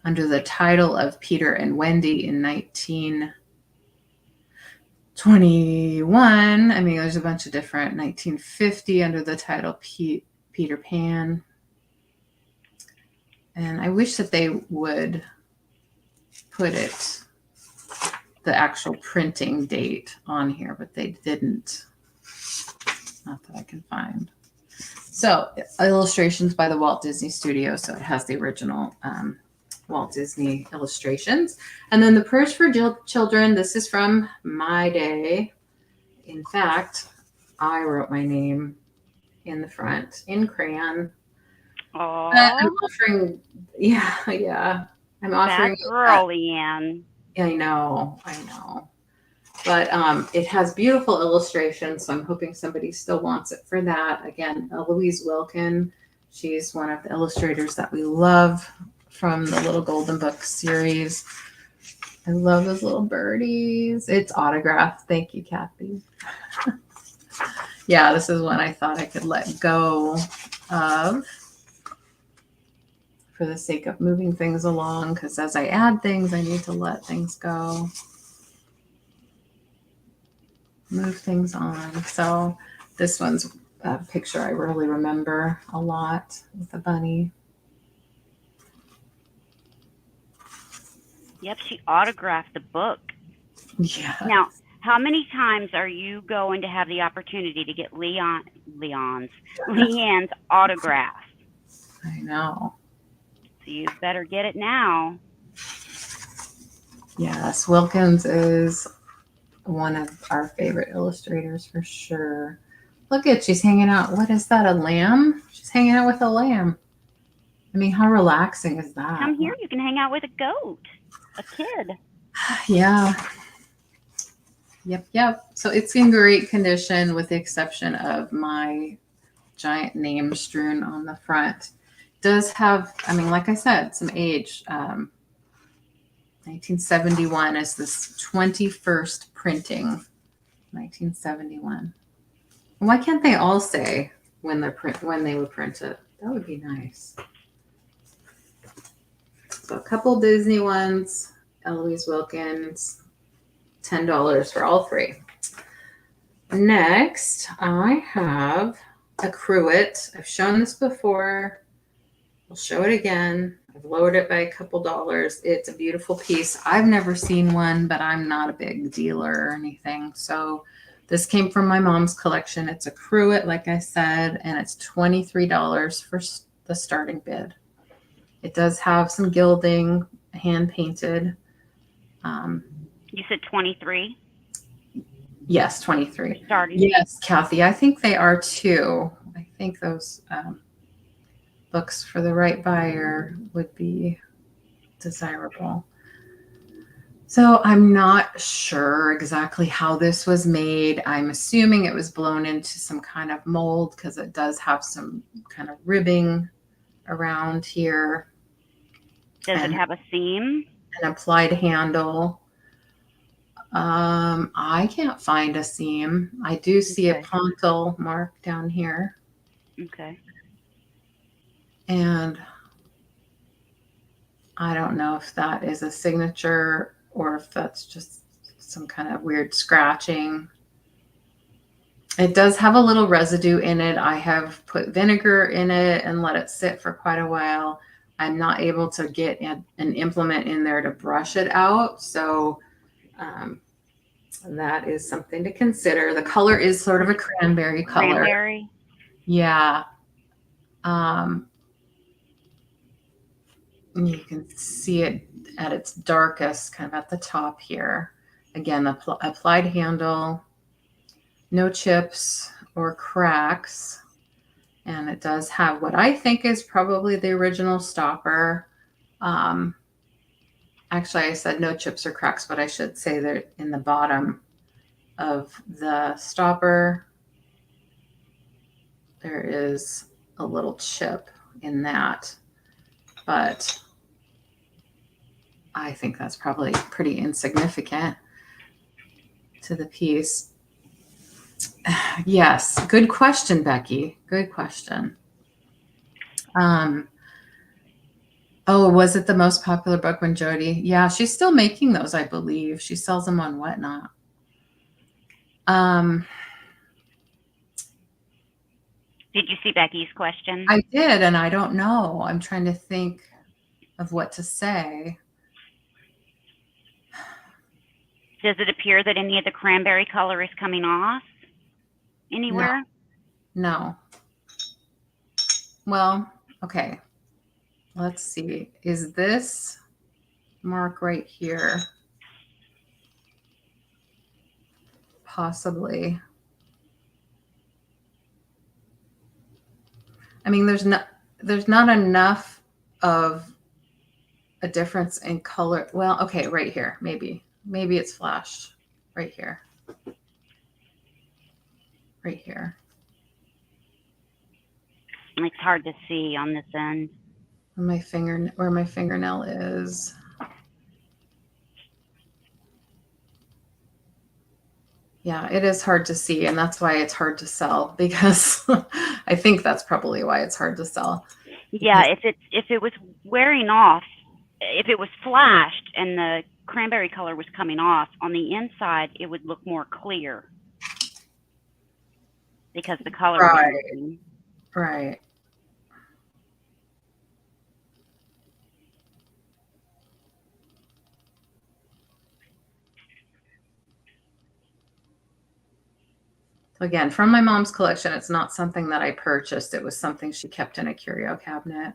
under the title of Peter and Wendy in 1921. I mean, there's a bunch of different. 1950 under the title Peter Pan. And I wish that they would put the actual printing date on here, but they didn't. Not that I can find. So illustrations by the Walt Disney Studio. So it has the original Walt Disney illustrations. And then the Purse for Children. This is from my day. In fact, I wrote my name in the front in crayon. Oh, I'm offering, yeah. I'm offering. That girl, LeAnne. I know. But it has beautiful illustrations, so I'm hoping somebody still wants it for that. Again, Eloise Wilkin. She's one of the illustrators that we love from the Little Golden Book series. I love those little birdies. It's autographed. Thank you, Kathy. Yeah, this is one I thought I could let go of for the sake of moving things along, because as I add things, I need to let things go. Move things on. So this one's a picture I really remember a lot with the bunny. Yep, she autographed the book. Yeah. Now, how many times are you going to have the opportunity to get LeAnne's autograph? I know. So you better get it now. Yes, Wilkins is one of our favorite illustrators for sure. Look she's hanging out. What is that, a lamb? She's hanging out with a lamb. I mean, how relaxing is that? Come here, you can hang out with a goat, a kid. Yeah. Yep. So it's in great condition with the exception of my giant name strewn on the front. It does have, I mean, like I said, some age. 1971 is this 21st printing. 1971. Why can't they all say when they were printed? That would be nice. So a couple Disney ones, Eloise Wilkins, $10 for all three. Next, I have a cruet. I've shown this before. I'll show it again. I've lowered it by a couple dollars. It's a beautiful piece. I've never seen one, but I'm not a big dealer or anything. So this came from my mom's collection. It's a cruet, like I said, and it's $23 for the starting bid. It does have some gilding, hand painted. You said 23? Yes, 23. Starting. Yes, Kathy, I think they are too. I think those books for the right buyer would be desirable. So I'm not sure exactly how this was made. I'm assuming it was blown into some kind of mold because it does have some kind of ribbing around here. Does it have a seam? An applied handle. I can't find a seam. I do see a pontil mark down here. Okay. And I don't know if that is a signature or if that's just some kind of weird scratching. It does have a little residue in it. I have put vinegar in it and let it sit for quite a while. I'm not able to get an implement in there to brush it out. So that is something to consider. The color is sort of a cranberry color. Cranberry? Yeah. You can see it at its darkest, kind of at the top here. Again, the applied handle, no chips or cracks. And it does have what I think is probably the original stopper. Actually, I said no chips or cracks, but I should say that in the bottom of the stopper, there is a little chip in that. But I think that's probably pretty insignificant to the piece. Yes, good question, Becky. Good question. Oh, was it the most popular book when Jody? Yeah, she's still making those, I believe. She sells them on Whatnot. Did you see Becky's question? I did, and I don't know. I'm trying to think of what to say. Does it appear that any of the cranberry color is coming off anywhere? No. Well, okay. Let's see. Is this mark right here? Possibly. I mean, there's not enough of a difference in color. Well, okay, right here, maybe it's flashed right here. Right here. It's hard to see on this end. Where my fingernail is. Yeah, it is hard to see, and that's why it's hard to sell, because I think that's probably why it's hard to sell. Yeah, if it was wearing off, if it was flashed and the cranberry color was coming off on the inside, it would look more clear because the color was moving. Right. Again, from my mom's collection, it's not something that I purchased. It was something she kept in a curio cabinet.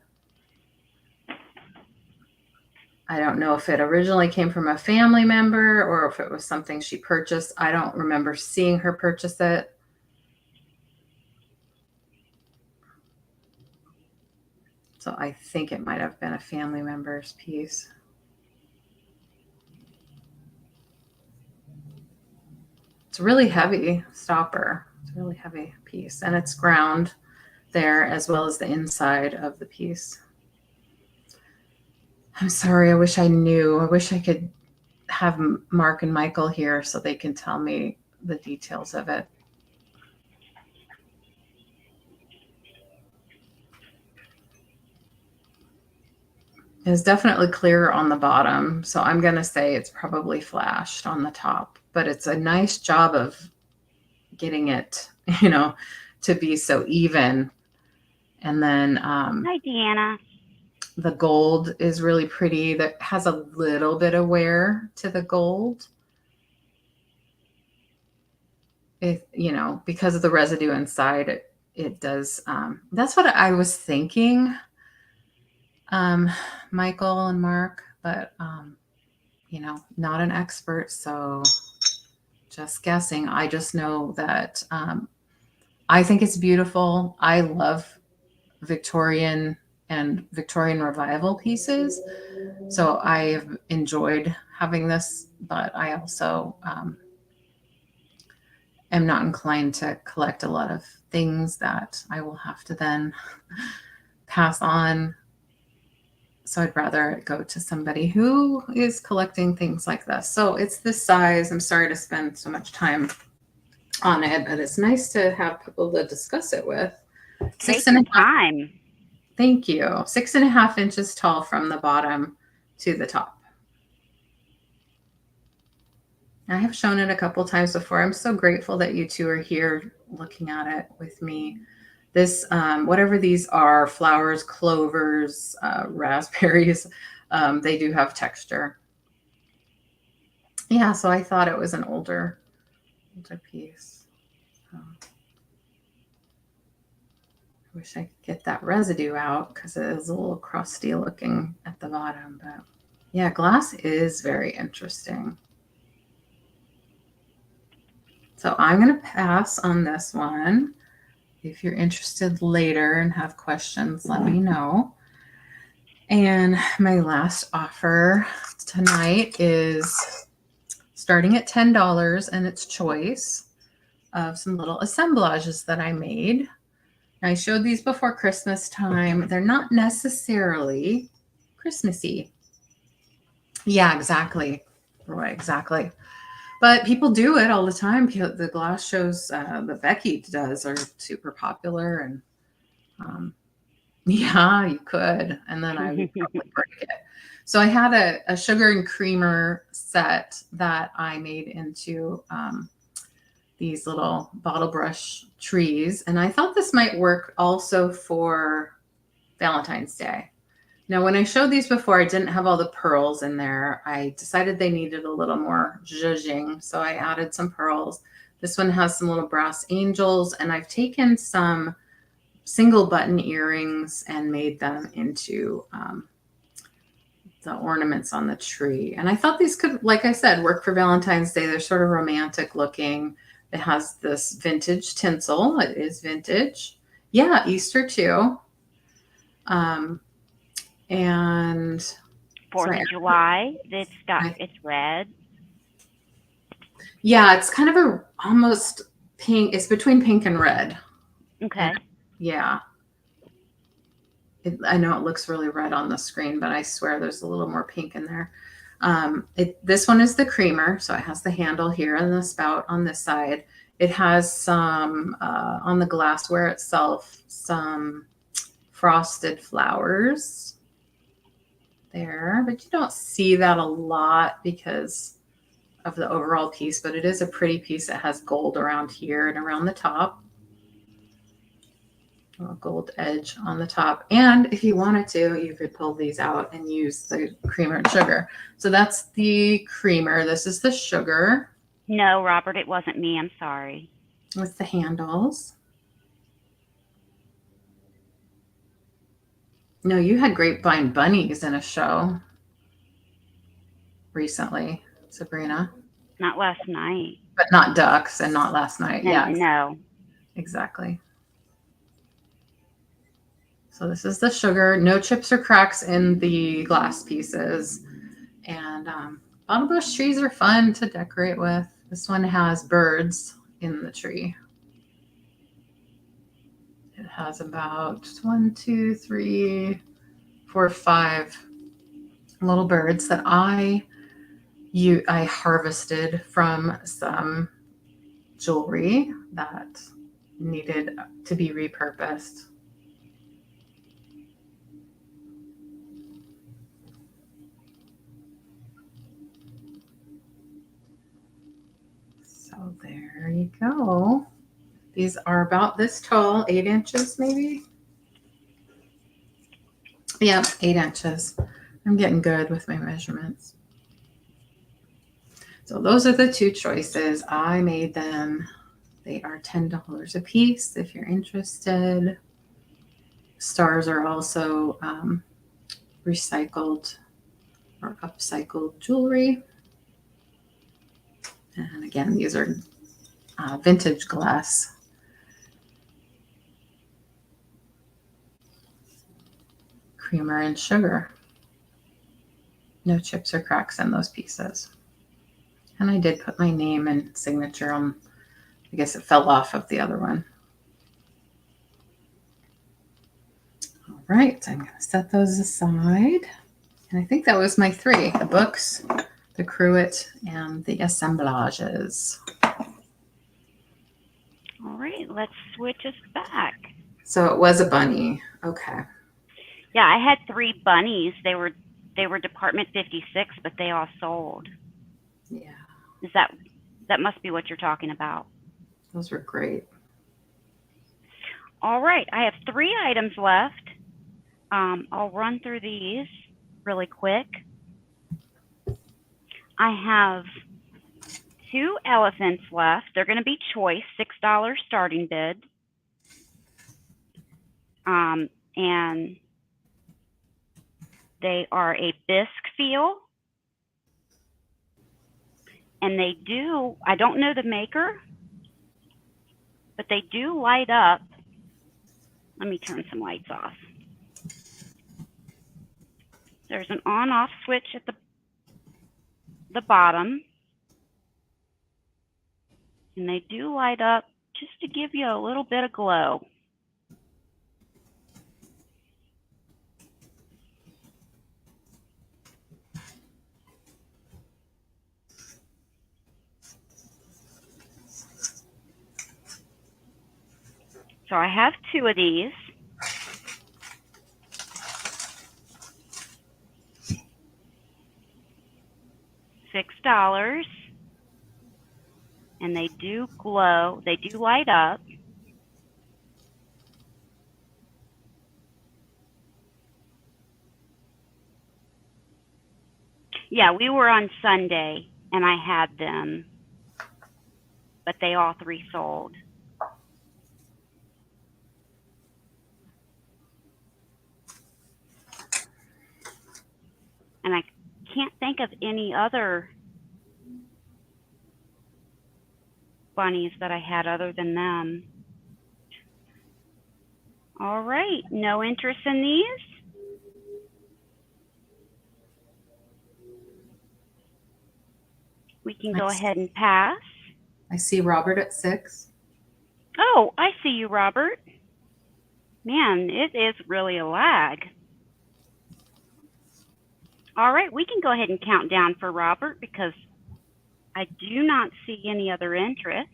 I don't know if it originally came from a family member or if it was something she purchased. I don't remember seeing her purchase it. So I think it might have been a family member's piece. It's a really heavy stopper. It's a really heavy piece, and it's ground there as well as the inside of the piece. I'm sorry. I wish I knew. I wish I could have Mark and Michael here so they can tell me the details of it. It's definitely clear on the bottom, so I'm going to say it's probably flashed on the top, but it's a nice job of getting it, you know, to be so even. And then Hi, Deanna. the gold is really pretty. That has a little bit of wear to the gold. If, you know, because of the residue inside, it does. That's what I was thinking, Michael and Mark, but, you know, not an expert. So just guessing. I just know that I think it's beautiful. I love Victorian and Victorian revival pieces. So I've enjoyed having this, but I also am not inclined to collect a lot of things that I will have to then pass on. So I'd rather it go to somebody who is collecting things like this. So it's this size. I'm sorry to spend so much time on it, but it's nice to have people to discuss it with. Take your time. Thank you. 6.5 inches tall from the bottom to the top. I have shown it a couple times before. I'm so grateful that you two are here looking at it with me. This, whatever these are, flowers, clovers, raspberries, they do have texture. Yeah, so I thought it was an older piece. I wish I could get that residue out because it is a little crusty looking at the bottom. But yeah, glass is very interesting. So I'm going to pass on this one. If you're interested later and have questions, let me know. And my last offer tonight is starting at $10 and its choice of some little assemblages that I made. I showed these before Christmas time. They're not necessarily Christmassy. Yeah, exactly. Roy, exactly. But people do it all the time. The glass shows that Becky does are super popular. And yeah, you could. And then I would probably break it. So I had a sugar and creamer set that I made into these little bottle brush trees. And I thought this might work also for Valentine's Day. Now, when I showed these before, I didn't have all the pearls in there. I decided they needed a little more zhuzhing, so I added some pearls. This one has some little brass angels, and I've taken some single button earrings and made them into the ornaments on the tree. And I thought these could, like I said, work for Valentine's Day. They're sort of romantic looking. It has this vintage tinsel. It is vintage. Yeah, Easter too. And 4th of July. It's red. Yeah, it's kind of a almost pink. It's between pink and red. Okay. And, yeah. I know it looks really red on the screen, but I swear there's a little more pink in there. This one is the creamer, so it has the handle here and the spout on this side. It has some, on the glassware itself, some frosted flowers there, but you don't see that a lot because of the overall piece, but it is a pretty piece that has gold around here and around the top. A gold edge on the top. And if you wanted to, you could pull these out and use the creamer and sugar. So that's the creamer. This is the sugar. No, Robert, it wasn't me. I'm sorry. With the handles. No, you had grapevine bunnies in a show recently, Sabrina. Not last night. But not ducks and not last night. No, Yeah. No. Exactly. So this is the sugar. No chips or cracks in the glass pieces. And bottle brush trees are fun to decorate with. This one has birds in the tree. It has about 1, 2, 3, 4, 5 little birds that I harvested from some jewelry that needed to be repurposed. So there you go. These are about this tall, 8 inches maybe. Yeah, 8 inches. I'm getting good with my measurements. So those are the 2 choices. I made them. They are $10 a piece if you're interested. Stars are also recycled or upcycled jewelry. And again, these are vintage glass. Creamer and sugar. No chips or cracks in those pieces. And I did put my name and signature on, I guess it fell off of the other one. All right, I'm going to set those aside. And I think that was my 3, the books, the cruet, and the assemblages. All right, let's switch us back. So it was a bunny. Okay. Yeah, I had 3 bunnies. They were Department 56, but they all sold. Yeah, That must be what you're talking about. those were great. All right, I have 3 items left. I'll run through these really quick. I have 2 elephants left. They're going to be choice, $6 starting bid. And they are a bisque feel. And they do, I don't know the maker, but they do light up. Let me turn some lights off. There's an on-off switch at the bottom. And they do light up just to give you a little bit of glow. So I have 2 of these. $6. And they do glow. They do light up. Yeah, we were on Sunday and I had them, but they all 3 sold. And I can't think of any other bunnies that I had other than them. All right, no interest in these? We can go ahead and pass. I see Robert at 6. Oh, I see you, Robert. Man, it is really a lag. All right, we can go ahead and count down for Robert because I do not see any other interest.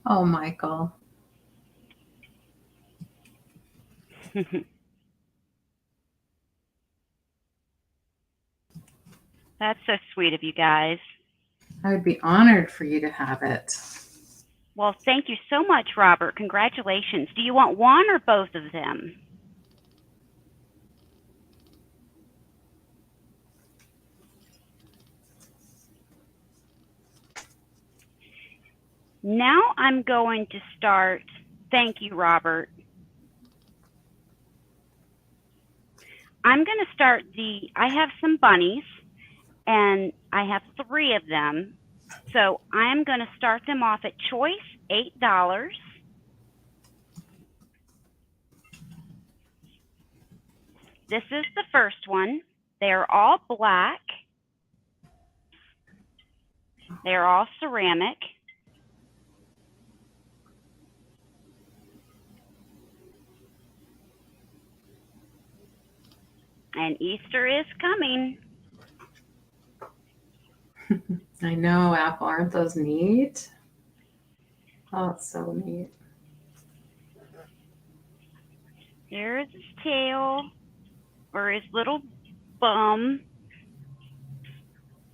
Oh, Michael. That's so sweet of you guys. I would be honored for you to have it. Well, thank you so much, Robert. Congratulations. Do you want one or both of them? Now I'm going to start. Thank you, Robert. I'm going to start I have some bunnies, and I have 3 of them. So I'm going to start them off at choice, $8. This is the first one. They're all black. They're all ceramic. And Easter is coming. I know, Apple. Aren't those neat? Oh, it's so neat. There's his tail, or his little bum.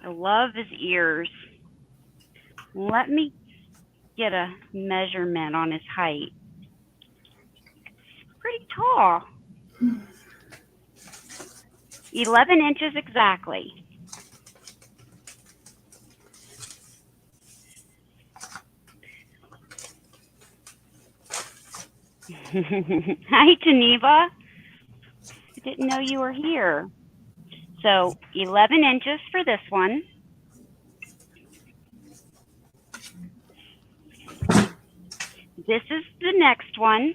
I love his ears. Let me get a measurement on his height. He's pretty tall. 11 inches exactly. Hi, Geneva. I didn't know you were here. So 11 inches for this one. This is the next one.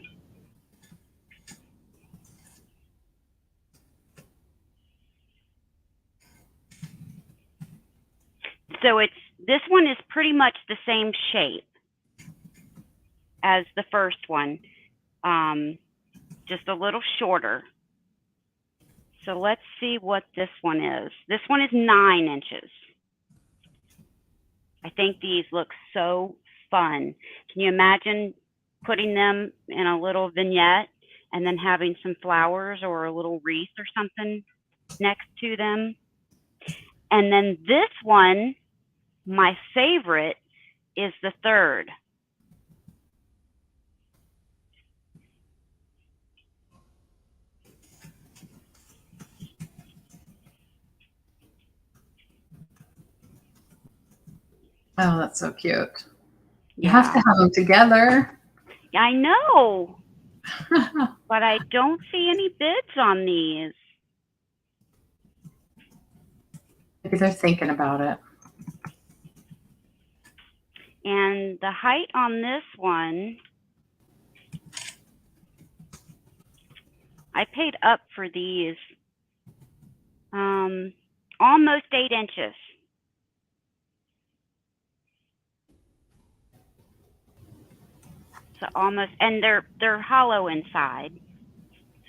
So this one is pretty much the same shape as the first one, just a little shorter. So let's see what this one is. This one is 9 inches. I think these look so fun. Can you imagine putting them in a little vignette and then having some flowers or a little wreath or something next to them? And then this one, my favorite, is the third. Oh, that's so cute. You have to have them together. I know, but I don't see any bids on these. Maybe they're thinking about it. And the height on this one, I paid up for these, almost 8 inches. So almost, and they're hollow inside,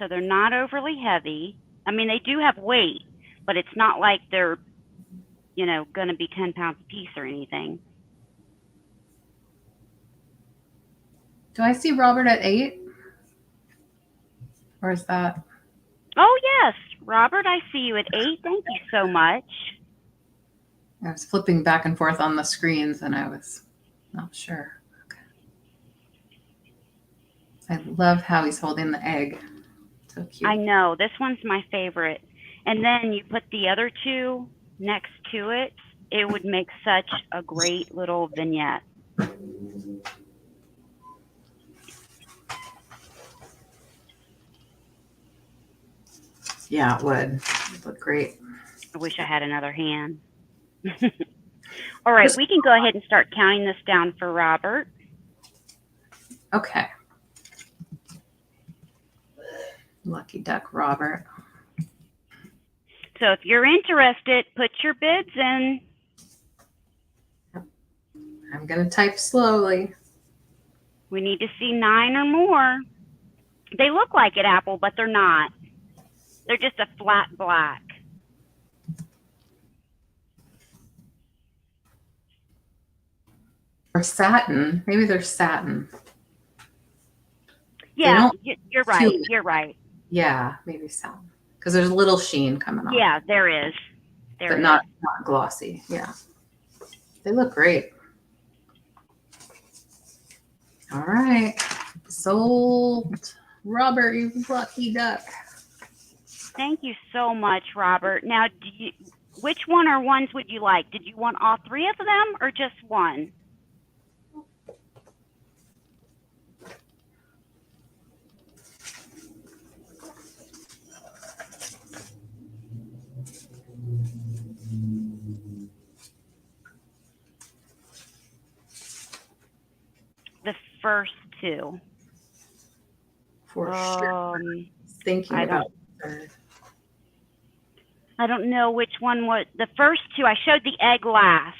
so they're not overly heavy. I mean, they do have weight, but it's not like they're, going to be 10 pounds a piece or anything. Do I see Robert at 8? Or is that? Oh, yes. Robert, I see you at 8. Thank you so much. I was flipping back and forth on the screens and I was not sure. Okay. I love how he's holding the egg. So cute. I know. This one's my favorite. And then you put the other two next to it. It would make such a great little vignette. Yeah, it would. It'd look great. I wish I had another hand. All right, we can go ahead and start counting this down for Robert. Okay. Lucky duck, Robert. So if you're interested, put your bids in. I'm going to type slowly. We need to see 9 or more. They look like it, Apple, but they're not. They're just a flat black. Or satin. Maybe they're satin. Yeah, you're right. You're right. Yeah, maybe satin. Because there's a little sheen coming off. Yeah, there is. But not glossy. Yeah. They look great. All right. Sold. Robert, you lucky duck. Thank you so much, Robert. Now, which one or ones would you like? Did you want all 3 of them or just one? The first 2. For sure. Thinking about third. I don't know which one was the first 2. I showed the egg last.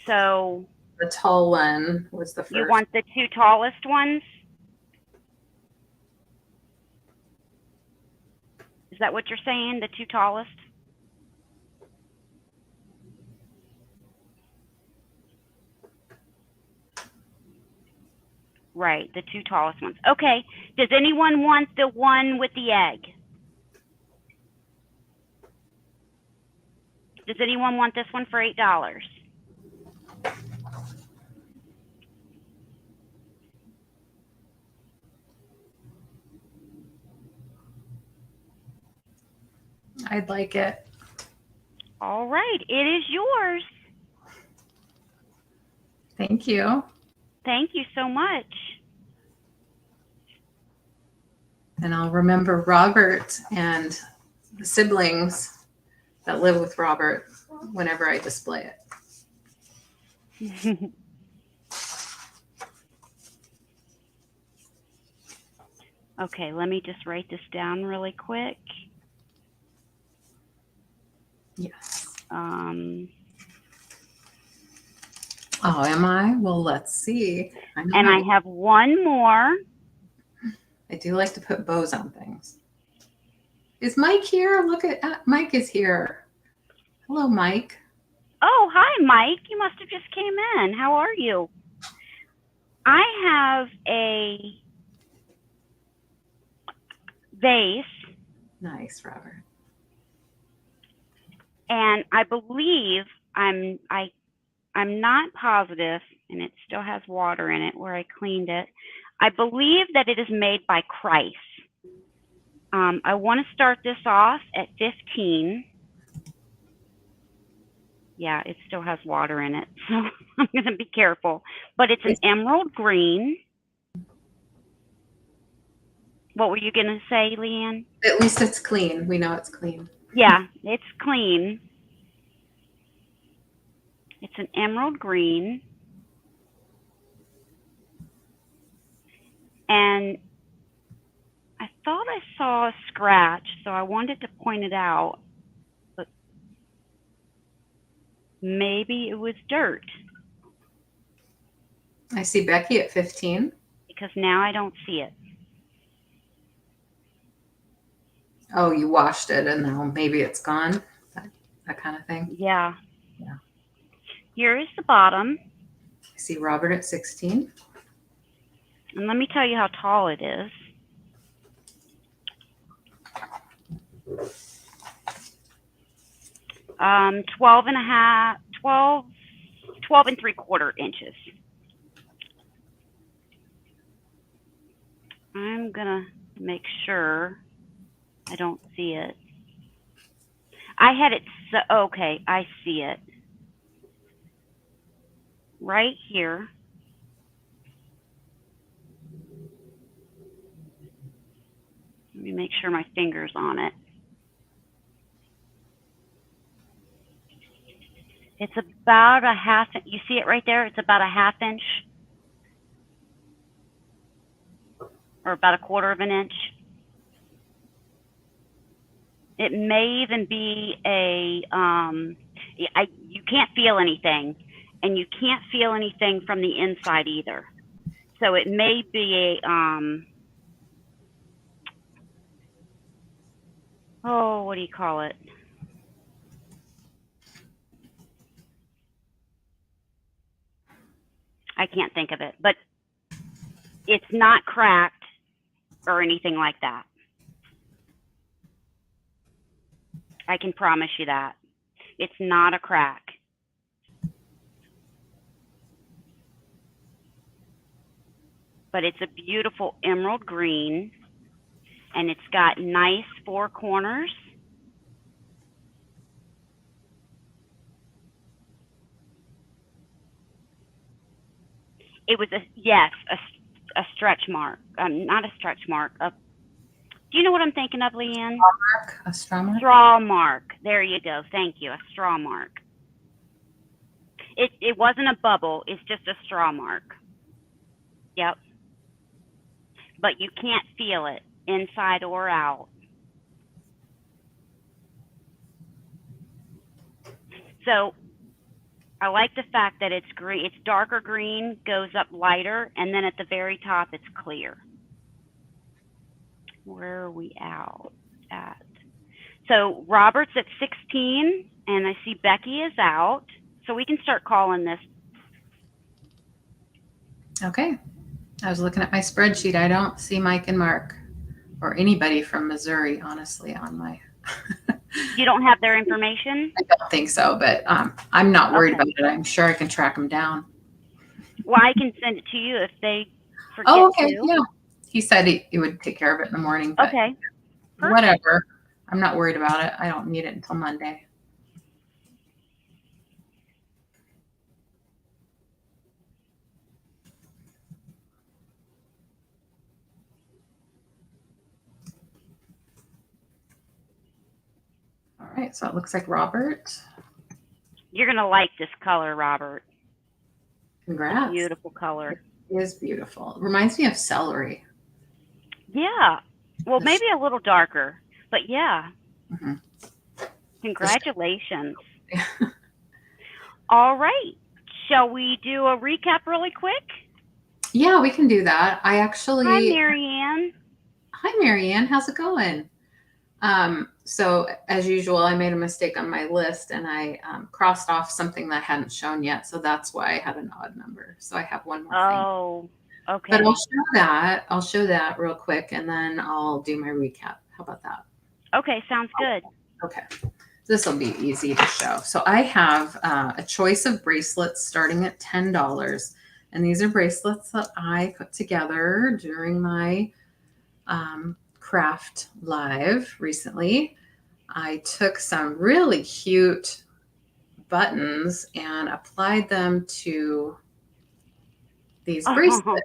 So the tall one was the first. You want the 2 tallest ones? Is that what you're saying? The 2 tallest? Right, the two tallest ones. Okay, does anyone want the one with the egg? Does anyone want this one for $8? I'd like it. All right, it is yours. Thank you. Thank you so much. And I'll remember Robert and the siblings that live with Robert whenever I display it. Okay, let me just write this down really quick. Yes. Oh, am I? Well, let's see. and I have one more. I do like to put bows on things. Is Mike here? Look at Mike is here. Hello, Mike. Oh, hi, Mike. You must have just came in. How are you? I have a vase. Nice, Robert. And I believe I'm not positive, and it still has water in it where I cleaned it. I believe that it is made by Christ. I want to start this off at 15. Yeah, it still has water in it, so I'm going to be careful. But it's an emerald green. What were you going to say, LeAnne? At least it's clean. We know it's clean. Yeah, it's clean. It's an emerald green. And I thought I saw a scratch, so I wanted to point it out. But maybe it was dirt. I see Becky at 15. Because now I don't see it. Oh, you washed it and now maybe it's gone. That kind of thing. Yeah. Yeah. Here is the bottom. I see Robert at 16. And let me tell you how tall it is. Um, 12 and 3/4 inches. I'm gonna make sure I don't see it. I had it so, okay, I see it. Right here. Let me make sure my finger's on it. It's about a half, you see it right there? It's about a ½ inch. Or about 1/4 of an inch. It may even be a, you can't feel anything. And you can't feel anything from the inside either. So it may be a, oh, what do you call it? I can't think of it, but it's not cracked or anything like that. I can promise you that. It's not a crack. But it's a beautiful emerald green, and it's got nice 4 corners. It was a stretch mark. Not a stretch mark. Do you know what I'm thinking of, LeAnne? A straw mark? Straw mark. There you go. Thank you. A straw mark. It wasn't a bubble. It's just a straw mark. Yep. But you can't feel it inside or out. So I like the fact that it's green. It's darker green, goes up lighter, and then at the very top, it's clear. Where are we out at? So Robert's at 16, and I see Becky is out. So we can start calling this. Okay. I was looking at my spreadsheet. I don't see Mike and Mark or anybody from Missouri, honestly, on my. You don't have their information? I don't think so, but I'm not worried Okay. about it. I'm sure I can track them down. Well, I can send it to you if they forget Oh, okay. to. Yeah. He said he would take care of it in the morning, but Okay. Perfect. whatever. I'm not worried about it. I don't need it until Monday. All right. So it looks like Robert. You're going to like this color, Robert. Congrats. Beautiful color. It is beautiful. It reminds me of celery. Yeah. Well, maybe a little darker, but yeah. Mm-hmm. Congratulations. All right. Shall we do a recap really quick? Yeah, we can do that. I actually. Hi, Marianne. Hi, Marianne. How's it going? So as usual, I made a mistake on my list and I crossed off something that I hadn't shown yet. So that's why I had an odd number. So I have one more thing. Oh, okay. But I'll show that. I'll show that real quick and then I'll do my recap. How about that? Okay, sounds good. Okay. This will be easy to show. So I have a choice of bracelets starting at $10. And these are bracelets that I put together during my craft live recently. I took some really cute buttons and applied them to these bracelets.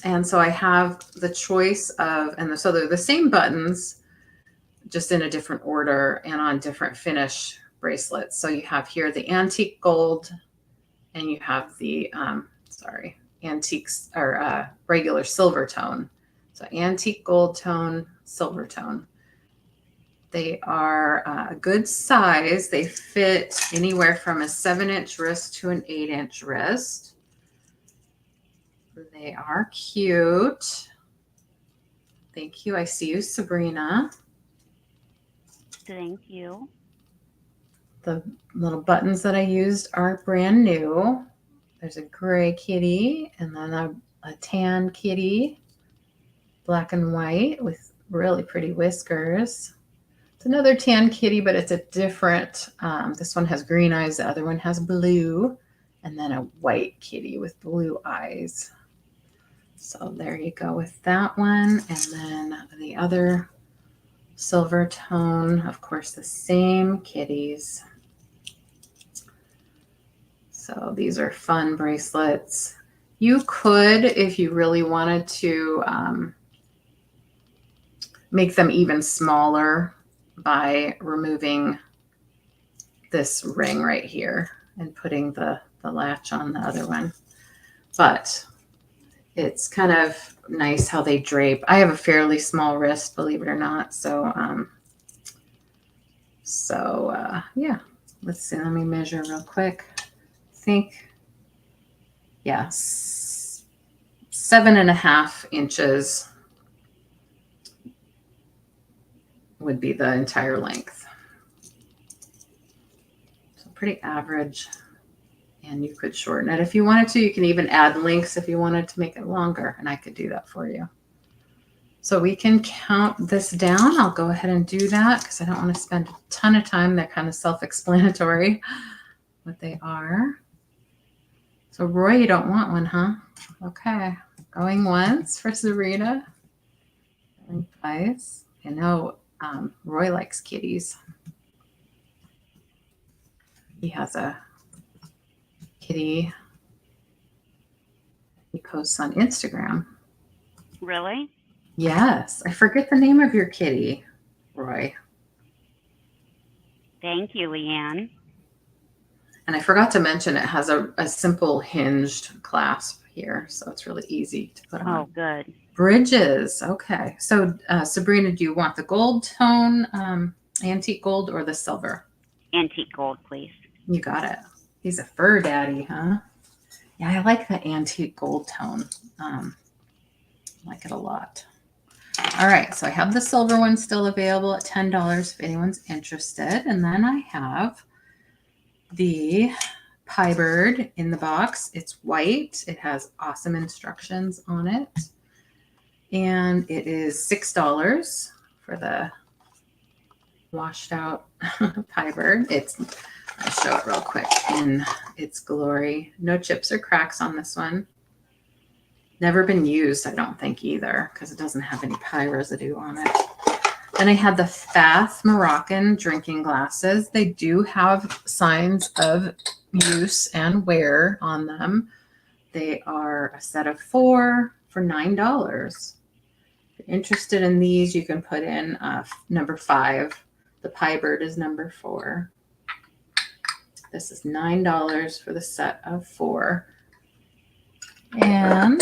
And so I have the choice of, so they're the same buttons, just in a different order and on different finish bracelets. So you have here the antique gold and you have the, antiques or regular silver tone. So antique gold tone, silver tone. They are a good size. They fit anywhere from a 7-inch wrist to an 8-inch wrist. They are cute. Thank you. I see you, Sabrina. Thank you. The little buttons that I used are brand new. There's a gray kitty and then a tan kitty, black and white with really pretty whiskers. It's another tan kitty, but it's a different, this one has green eyes, the other one has blue, and then a white kitty with blue eyes. So there you go with that one. And then the other silver tone, of course, the same kitties. So these are fun bracelets. You could, if you really wanted to, make them even smaller by removing this ring right here and putting the latch on the other one. But it's kind of nice how they drape. I have a fairly small wrist, believe it or not. So, yeah, let's see. Let me measure real quick. I think, yeah, 7.5 inches would be the entire length. So pretty average. And you could shorten it if you wanted to. You can even add links if you wanted to make it longer, and I could do that for you. So we can count this down. I'll go ahead and do that because I don't want to spend a ton of time. They're kind of self-explanatory what they are. So Roy, you don't want one, huh? Okay. Going once for Sabrina. Going twice. I know Roy likes kitties. He has a kitty he posts on Instagram. Really? Yes. I forget the name of your kitty, Roy. Thank you, LeAnne. And I forgot to mention it has a simple hinged clasp here. So it's really easy to put on. Oh, good. Bridges. Okay. So Sabrina, do you want the gold tone, antique gold, or the silver? Antique gold, please. You got it. He's a fur daddy, huh? Yeah, I like the antique gold tone. I like it a lot. All right, so I have the silver one still available at $10 if anyone's interested. And then I have the pie bird in the box. It's white. It has awesome instructions on it. And it is $6 for the washed out pie bird. I'll show it real quick in its glory. No chips or cracks on this one. Never been used, I don't think either, because it doesn't have any pie residue on it. Then I had the Fath Moroccan drinking glasses. They do have signs of use and wear on them. They are a set of 4 for $9. If you're interested in these, you can put in number 5. The pie bird is number 4. This is $9 for the set of 4. And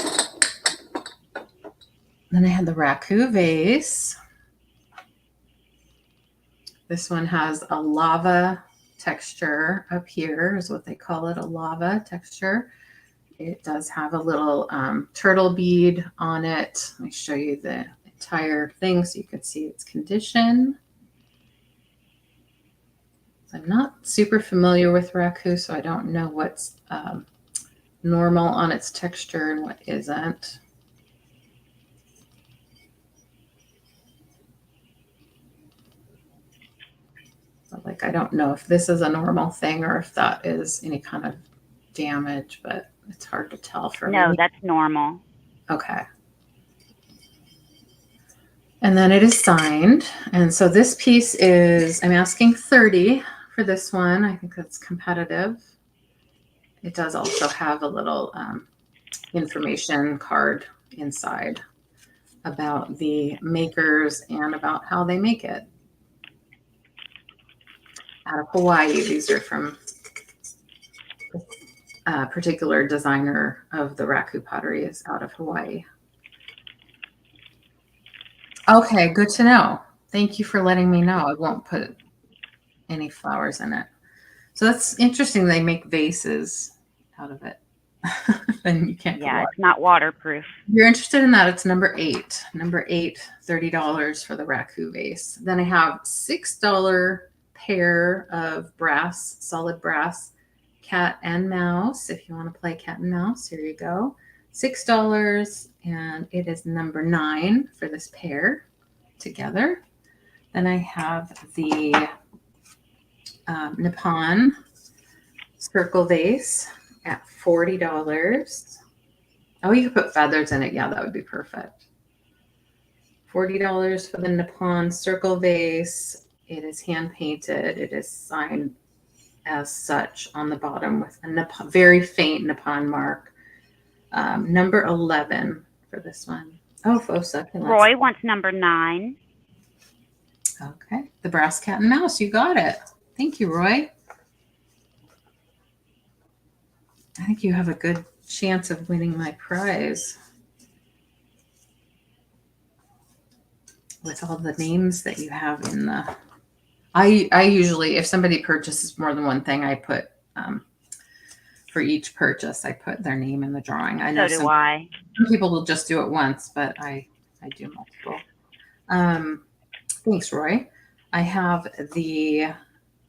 then I had the raku vase. This one has a lava texture up here, is what they call it, a lava texture. It does have a little turtle bead on it. Let me show you the entire thing so you can see its condition. I'm not super familiar with raku, so I don't know what's normal on its texture and what isn't. So, like, I don't know if this is a normal thing or if that is any kind of damage, but it's hard to tell for me. No, that's normal. Okay. And then it is signed. And so this piece is, I'm asking $30 for this one. I think that's competitive. It does also have a little information card inside about the makers and about how they make it. Out of Hawaii. These are from a particular designer of the raku pottery is out of Hawaii. Okay, good to know. Thank you for letting me know. I won't put any flowers in it. So that's interesting. They make vases out of it. Then you can't. Yeah, it's not waterproof. If you're interested in that, it's number 8. Number 8, $30 for the raku vase. Then I have $6 pair of brass, solid brass cat and mouse. If you want to play cat and mouse, here you go. $6, and it is number 9 for this pair together. Then I have the Nippon circle vase at $40. Oh, you could put feathers in it. Yeah, that would be perfect. $40 for the Nippon circle vase. It is hand painted. It is signed as such on the bottom with a very faint Nippon mark. Number 11 for this one. Oh, faux succulents. Roy wants number 9. Okay. The brass cat and mouse. You got it. Thank you, Roy. I think you have a good chance of winning my prize with all the names that you have in the... I usually, if somebody purchases more than one thing, I put, for each purchase, I put their name in the drawing. I know So do I. Some people will just do it once, but I do multiple. Thanks, Roy. I have the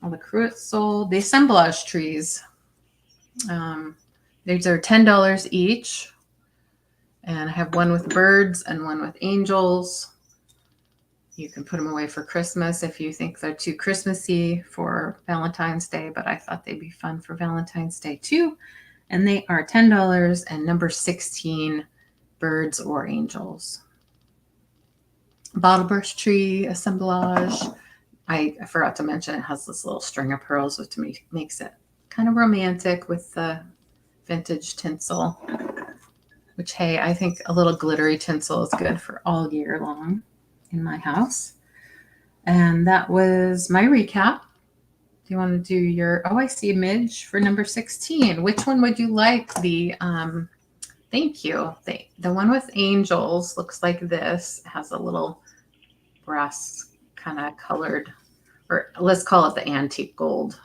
Kreutzoll, the assemblage trees. These are $10 each. And I have one with birds and one with angels. You can put them away for Christmas if you think they're too Christmassy for Valentine's Day, but I thought they'd be fun for Valentine's Day too. And they are $10 and number 16, birds or angels. Bottle brush tree assemblage. I forgot to mention it has this little string of pearls, which to me makes it kind of romantic with the vintage tinsel, which, hey, I think a little glittery tinsel is good for all year long in my house. And that was my recap. Do you want to do your, oh, I see Midge for number 16. Which one would you like? The, thank you. The one with angels looks like this. It has a little brass kind of colored, or let's call it the antique gold.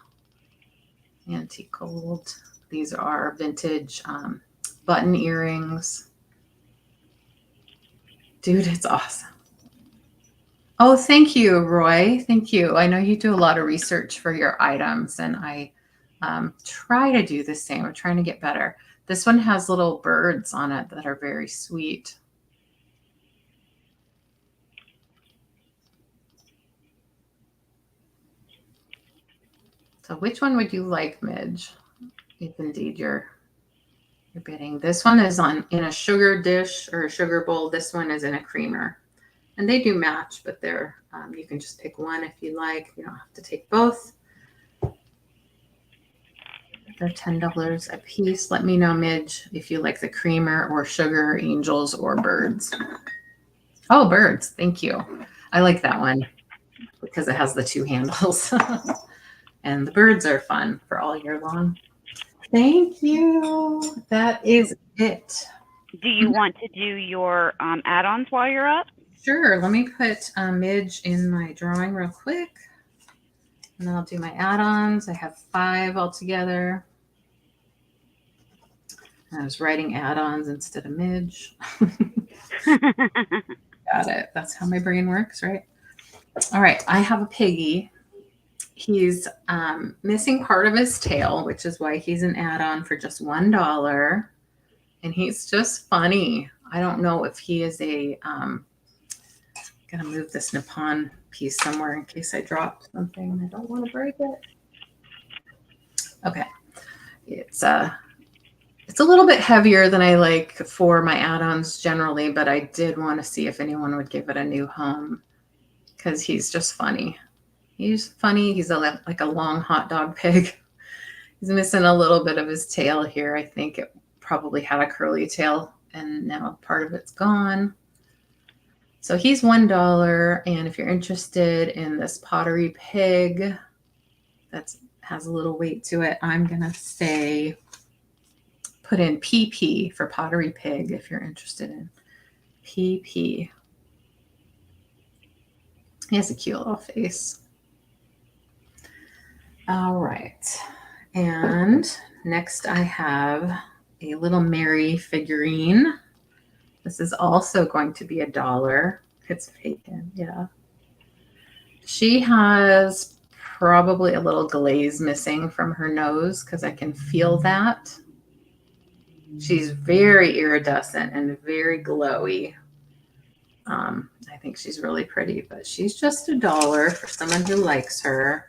Antique gold. These are vintage button earrings. Dude, it's awesome. Oh, thank you, Roy. Thank you. I know you do a lot of research for your items, and I try to do the same. I'm trying to get better. This one has little birds on it that are very sweet. So which one would you like, Midge? If indeed you're bidding. This one is in a sugar dish or a sugar bowl. This one is in a creamer. And they do match, but they're you can just pick one if you like. You don't have to take both. They're $10 a piece. Let me know, Midge, if you like the creamer or sugar, angels, or birds. Oh, birds. Thank you. I like that one because it has the two handles. And the birds are fun for all year long. Thank you. That is it. Do you want to do your add-ons while you're up? Sure. Let me put Midge in my drawing real quick. And then I'll do my add-ons. I have 5 altogether. I was writing add-ons instead of Midge. Got it. That's how my brain works, right? All right. I have a piggy. He's missing part of his tail, which is why he's an add-on for just $1. And he's just funny. I don't know if he is a, gonna move this Nippon piece somewhere in case I drop something. I don't want to break it. Okay. It's a little bit heavier than I like for my add-ons generally, but I did want to see if anyone would give it a new home because he's just funny. He's funny. He's like a long hot dog pig. He's missing a little bit of his tail here. I think it probably had a curly tail and now part of it's gone. So he's $1. And if you're interested in this pottery pig that has a little weight to it, I'm going to say put in PP for pottery pig if you're interested in PP. He has a cute little face. All right. And next I have a little Mary figurine. This is also going to be $1. It's taken, yeah. She has probably a little glaze missing from her nose because I can feel that. She's very iridescent and very glowy. I think she's really pretty, but she's just $1 for someone who likes her.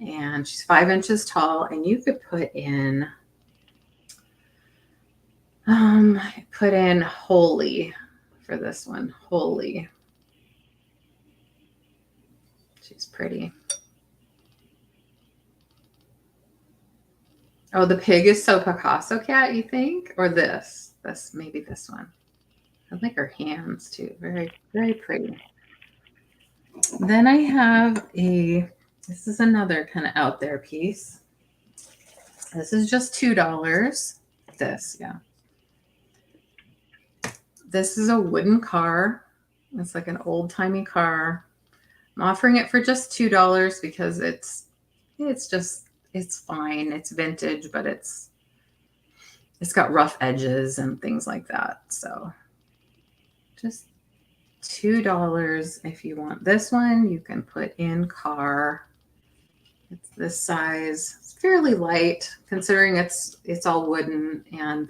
And she's 5 inches tall, and you could put in Holy for this one. Holy. She's pretty. Oh, the pig is so Picasso cat, you think? Or this? Maybe this one. I like her hands too. Very, very pretty. Then I have this is another kind of out there piece. This is just $2. This, yeah. This is a wooden car. It's like an old-timey car. I'm offering it for just $2 because it's fine. It's vintage, but it's got rough edges and things like that. So just $2. If you want this one, you can put in car. It's this size. It's fairly light considering it's all wooden, and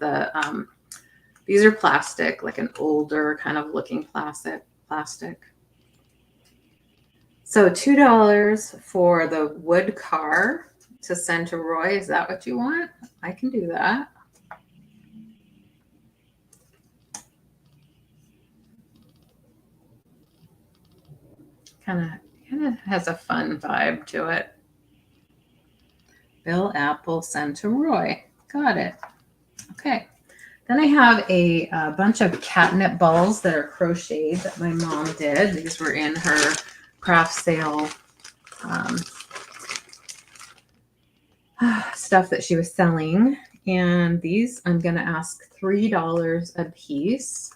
these are plastic, like an older kind of looking plastic. So $2 for the wood car to send to Roy. Is that what you want? I can do that. Kind of has a fun vibe to it. Bill Apple sent to Roy. Got it. Okay. Then I have a bunch of catnip balls that are crocheted that my mom did. These were in her craft sale stuff that she was selling. And these I'm going to ask $3 a piece.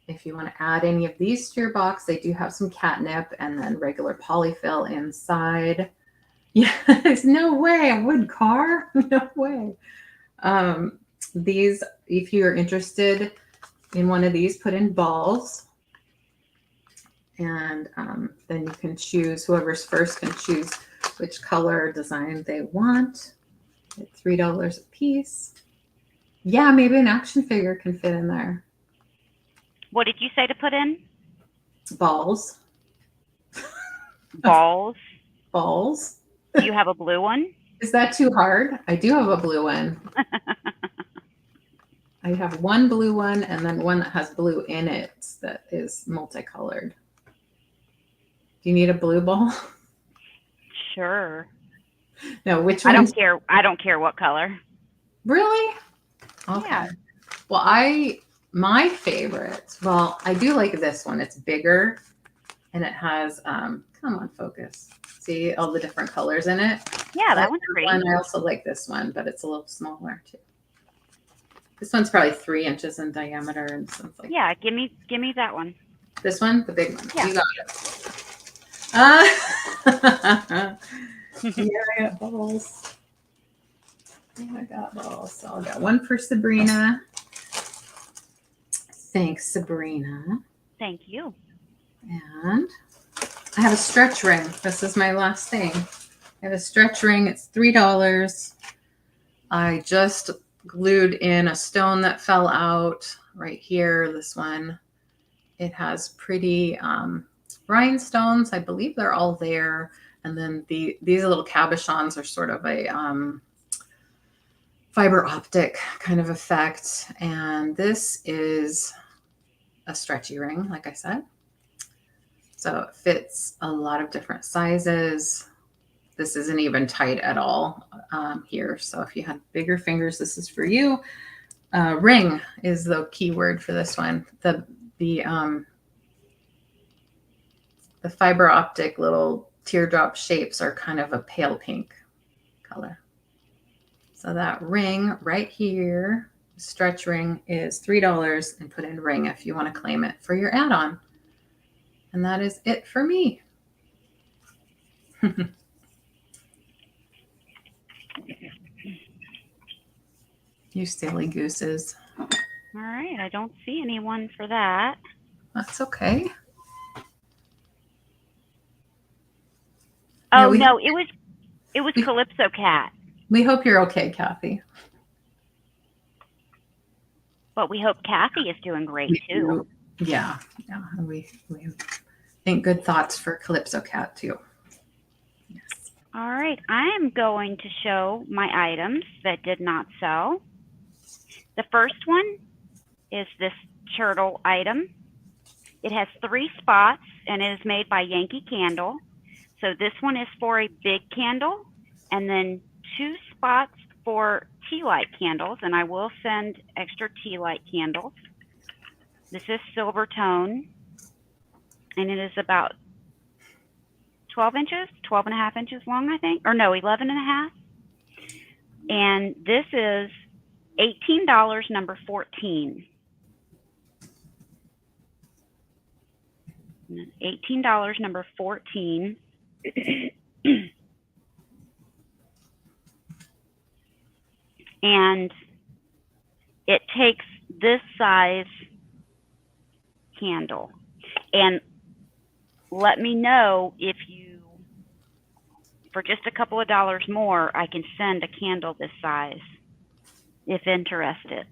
If you want to add any of these to your box, they do have some catnip and then regular polyfill inside. Yeah, there's no way. A wood car? No way. These, if you're interested in one of these, put in balls. And then you can choose, whoever's first can choose which color or design they want. at $3 a piece. Yeah, maybe an action figure can fit in there. What did you say to put in? Balls. Balls. Balls. Do you have a blue one? Is that too hard? I do have a blue one. I have one blue one and then one that has blue in it that is multicolored. Do you need a blue ball? Sure. No, which I one? don't care. I don't care what color. Really? Okay. Yeah. Well, my favorite, well, I do like this one. It's bigger and it has, come on, focus. See all the different colors in it? Yeah, that Like one's pretty. I also like this one, but it's a little smaller too. This one's probably 3 inches in diameter and something like Yeah, give me that one. this one, the big one. Yeah. You got it. Yeah, I got balls. Yeah, I got balls. So I got one for Sabrina. Thanks, Sabrina. Thank you. And I have a stretch ring. This is my last thing. I have a stretch ring. It's $3. I just glued in a stone that fell out right here. This one. It has pretty rhinestones. I believe they're all there. And then these little cabochons are sort of a fiber optic kind of effect. And this is a stretchy ring, like I said. So it fits a lot of different sizes. This isn't even tight at all here. So if you have bigger fingers, this is for you. Ring is the key word for this one. The fiber optic little teardrop shapes are kind of a pale pink color. So that ring right here, stretch ring, is $3, and put in ring if you want to claim it for your add-on. And that is it for me. You silly gooses. All right, I don't see anyone for that. That's okay. Oh Yeah, no, it was CalypsoAntiques-Cat. We hope you're okay, Kathy. But we hope Kathy is doing great too. Yeah. We think good thoughts for CalypsoAntiques-Cat too. Yes. All right, I am going to show my items that did not sell. The first one is this turtle item. It has 3 spots and it is made by Yankee Candle. So this one is for a big candle and then 2 spots for tea light candles, and I will send extra tea light candles. This is silver tone and it is about 12 inches, 12 and a half inches long, I think, or no, 11 and a half. And this is $18, number 14. $18, number 14. And it takes this size candle. And let me know if you, for just a couple of dollars more, I can send a candle this size if interested.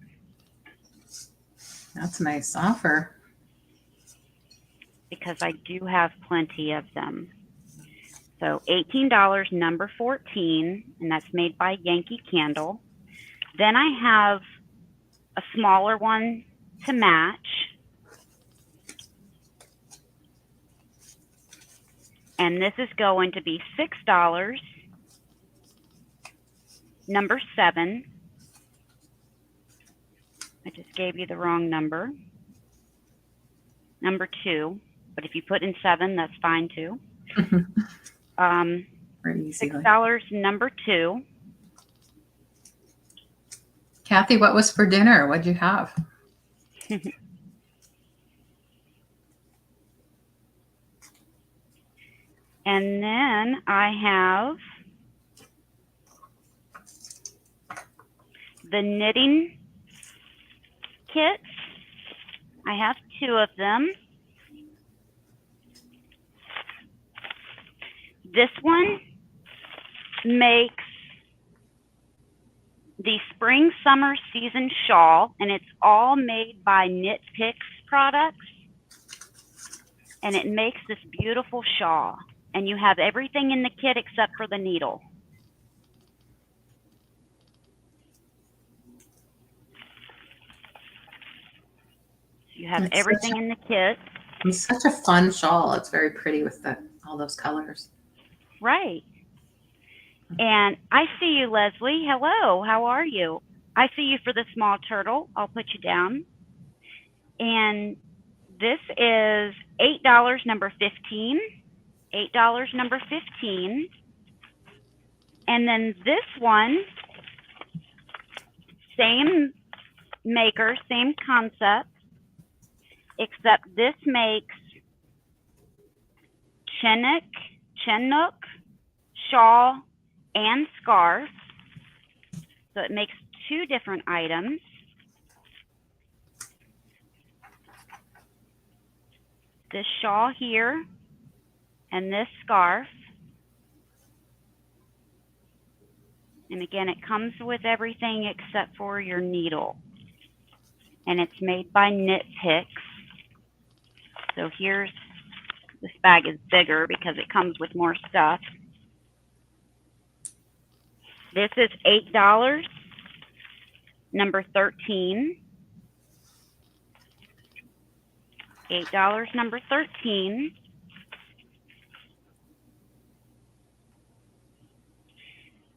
That's a nice offer. Because I do have plenty of them. So $18, number 14, and that's made by Yankee Candle. Then I have a smaller one to match. And this is going to be $6, number 7. I just gave you the wrong number. Number 2. But if you put in 7, that's fine too. $6, number 2. Kathy, what was for dinner? What'd you have? And then I have the knitting kits. I have 2 of them. This one makes the spring summer season shawl, and it's all made by Knit Picks products, and it makes this beautiful shawl, and you have everything in the kit except for the needle. You have everything in the kit. It's such a fun shawl. It's very pretty with all those colors. Right. And I see you, Leslie. Hello, how are you? I see you for the small turtle. I'll put you down. And this is $8, number 15. $8, number 15. And then this one, same maker, same concept, except this makes Chinook, shawl, and scarf. So it makes two different items. This shawl here and this scarf. And again, it comes with everything except for your needle. And it's made by Knit Picks. So here's, this bag is bigger because it comes with more stuff. This is $8, number 13. $8, number 13.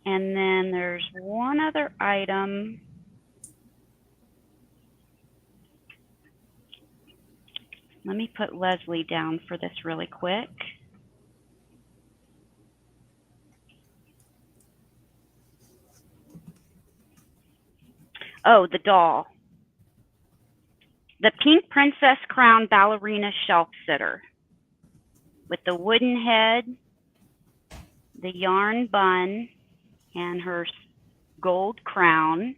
And then there's one other item. Let me put Leslie down for this really quick. Oh, the doll. The Pink Princess Crown Ballerina Shelf Sitter with the wooden head, the yarn bun, and her gold crown.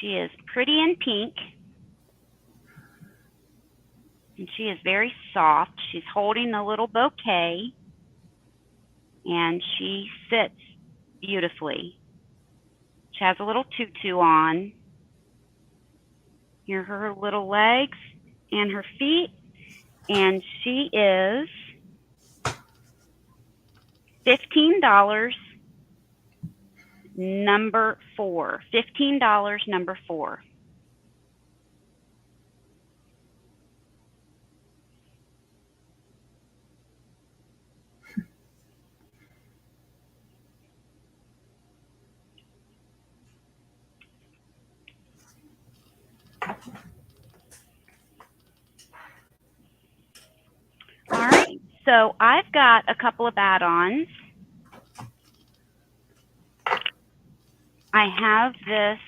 She is pretty in pink, and she is very soft. She's holding a little bouquet, and she sits beautifully. She has a little tutu on. Here are her little legs and her feet, and she is $15, number 4. $15, number 4. All right, so I've got a couple of add-ons. I have this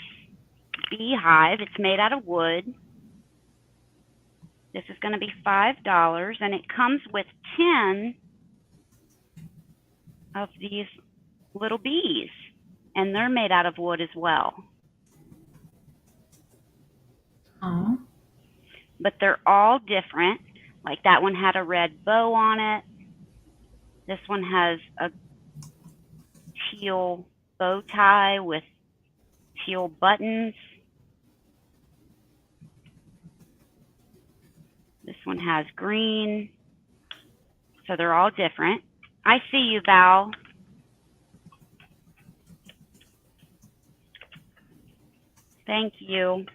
beehive. It's made out of wood. This is going to be $5, and it comes with 10 of these little bees, and they're made out of wood as well. Oh. But they're all different. Like that one had a red bow on it. This one has a teal bow tie with teal buttons. This one has green. So they're all different. I see you, Val. Thank you.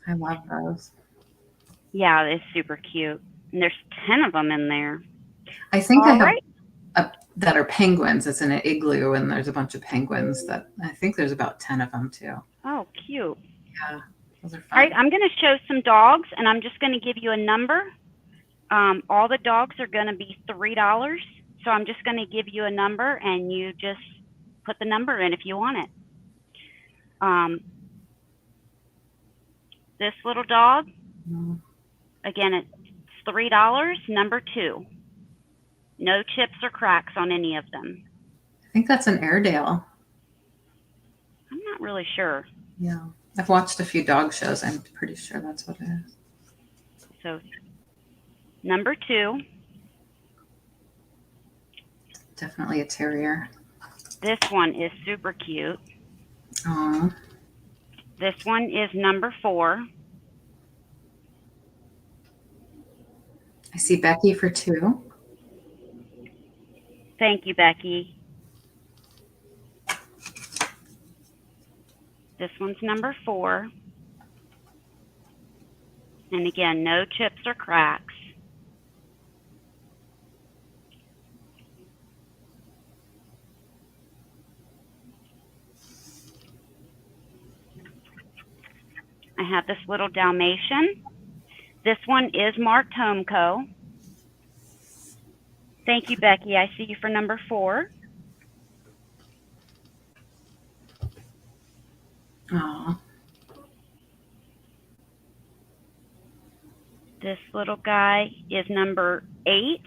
I love those. Yeah, it's super cute. And there's 10 of them in there. I think I All have right. that are penguins. It's in an igloo, and there's a bunch of penguins that I think there's about 10 of them too. Oh, cute. Yeah, those are fun. All right, I'm going to show some dogs, and I'm just going to give you a number. All the dogs are going to be $3. So I'm just going to give you a number, and you just put the number in if you want it. This little dog, again, it's $3, number 2. No chips or cracks on any of them. I think that's an Airedale. I'm not really sure. Yeah. I've watched a few dog shows. I'm pretty sure that's what it is. So number 2. Definitely a terrier. This one is super cute. Oh, This one is number 4. I see Becky for 2. Thank you, Becky. This one's number 4. And again, no chips or cracks. I have this little Dalmatian. This one is marked Homeco. Thank you, Becky. I see you for number 4. Oh, This little guy is number 8.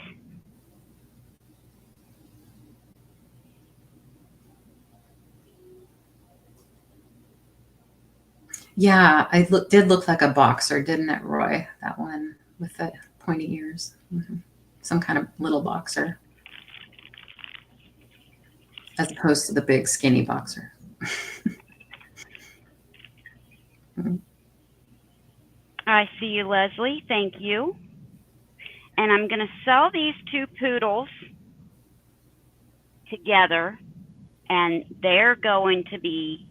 yeah, did look like a boxer, didn't it, Roy? That one with the pointy ears. Some kind of little boxer, as opposed to the big skinny boxer. I see you, Leslie. Thank you. And I'm going to sell these 2 poodles together, and they're going to be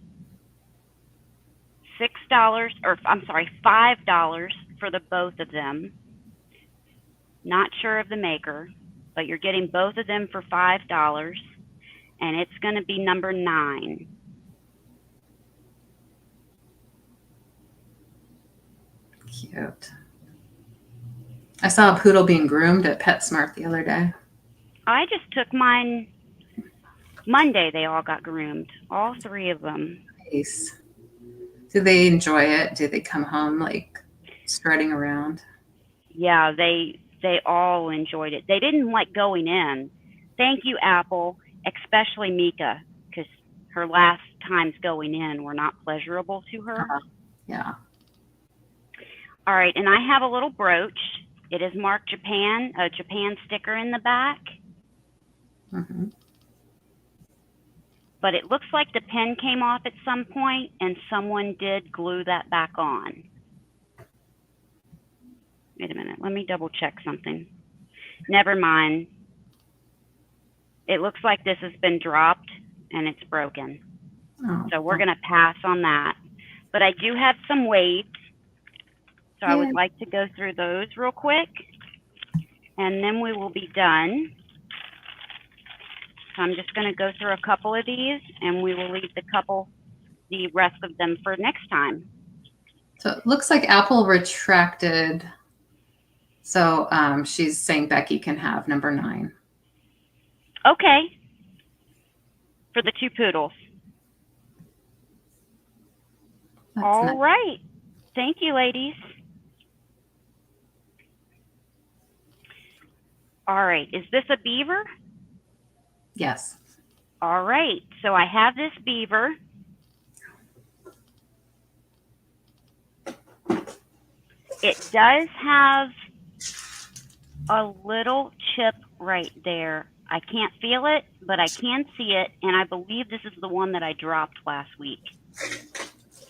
$6, or I'm sorry, $5 for the both of them. Not sure of the maker, but you're getting both of them for $5, and it's going to be number 9. Cute. I saw a poodle being groomed at PetSmart the other day. I just took mine Monday. They all got groomed, all 3 of them. Nice. Do they enjoy it? Do they come home like strutting around? Yeah, they all enjoyed it. They didn't like going in. Thank you, Apple, especially Mika, because her last times going in were not pleasurable to her. Yeah. All right, and I have a little brooch. It is marked Japan, a Japan sticker in the back. Mm-hmm. But it looks like the pin came off at some point, and someone did glue that back on. Wait a minute, let me double check something. Never mind. It looks like this has been dropped and it's broken. Oh, So we're going to pass on that. But I do have some weights. So I would like to go through those real quick. And then we will be done. So I'm just going to go through a couple of these, and we will leave the rest of them for next time. So it looks like Apple retracted. So she's saying Becky can have number 9. Okay. For the 2 poodles. That's All nice. right. Thank you, ladies. All right. Is this a beaver? Yes. All right. So I have this beaver. It does have a little chip right there. I can't feel it, but I can see it, and I believe this is the one that I dropped last week.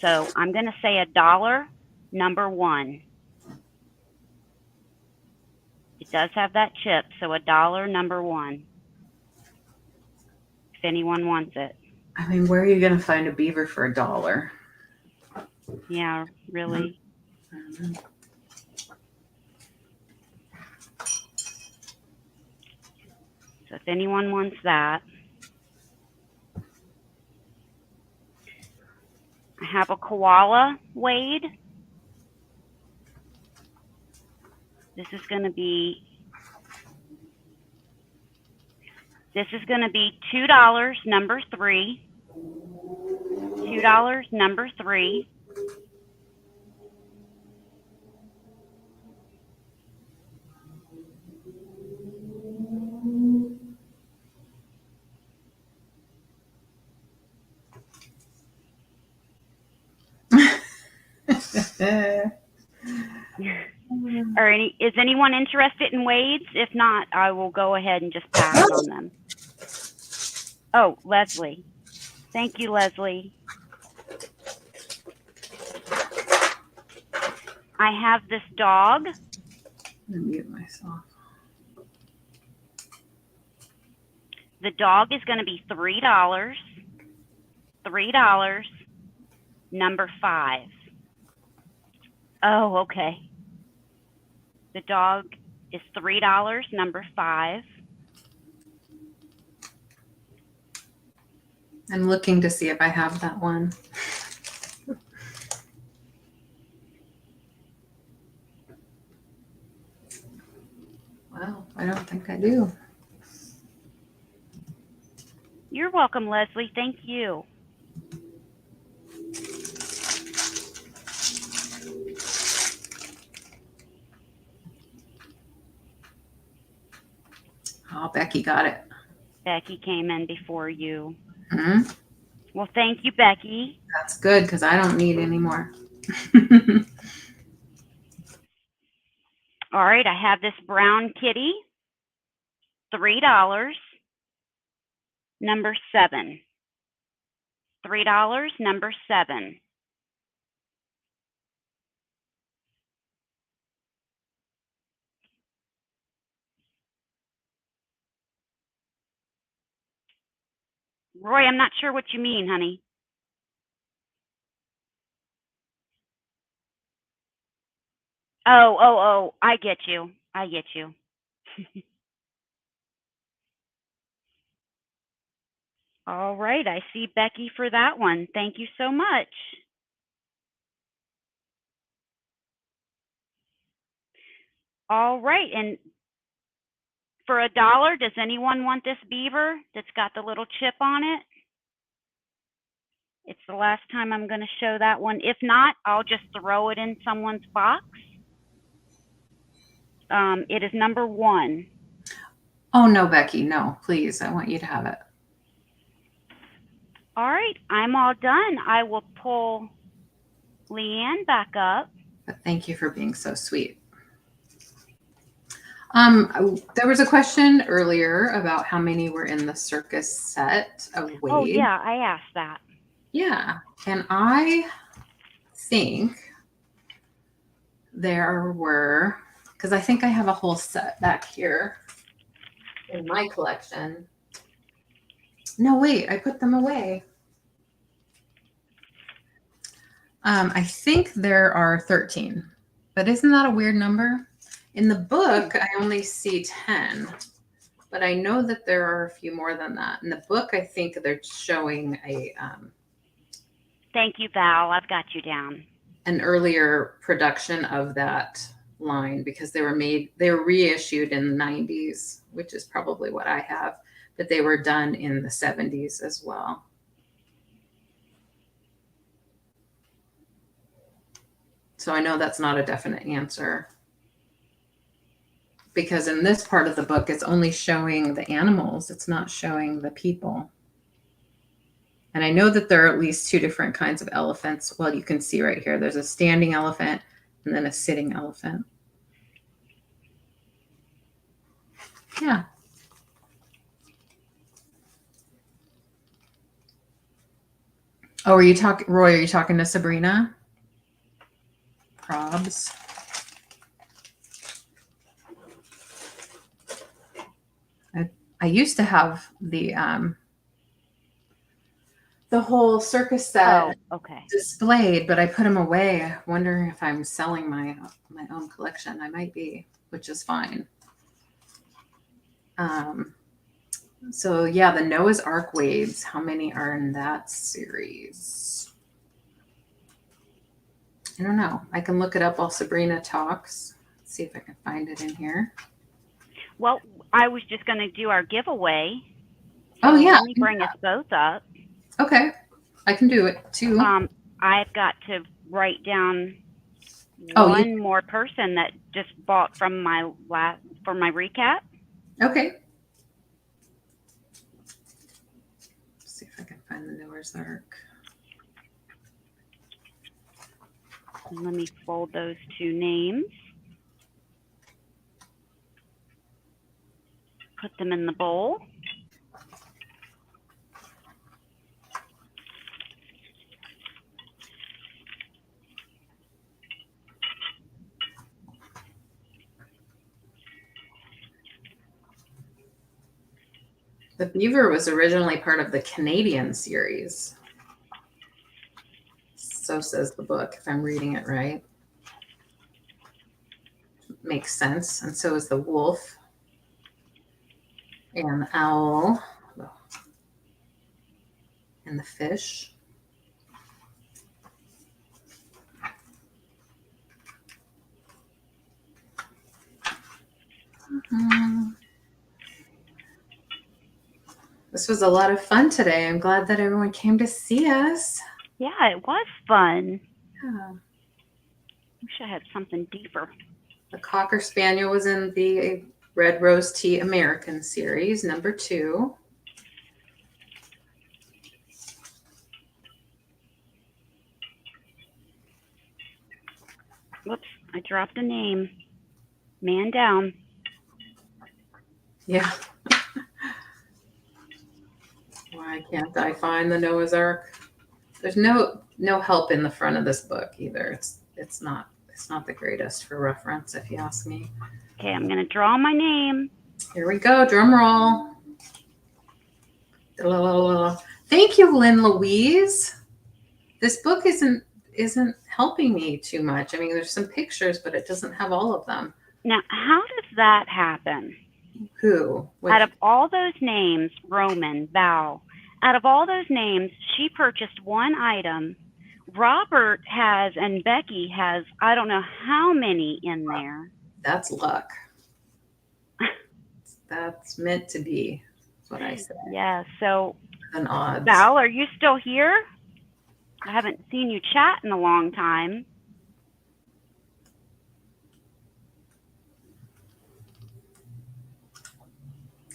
So I'm going to say $1, number 1. It does have that chip, so $1, number 1. If anyone wants it. I mean, where are you going to find a beaver for $1? Yeah, really. So if anyone wants that. I have a koala Wade. This is going to be $2, number 3. $2, number 3. Or is anyone interested in Wade's? If not, I will go ahead and just pass on them. Oh, Leslie. Thank you, Leslie. I have this dog. I'm gonna mute myself. The dog is going to be $3. $3, number 5. Oh, okay. The dog is $3, number 5. I'm looking to see if I have that one. Well, I don't think I do. You're welcome, Leslie. Thank you. Oh, Becky got it. Becky came in before you. Mm-hmm. Well, thank you, Becky. That's good because I don't need any more. All right, I have this brown kitty. $3, number 7. $3, number 7. Roy, I'm not sure what you mean, honey. Oh, I get you. I get you. All right, I see Becky for that one. Thank you so much. All right, and for $1, does anyone want this beaver that's got the little chip on it? It's the last time I'm going to show that one. If not, I'll just throw it in someone's box. It is number 1. Oh, no, Becky. No, please. I want you to have it. All right, I'm all done. I will pull LeAnne back up. But thank you for being so sweet. There was a question earlier about how many were in the circus set of Wade. Oh, yeah, I asked that. Yeah, and I think there were, because I think I have a whole set back here in my collection. No, wait, I put them away. I think there are 13, but isn't that a weird number? In the book, I only see 10, but I know that there are a few more than that. In the book, I think they're showing a Thank you, Val. I've got you down. an earlier production of that line because they were reissued in the 90s, which is probably what I have, but they were done in the 70s as well. So I know that's not a definite answer because in this part of the book, it's only showing the animals. It's not showing the people. And I know that there are at least 2 different kinds of elephants. Well, you can see right here, there's a standing elephant and then a sitting elephant. Yeah. Oh, Roy, are you talking to Sabrina? Probs. I used to have the whole circus set displayed, but I put them away, wondering if I'm selling my own collection. I might be, which is fine. So yeah, the Noah's Ark Waves. How many are in that series? I don't know. I can look it up while Sabrina talks. Let's see if I can find it in here. Well, I was just going to do our giveaway. So oh, yeah. Let me bring us both up. Okay. I can do it too. I've got to write down one more person that just bought from my recap. Okay. Let's see if I can find the Noah's Ark. Let me fold those 2 names. put them in the bowl. The beaver was originally part of the Canadian series. So says the book, if I'm reading it right. Makes sense. And so is the wolf and the owl and the fish. This was a lot of fun today. I'm glad that everyone came to see us. Yeah, it was fun. Yeah. Wish I had something deeper. The Cocker Spaniel was in the Red Rose Tea American series, number 2. Whoops, I dropped a name. Man down. Yeah. Why can't I find the Noah's Ark? There's no help in the front of this book either. It's not the greatest for reference, if you ask me. Okay, I'm gonna draw my name. Here we go. Drum roll. Thank you, Lynn Louise. This book isn't helping me too much. I mean, there's some pictures, but it doesn't have all of them. Now, how does that happen? Who? Out of all those names, Roman, Val, out of all those names, she purchased one item. Robert has, and Becky has, I don't know how many in there. That's luck. That's meant to be. That's what I say. Yeah, so An odds. Val, are you still here? I haven't seen you chat in a long time.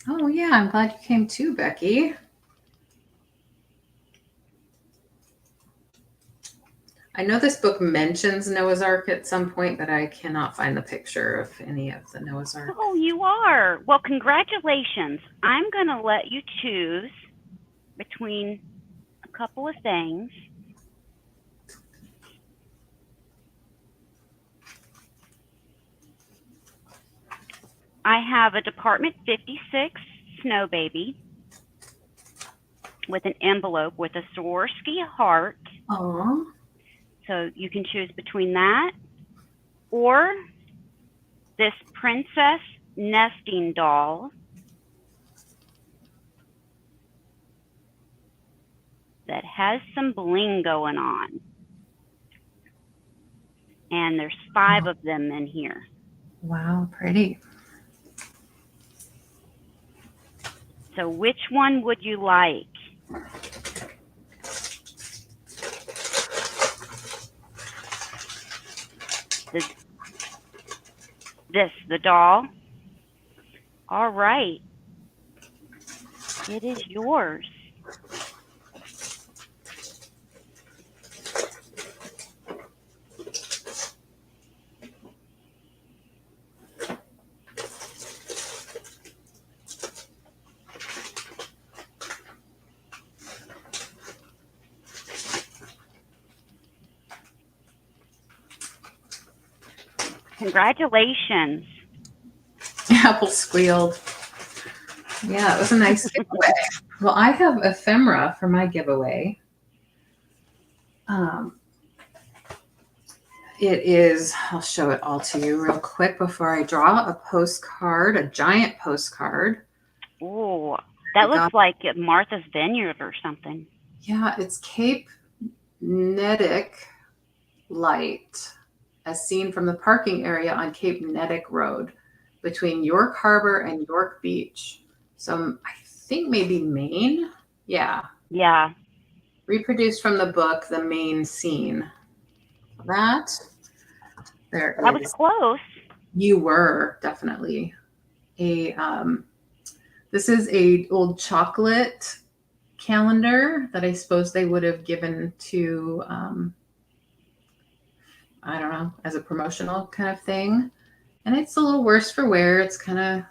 Oh, yeah. I'm glad you came too, Becky. I know this book mentions Noah's Ark at some point, but I cannot find the picture of any of the Noah's Ark. Oh, you are. Well, congratulations. I'm going to let you choose between a couple of things. I have a Department 56 Snow Baby with an envelope with a Swarovski heart. Aww. So you can choose between that or this princess nesting doll that has some bling going on. And there's 5 of them in here. Wow, pretty. So which one would you like? The doll? All right. It is yours. Congratulations. Apple squealed. Yeah, it was a nice giveaway. Well, I have ephemera for my giveaway. It is, I'll show it all to you real quick before I draw a postcard, a giant postcard. Oh, that looks like Martha's Vineyard or something. Yeah, it's Cape Nedick Light, as seen from the parking area on Cape Nedick Road between York Harbor and York Beach. So I think maybe Maine. Yeah. Yeah. Reproduced from the book, The Maine Scene. That was close. You were definitely this is a old chocolate calendar that I suppose they would have given to I don't know, as a promotional kind of thing. And it's a little worse for wear. It's kind of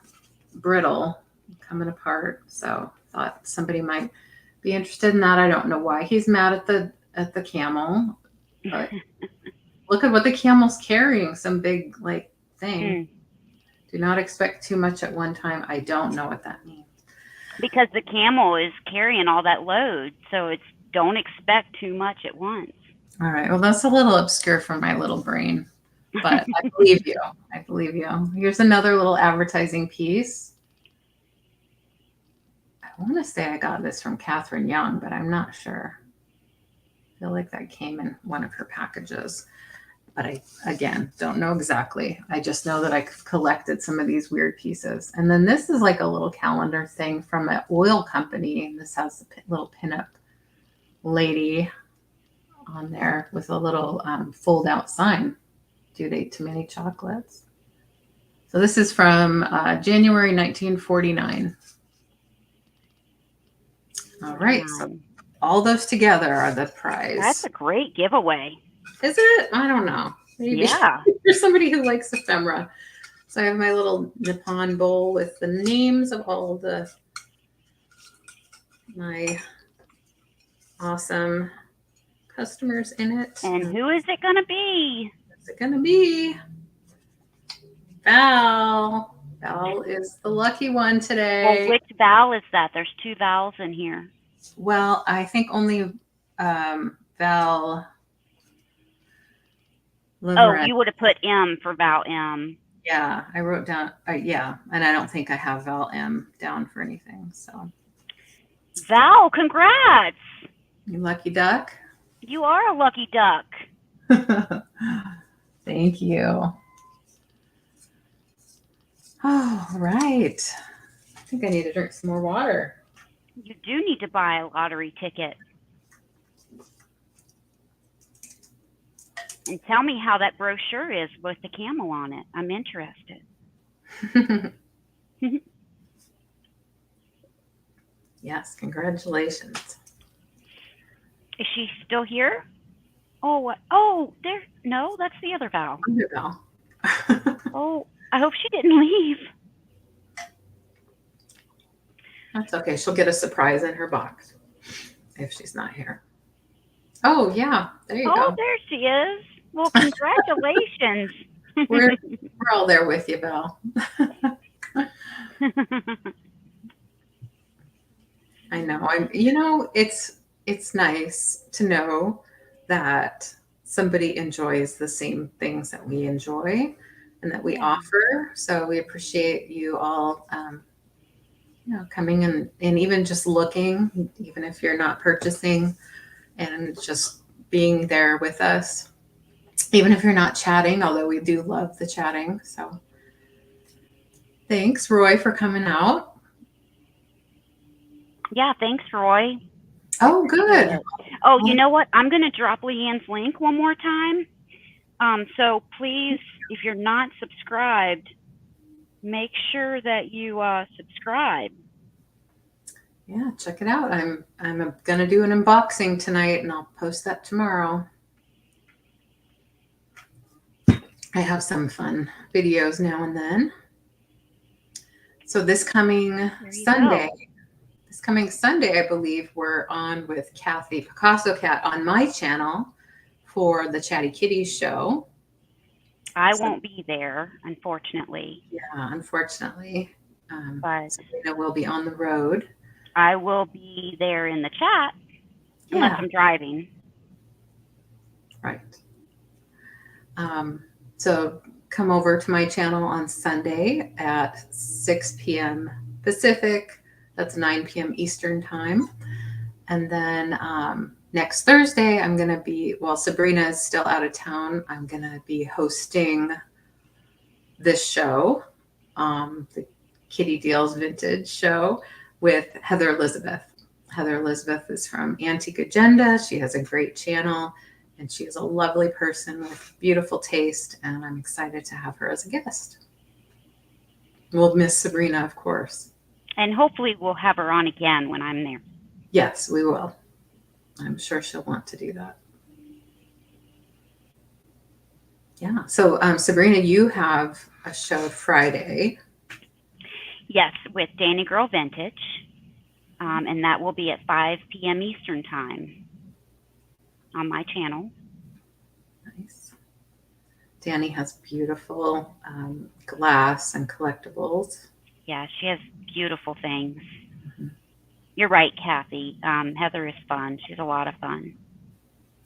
brittle. coming apart. So thought somebody might be interested in that. I don't know why he's mad at the camel, but look at what the camel's carrying, some big like thing. Do not expect too much at one time. I don't know what that means. Because the camel is carrying all that load, so it's don't expect too much at once. All right. Well, that's a little obscure for my little brain, but I believe you. I believe you. Here's another little advertising piece. I want to say I got this from Catherine Young, but I'm not sure. I feel like that came in one of her packages, but I, again, don't know exactly. I just know that I collected some of these weird pieces. And then this is like a little calendar thing from an oil company. This has a little pinup lady on there with a little fold out sign, due date to mini chocolates. So this is from January 1949. All right. So all those together are the prize. That's a great giveaway. Is it? I don't know. Maybe. Yeah. There's somebody who likes ephemera. So I have my little Nippon bowl with the names of all my awesome customers in it. And who is it going to be? What's it going to be? Val. Val is the lucky one today. Well, which Val is that? There's 2 Vals in here. Well, I think only Val. Oh, you would have put M for Val M. Yeah, I wrote down, yeah, and I don't think I have Val M down for anything. So, Val, congrats! You lucky duck. You are a lucky duck. Thank you. Oh, right. I think I need to drink some more water. You do need to buy a lottery ticket. And tell me how that brochure is with the camel on it. I'm interested. Yes, congratulations. Is she still here? Oh, what? Oh, there. No, that's the other Val. Other Val. Oh, I hope she didn't leave. That's okay. She'll get a surprise in her box if she's not here. Oh, yeah. There you go. Oh, there she is. Well, congratulations. We're all there with you, Val. I know. It's nice to know that somebody enjoys the same things that we enjoy and that we offer. So we appreciate you all, coming and even just looking, even if you're not purchasing, and just being there with us, even if you're not chatting, although we do love the chatting. So thanks, Roy, for coming out. Yeah, thanks, Roy. Oh, good. Oh, you know what? I'm going to drop LeAnne's link one more time. So please, if you're not subscribed, make sure that you subscribe. Yeah, check it out. I'm going to do an unboxing tonight, and I'll post that tomorrow. I have some fun videos now and then. So this coming Sunday, I believe we're on with Kathy CalypsoAntiques-Cat on my channel for the Chatty Kitties show. I won't be there, unfortunately. Yeah, unfortunately. But Sabrina will be on the road. I will be there in the chat unless I'm driving. Right. So come over to my channel on Sunday at 6 p.m. Pacific. That's 9 p.m. Eastern time. And then next Thursday, I'm going to be, while Sabrina is still out of town, I'm going to be hosting this show, the Kitty Deals Vintage show, with Heather Elizabeth. Heather Elizabeth is from Antique Agenda. She has a great channel, and she is a lovely person with beautiful taste, and I'm excited to have her as a guest. We'll miss Sabrina, of course. And hopefully we'll have her on again when I'm there. Yes, we will. I'm sure she'll want to do that. Yeah. So, Sabrina, you have a show Friday. Yes, with Danny Girl Vintage. And that will be at 5 p.m. Eastern Time on my channel. Nice. Danny has beautiful glass and collectibles. Yeah, she has beautiful things. Mm-hmm. You're right, Kathy. Heather is fun. She's a lot of fun.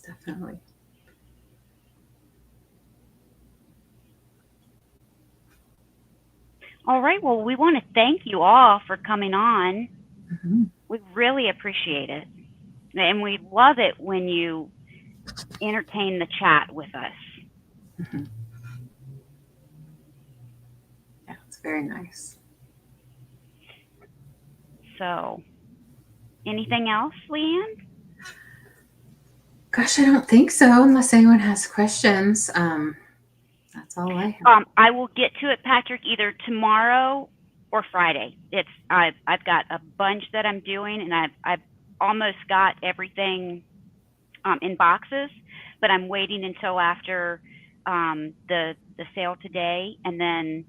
Definitely. All right. Well, we want to thank you all for coming on. Mm-hmm. We really appreciate it. And we love it when you entertain the chat with us. Mm-hmm. Yeah, it's very nice. So, anything else, LeAnne? Gosh, I don't think so, unless anyone has questions. That's all I have. I will get to it, Patrick, either tomorrow or Friday. I've got a bunch that I'm doing, and I've almost got everything in boxes, but I'm waiting until after the sale today, and then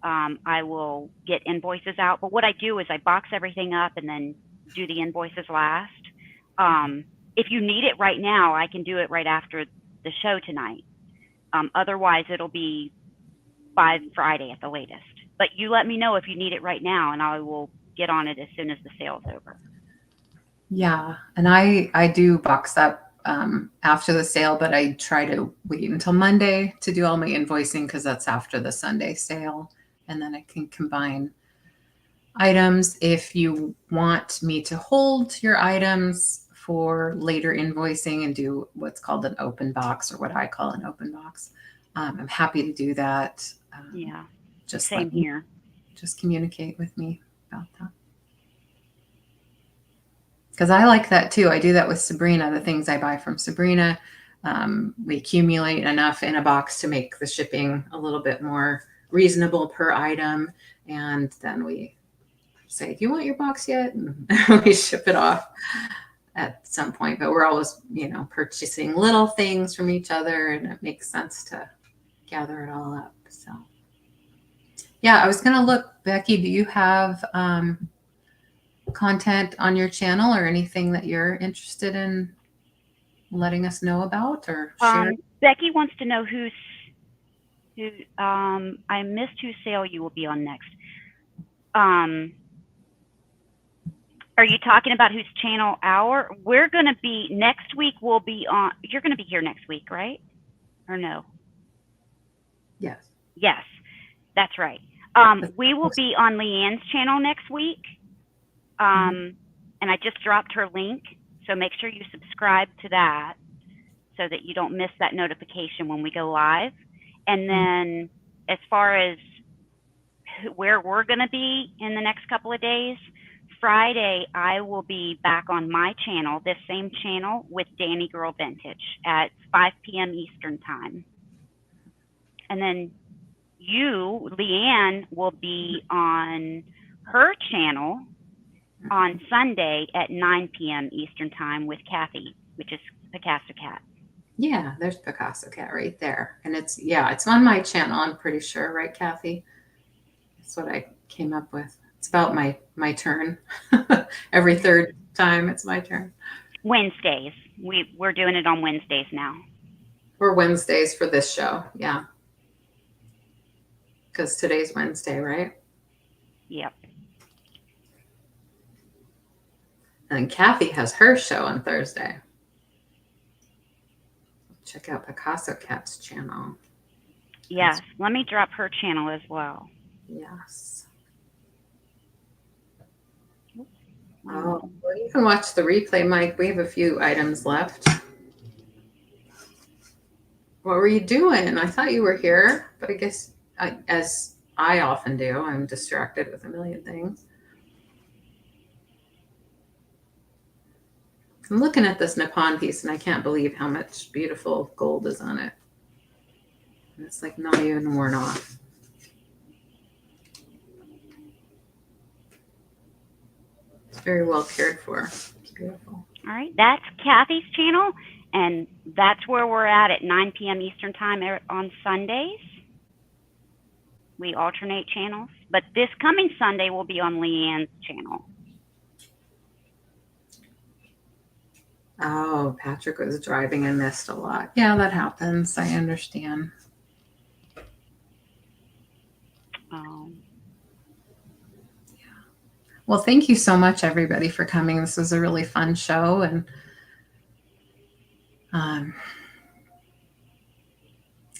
I will get invoices out. But what I do is I box everything up and then do the invoices last. If you need it right now, I can do it right after the show tonight. Otherwise, it'll be by Friday at the latest. But you let me know if you need it right now, and I will get on it as soon as the sale's over. Yeah, and I do box up after the sale, but I try to wait until Monday to do all my invoicing because that's after the Sunday sale, and then I can combine items. If you want me to hold your items for later invoicing and do what's called an open box, or what I call an open box, I'm happy to do that. Yeah, just same here. Just communicate with me about that. Because I like that too. I do that with Sabrina. The things I buy from Sabrina, we accumulate enough in a box to make the shipping a little bit more reasonable per item. And then we say, do you want your box yet? And we ship it off at some point. But we're always, purchasing little things from each other, and it makes sense to gather it all up. So yeah, I was going to look, Becky, do you have content on your channel or anything that you're interested in letting us know about or share? Becky wants to know who I missed whose sale you will be on next. Are you talking about whose channel we're going to be next week? We'll be on, you're going to be here next week, right? Or no? Yes. Yes, that's right. We will be on LeAnne's channel next week. And I just dropped her link. So make sure you subscribe to that so that you don't miss that notification when we go live. And then as far as where we're going to be in the next couple of days, Friday, I will be back on my channel, this same channel, with Danny Girl Vintage at 5 p.m. Eastern Time. And then you, LeAnne, will be on her channel on Sunday at 9 p.m. Eastern Time with Kathy, which is CalypsoAntiques-Cat. Yeah, there's CalypsoAntiques-Cat right there. And it's on my channel, I'm pretty sure, right, Kathy? That's what I came up with. It's about my turn. Every third time it's my turn. Wednesdays. We're doing it on Wednesdays now. Or Wednesdays for this show, yeah. Because today's Wednesday, right? Yep. And Kathy has her show on Thursday. Check out CalypsoAntiques-Cat's channel. Yes, let me drop her channel as well. Yes. Oh, well, you can watch the replay, Mike. We have a few items left. What were you doing? I thought you were here, but I guess, as I often do, I'm distracted with a million things. I'm looking at this Nippon piece, and I can't believe how much beautiful gold is on it. And it's like not even worn off. It's very well cared for. It's beautiful. All right, that's Kathy's channel, and that's where we're at 9 p.m. Eastern Time on Sundays. We alternate channels, but this coming Sunday will be on LeAnne's channel. Oh, Patrick was driving and missed a lot. Yeah, that happens. I understand. Well, thank you so much, everybody, for coming. This was a really fun show, and I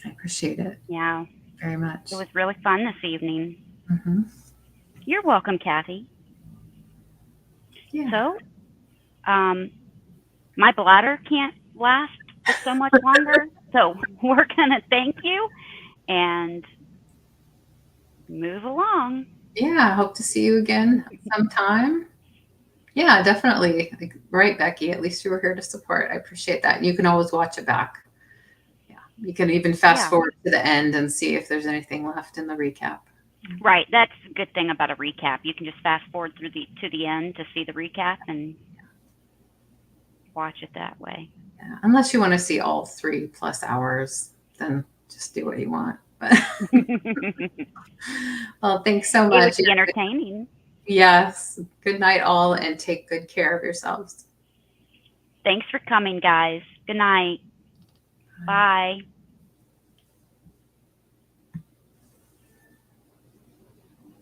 appreciate it. Yeah, very much. it was really fun this evening. Mm-hmm. You're welcome, Kathy. Yeah. So, my bladder can't last for so much longer, so we're gonna thank you and move along. Yeah, I hope to see you again sometime. Yeah, definitely. Right, Becky? At least you were here to support. I appreciate that. And you can always watch it back. Yeah, you can even fast forward to the end and see if there's anything left in the recap. Right, that's a good thing about a recap. You can just fast forward through to the end to see the recap and watch it that way. Yeah, unless you want to see all 3+ hours, then just do what you want. Well, thanks so much. It would be entertaining. Yes. Good night, all, and take good care of yourselves. Thanks for coming, guys. Good night. Bye.